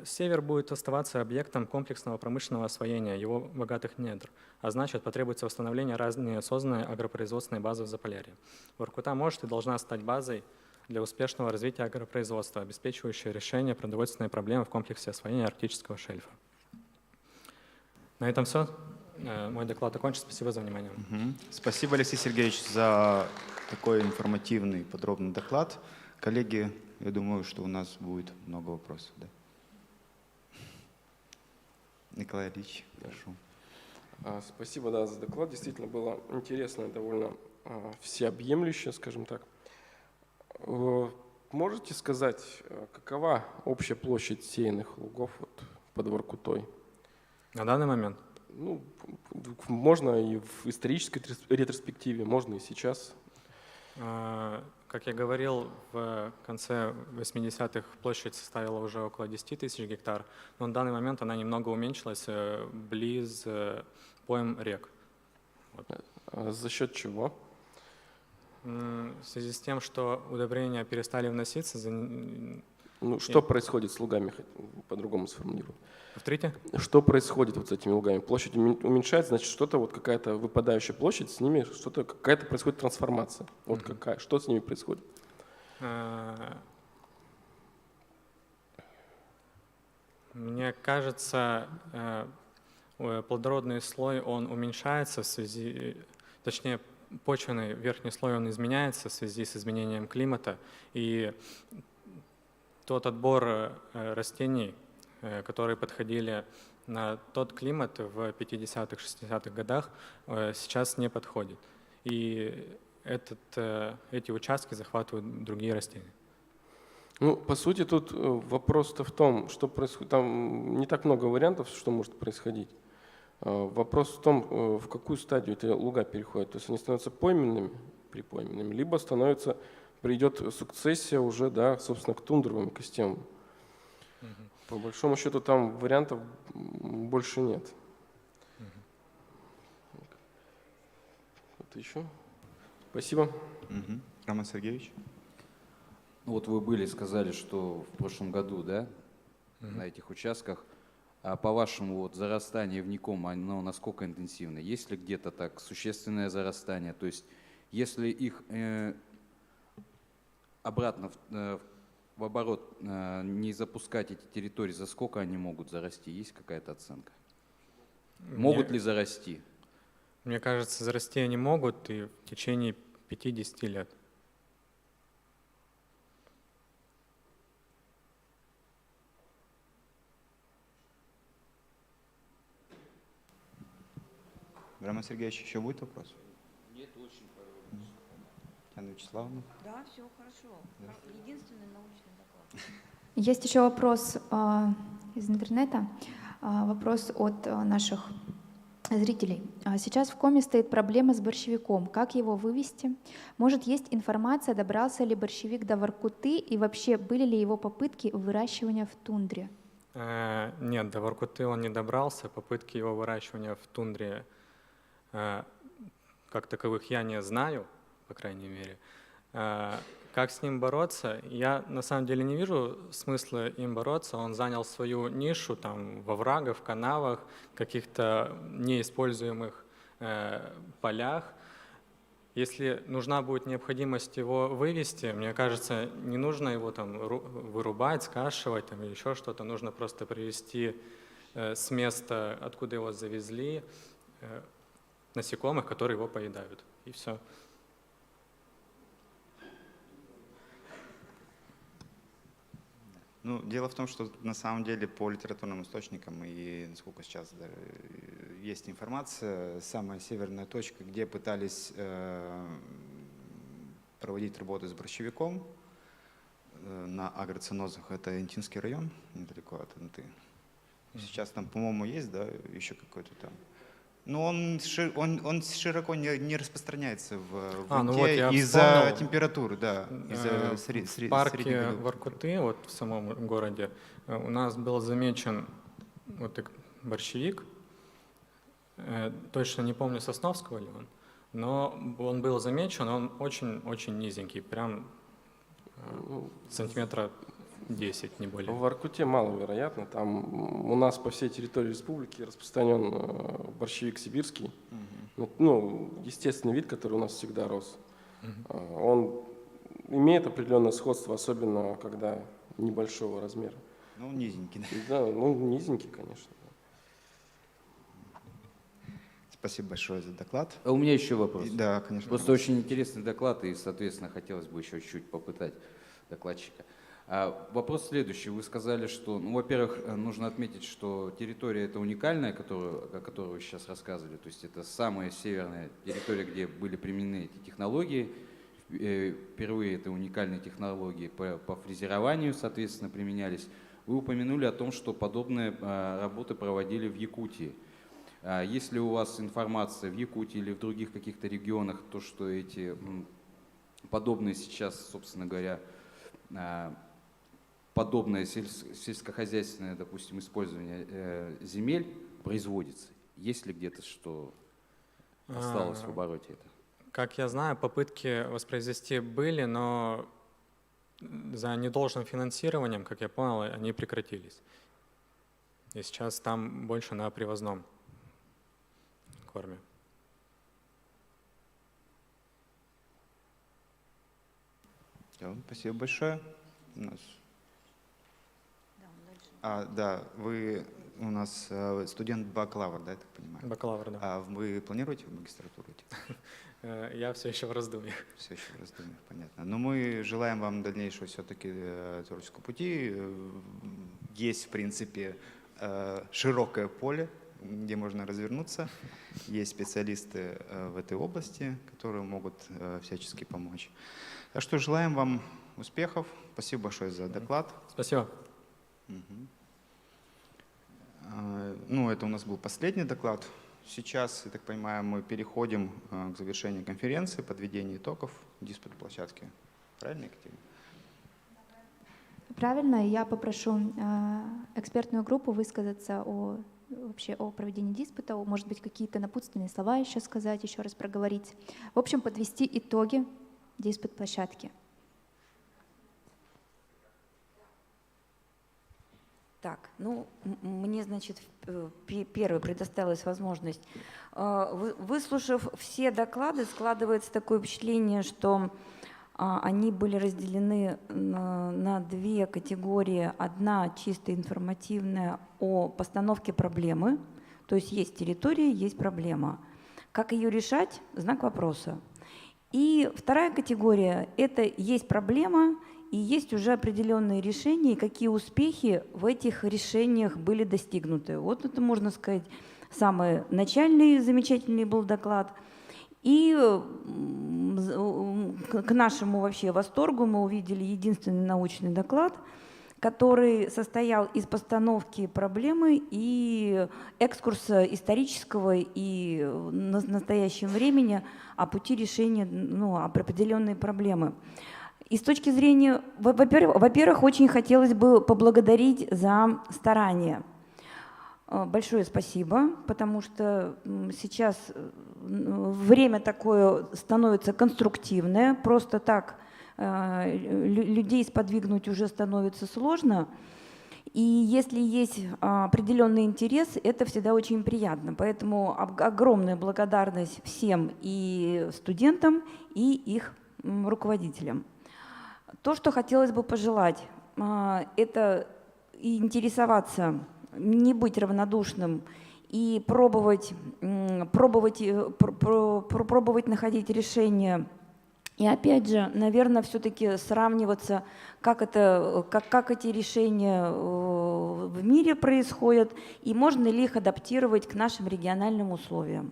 Север будет оставаться объектом комплексного промышленного освоения его богатых недр, а значит, потребуется восстановление ранее созданной агропроизводственной базы в Заполярье. Воркута может и должна стать базой для успешного развития агропроизводства, обеспечивающего решение продовольственной проблемы в комплексе освоения арктического шельфа. На этом все. Мой доклад окончен. Спасибо за внимание. Спасибо, Алексей Сергеевич, за такой информативный, подробный доклад. Коллеги, я думаю, что у нас будет много вопросов. Да? Николай Ильич, прошу. Спасибо, да, за доклад. Действительно было интересно, довольно всеобъемлюще, скажем так. Можете сказать, какова общая площадь сеянных лугов под Воркутой? На данный момент? Ну, можно и в исторической ретроспективе, можно и сейчас. Как я говорил, в конце 80-х площадь составила уже около 10 тысяч гектар, но на данный момент она немного уменьшилась близ пойм рек. Вот. За счет чего? В связи с тем, что удобрения перестали вноситься. Ну, что происходит с лугами, по-другому сформулирую? Повторите? Что происходит вот с этими лугами? Площадь уменьшается, значит, что-то, вот какая-то выпадающая площадь, с ними что-то, какая-то происходит трансформация. Вот какая? Что с ними происходит? Мне кажется, плодородный слой, он уменьшается в связи, точнее, почвенный верхний слой, он изменяется в связи с изменением климата, и тот отбор растений, которые подходили на тот климат в 50-х, 60-х годах, сейчас не подходит. И эти участки захватывают другие растения. Ну, по сути, тут вопрос-то в том, что происходит. Там не так много вариантов, что может происходить. Вопрос в том, в какую стадию эти луга переходят. То есть они становятся пойменными, припойменными, либо придет сукцессия уже, да, собственно, к тундровым экосистемам. По большому счету там вариантов больше нет. Это еще? Спасибо. Роман Сергеевич. Ну, вот вы сказали, что в прошлом году, да, на этих участках, а по вашему вот зарастанию вником, оно насколько интенсивно? Есть ли где-то так существенное зарастание? То есть если их обратно в оборот не запускать эти территории, за сколько они могут зарасти? Есть какая-то оценка? Могут ли зарасти? Мне кажется, зарасти они могут и в течение 50 лет. Роман Сергеевич, еще будет вопрос? Нет, очень хорошо. Анна Вячеславовна? Да, все хорошо. Да. Единственный научный доклад. Есть еще вопрос из интернета, вопрос от наших зрителей. Сейчас в Коме стоит проблема с борщевиком. Как его вывести? Может, есть информация, добрался ли борщевик до Воркуты и вообще были ли его попытки выращивания в тундре? Нет, до Воркуты он не добрался. Попытки его выращивания в тундре как таковых я не знаю, по крайней мере. Как с ним бороться? Я на самом деле не вижу смысла им бороться. Он занял свою нишу там, во оврагах, в канавах, каких-то неиспользуемых полях. Если нужна будет необходимость его вывести, мне кажется, не нужно его там вырубать, скашивать там, или еще что-то. Нужно просто привести с места, откуда его завезли, насекомых, которые его поедают. И все. Ну, дело в том, что на самом деле по литературным источникам и насколько сейчас есть информация, самая северная точка, где пытались проводить работу с борщевиком на агроцинозах, это Интинский район, недалеко от Инты. Сейчас там, по-моему, есть, да, еще какой-то там. Но он широко не распространяется в Инте из-за температуры, да. В парке Воркуты, вот в самом городе, у нас был замечен вот борщевик. Точно не помню, Сосновского ли он, но он был замечен, он очень-очень низенький, прям сантиметра 10, не более. В Воркуте маловероятно. Там у нас по всей территории республики распространен борщевик сибирский. Ну, естественный вид, который у нас всегда рос. Он имеет определенное сходство, особенно когда небольшого размера. Ну, низенький. Да, ну, низенький, конечно. Спасибо большое за доклад. А у меня еще вопрос. Да, конечно. Просто очень интересный доклад, и, соответственно, хотелось бы еще чуть-чуть попытать докладчика. Вопрос следующий. Вы сказали, что, ну, во-первых, нужно отметить, что территория это уникальная, о которой вы сейчас рассказывали, то есть это самая северная территория, где были применены эти технологии. Впервые это уникальные технологии по фрезерованию, соответственно, применялись. Вы упомянули о том, что подобные работы проводили в Якутии. Есть ли у вас информация в Якутии или в других каких-то регионах, то, что эти подобные сейчас, собственно говоря, подобное сельскохозяйственное, допустим, использование земель производится? Есть ли где-то, что осталось в обороте это? Как я знаю, попытки воспроизвести были, но за недолжным финансированием, как я понял, они прекратились. И сейчас там больше на привозном корме. Спасибо большое. У нас... Да, вы у нас студент бакалавр, да, я так понимаю? Бакалавр, да. А вы планируете в магистратуру идти? Я все еще в раздумьях. Все еще в раздумьях, понятно. Но мы желаем вам дальнейшего все-таки творческого пути. Есть, в принципе, широкое поле, где можно развернуться. Есть специалисты в этой области, которые могут всячески помочь. Так что желаем вам успехов. Спасибо большое за доклад. Спасибо. Ну, это у нас был последний доклад. Сейчас, я так понимаю, мы переходим к завершению конференции, подведению итогов диспут-площадки. Правильно, Екатерина? Правильно, я попрошу экспертную группу высказаться вообще о проведении диспута, может быть, какие-то напутственные слова еще сказать, еще раз проговорить. В общем, подвести итоги диспут-площадки. Так, ну, мне, значит, первой предоставилась возможность. Выслушав все доклады, складывается такое впечатление, что они были разделены на две категории. Одна чисто информативная о постановке проблемы, то есть есть территория, есть проблема. Как ее решать? Знак вопроса. И вторая категория – это есть проблема, и есть уже определенные решения, и какие успехи в этих решениях были достигнуты. Вот это, можно сказать, самый начальный замечательный был доклад. И к нашему вообще восторгу мы увидели единственный научный доклад, который состоял из постановки проблемы и экскурса исторического и в настоящем времени о пути решения определенной проблемы. И с точки зрения, во-первых, очень хотелось бы поблагодарить за старания. Большое спасибо, потому что сейчас время такое становится конструктивное, просто так людей сподвигнуть уже становится сложно. И если есть определенный интерес, это всегда очень приятно. Поэтому огромная благодарность всем и студентам, и их руководителям. То, что хотелось бы пожелать, это интересоваться, не быть равнодушным и пробовать находить решения. И опять же, наверное, все-таки сравниваться, как эти решения в мире происходят, и можно ли их адаптировать к нашим региональным условиям.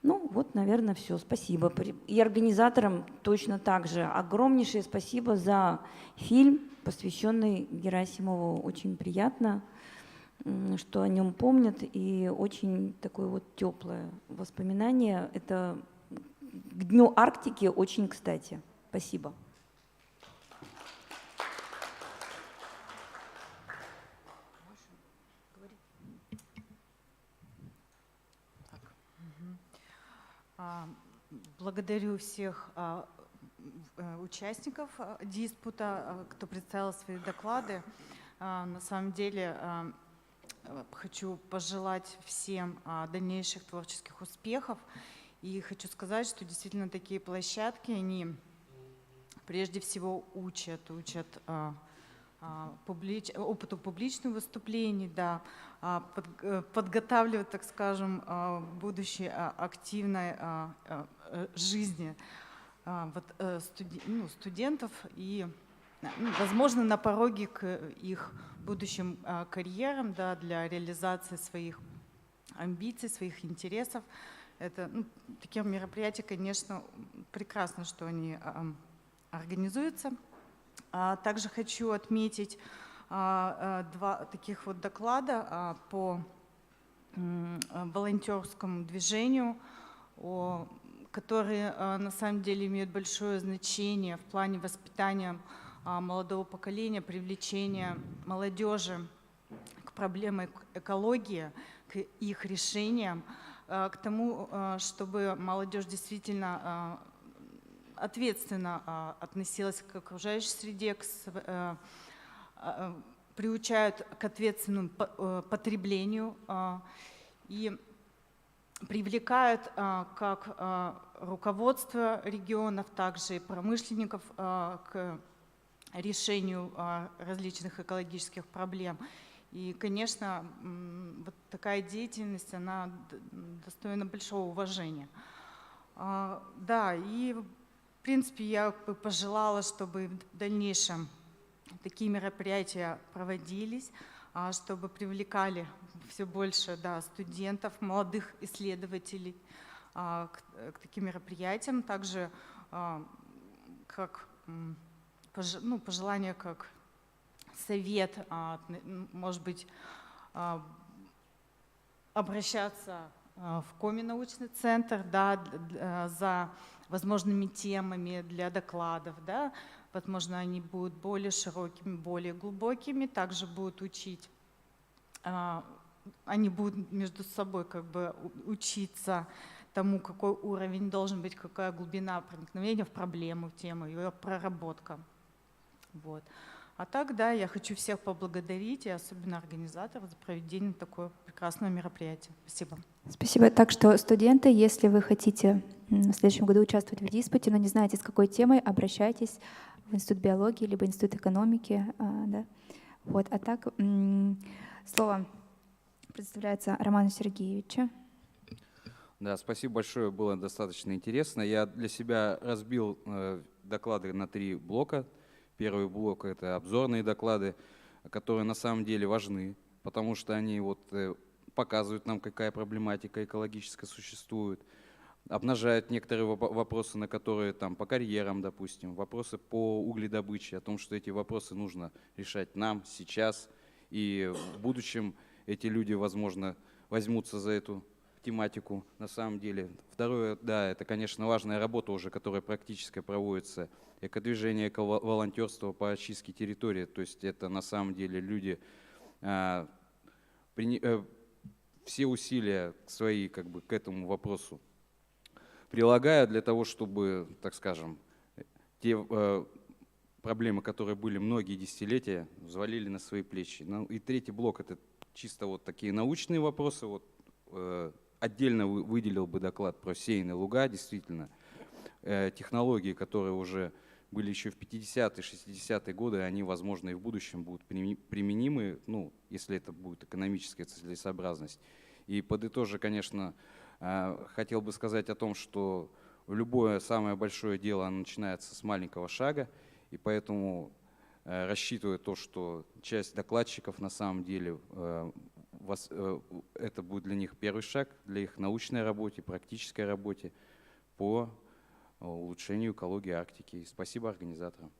Ну, вот, наверное, все. Спасибо. И организаторам точно так же. Огромнейшее спасибо за фильм, посвященный Герасимову. Очень приятно, что о нем помнят, и очень такое вот теплое воспоминание. Это к Дню Арктики очень кстати. Спасибо. Благодарю всех участников диспута, кто представил свои доклады. На самом деле хочу пожелать всем дальнейших творческих успехов. И хочу сказать, что действительно такие площадки, они прежде всего учат опыту публичных выступлений, да, подготавливают, так скажем, будущей активной жизни студентов и, возможно, на пороге к их будущим карьерам, да, для реализации своих амбиций, своих интересов. Это, такие мероприятия, конечно, прекрасно, что они организуются. Также хочу отметить два таких вот доклада по волонтерскому движению, которые на самом деле имеют большое значение в плане воспитания молодого поколения, привлечения молодежи к проблемам экологии, к их решениям, к тому, чтобы молодежь действительно ответственно относилась к окружающей среде, приучают к ответственному потреблению и привлекают как руководство регионов, также и промышленников к решению различных экологических проблем. И, конечно, вот такая деятельность, она достойна большого уважения. Да, и в принципе я бы пожелала, чтобы в дальнейшем такие мероприятия проводились, чтобы привлекали все больше студентов, молодых исследователей к таким мероприятиям. Также как пожелание, как совет, может быть, обращаться в Коми научный центр за возможными темами для докладов. Возможно, они будут более широкими, более глубокими, также будут учить, они будут между собой учиться тому, какой уровень должен быть, какая глубина проникновения в проблему, в тему, ее проработка. Вот. А так, я хочу всех поблагодарить, и особенно организаторов, за проведение такого прекрасного мероприятия. Спасибо. Спасибо. Так что, студенты, если вы хотите в следующем году участвовать в диспуте, но не знаете, с какой темой, обращайтесь в Институт биологии либо Институт экономики. Вот. А так, слово предоставляется Роману Сергеевичу. Да, спасибо большое, было достаточно интересно. Я для себя разбил доклады на 3 блока. Первый блок — это обзорные доклады, которые на самом деле важны, потому что они показывают нам, какая проблематика экологическая существует, обнажают некоторые вопросы, на которые по карьерам, допустим, вопросы по угледобыче, о том, что эти вопросы нужно решать нам сейчас, и в будущем эти люди, возможно, возьмутся за эту тематику на самом деле. Второе, это, конечно, важная работа уже, которая практически проводится, экодвижение, эковолонтерство по очистке территории. То есть это на самом деле люди все усилия свои к этому вопросу прилагают для того, чтобы, так скажем, те проблемы, которые были многие десятилетия, взвалили на свои плечи. И третий блок — это чисто такие научные вопросы. Отдельно выделил бы доклад про сеянные луга, действительно. Технологии, которые уже были еще в 50-е, 60-е годы, они, возможно, и в будущем будут применимы, если это будет экономическая целесообразность. И подытожи, конечно, хотел бы сказать о том, что любое самое большое дело начинается с маленького шага, и поэтому рассчитываю то, что часть докладчиков на самом деле это будет для них первый шаг для их научной работе, практической работе по улучшению экологии Арктики. Спасибо организаторам.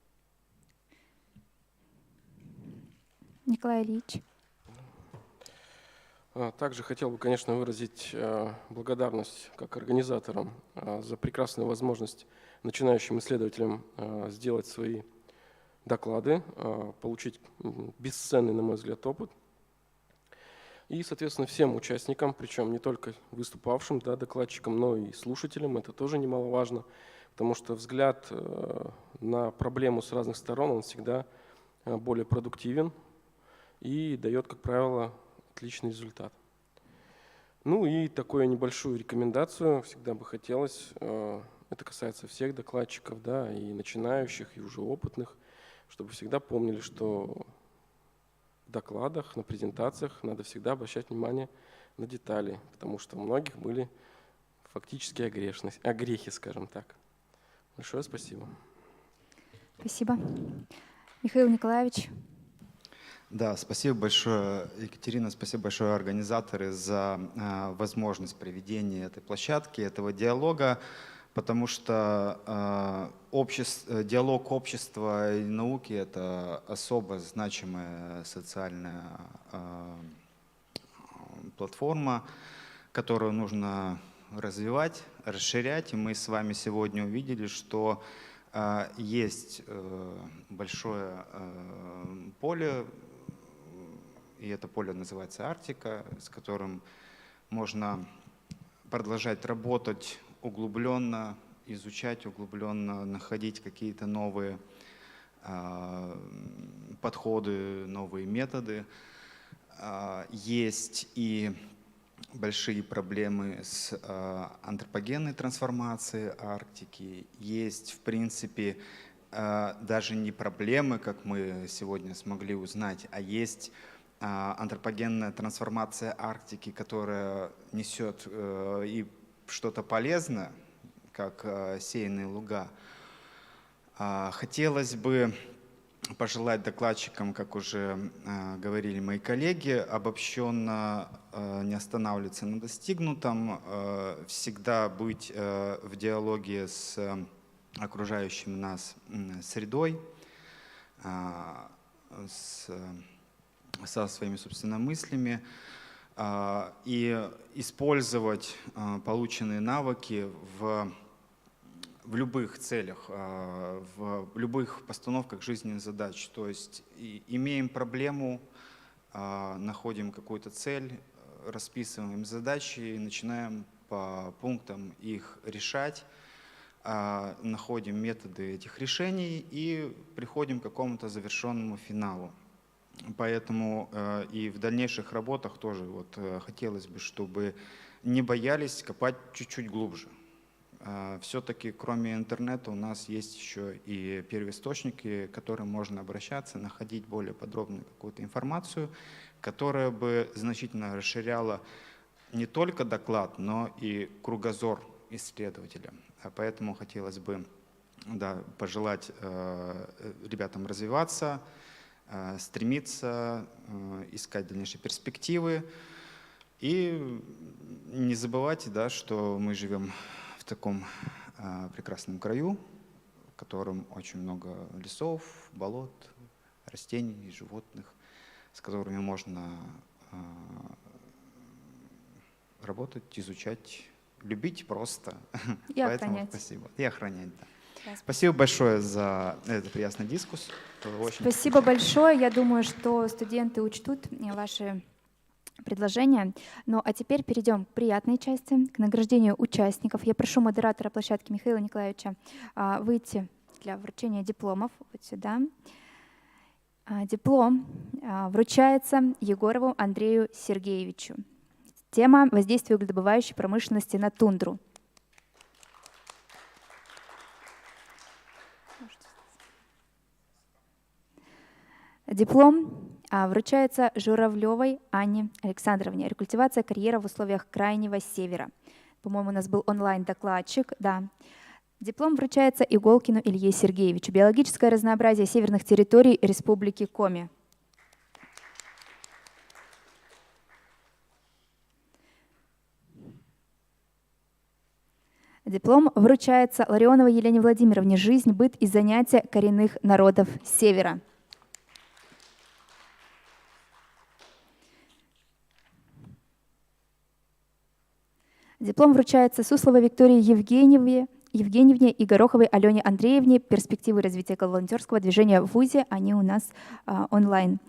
Николай Ильич. Также хотел бы, конечно, выразить благодарность как организаторам за прекрасную возможность начинающим исследователям сделать свои доклады, получить бесценный, на мой взгляд, опыт. И, соответственно, всем участникам, причем не только выступавшим, докладчикам, но и слушателям, это тоже немаловажно, потому что взгляд на проблему с разных сторон, он всегда более продуктивен и дает, как правило, отличный результат. И такую небольшую рекомендацию всегда бы хотелось, это касается всех докладчиков, и начинающих, и уже опытных, чтобы всегда помнили, что в докладах, на презентациях надо всегда обращать внимание на детали, потому что у многих были фактически огрехи, скажем так. Большое спасибо. Спасибо. Михаил Николаевич. Да, спасибо большое, Екатерина, спасибо большое организаторы за возможность проведения этой площадки, этого диалога, потому что диалог общества и науки — это особо значимая социальная платформа, которую нужно развивать, расширять. И мы с вами сегодня увидели, что есть большое поле, и это поле называется Арктика, с которым можно продолжать работать углубленно, изучать углубленно, находить какие-то новые подходы, новые методы. Есть и большие проблемы с антропогенной трансформацией Арктики. Есть, в принципе, даже не проблемы, как мы сегодня смогли узнать, а есть антропогенная трансформация Арктики, которая несет и что-то полезное, как сеянные луга. Хотелось бы пожелать докладчикам, как уже говорили мои коллеги, обобщенно не останавливаться на достигнутом, всегда быть в диалоге с окружающим нас средой, со своими, собственно, мыслями, и использовать полученные навыки в любых целях, в любых постановках жизненных задач. То есть имеем проблему, находим какую-то цель, расписываем задачи и начинаем по пунктам их решать, находим методы этих решений и приходим к какому-то завершенному финалу. Поэтому и в дальнейших работах тоже вот хотелось бы, чтобы не боялись копать чуть-чуть глубже. Все-таки кроме интернета у нас есть еще и первоисточники, к которым можно обращаться, находить более подробную какую-то информацию, которая бы значительно расширяла не только доклад, но и кругозор исследователя. Поэтому хотелось бы пожелать ребятам развиваться, стремиться, искать дальнейшие перспективы. И не забывайте, что мы живем в таком прекрасном краю, в котором очень много лесов, болот, растений, животных, с которыми можно работать, изучать, любить просто. И Поэтому охранять. спасибо. И охранять, да. Да, Спасибо большое за этот приятный дискус. Спасибо большое. Я думаю, что студенты учтут ваши предложения. Ну а теперь перейдем к приятной части, к награждению участников. Я прошу модератора площадки Михаила Николаевича выйти для вручения дипломов вот сюда. Диплом вручается Егорову Андрею Сергеевичу. Тема «Воздействие угледобывающей промышленности на тундру». Диплом вручается Журавлевой Анне Александровне. Рекультивация карьера в условиях Крайнего Севера. По-моему, у нас был онлайн-докладчик. Да. Диплом вручается Иголкину Илье Сергеевичу. Биологическое разнообразие северных территорий Республики Коми. Диплом вручается Ларионовой Елене Владимировне «Жизнь, быт и занятия коренных народов Севера». Диплом вручается Сусловой Виктории Евгеньевне и Гороховой Алене Андреевне. Перспективы развития волонтерского движения в ВУЗе, они у нас онлайн.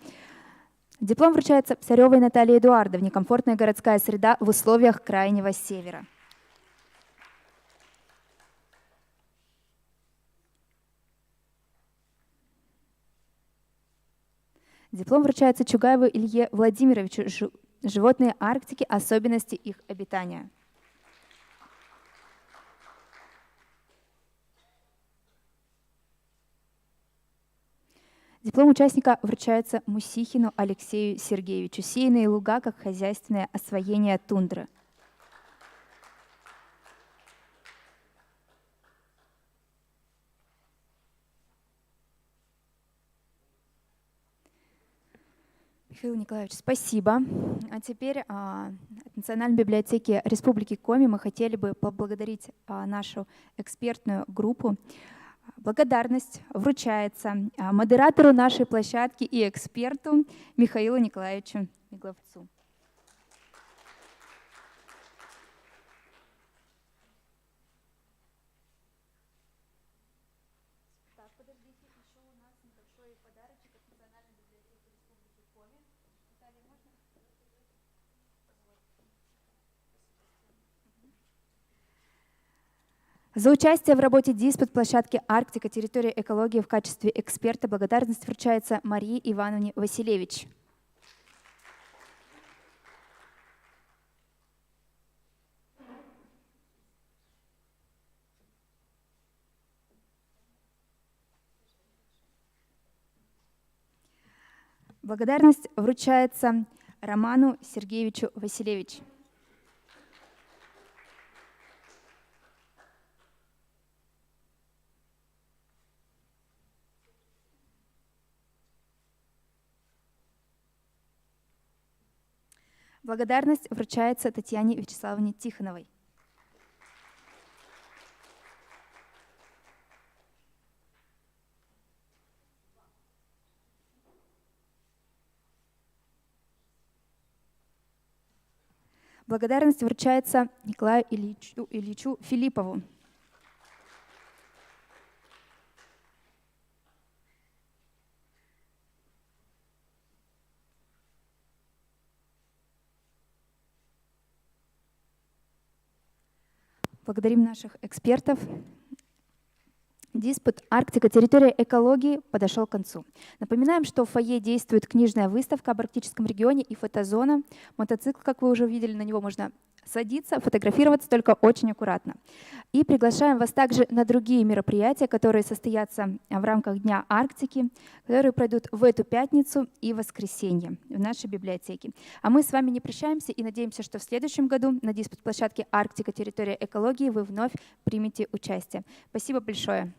Диплом вручается Псаревой Наталье Эдуардовне. Комфортная городская среда в условиях Крайнего Севера. Диплом вручается Чугаеву Илье Владимировичу. Животные Арктики, особенности их обитания. Диплом участника вручается Мусихину Алексею Сергеевичу. Сеянные луга как хозяйственное освоение тундры. Михаил Николаевич, спасибо. А теперь от Национальной библиотеки Республики Коми мы хотели бы поблагодарить нашу экспертную группу. Благодарность вручается модератору нашей площадки и эксперту Михаилу Николаевичу Мигловцу. За участие в работе диспут площадки «Арктика. Территория экологии» в качестве эксперта благодарность вручается Марии Ивановне Василевич. Благодарность вручается Роману Сергеевичу Василевич. Благодарность вручается Татьяне Вячеславовне Тихоновой. Благодарность вручается Николаю Ильичу Филиппову. Благодарим наших экспертов. Диспут «Арктика. Территория экологии» подошел к концу. Напоминаем, что в фойе действует книжная выставка об арктическом регионе и фотозона. Мотоцикл, как вы уже увидели, на него можно садиться, фотографироваться, только очень аккуратно. И приглашаем вас также на другие мероприятия, которые состоятся в рамках Дня Арктики, которые пройдут в эту пятницу и воскресенье в нашей библиотеке. А мы с вами не прощаемся и надеемся, что в следующем году на диспут-площадке «Арктика. Территория экологии» вы вновь примете участие. Спасибо большое.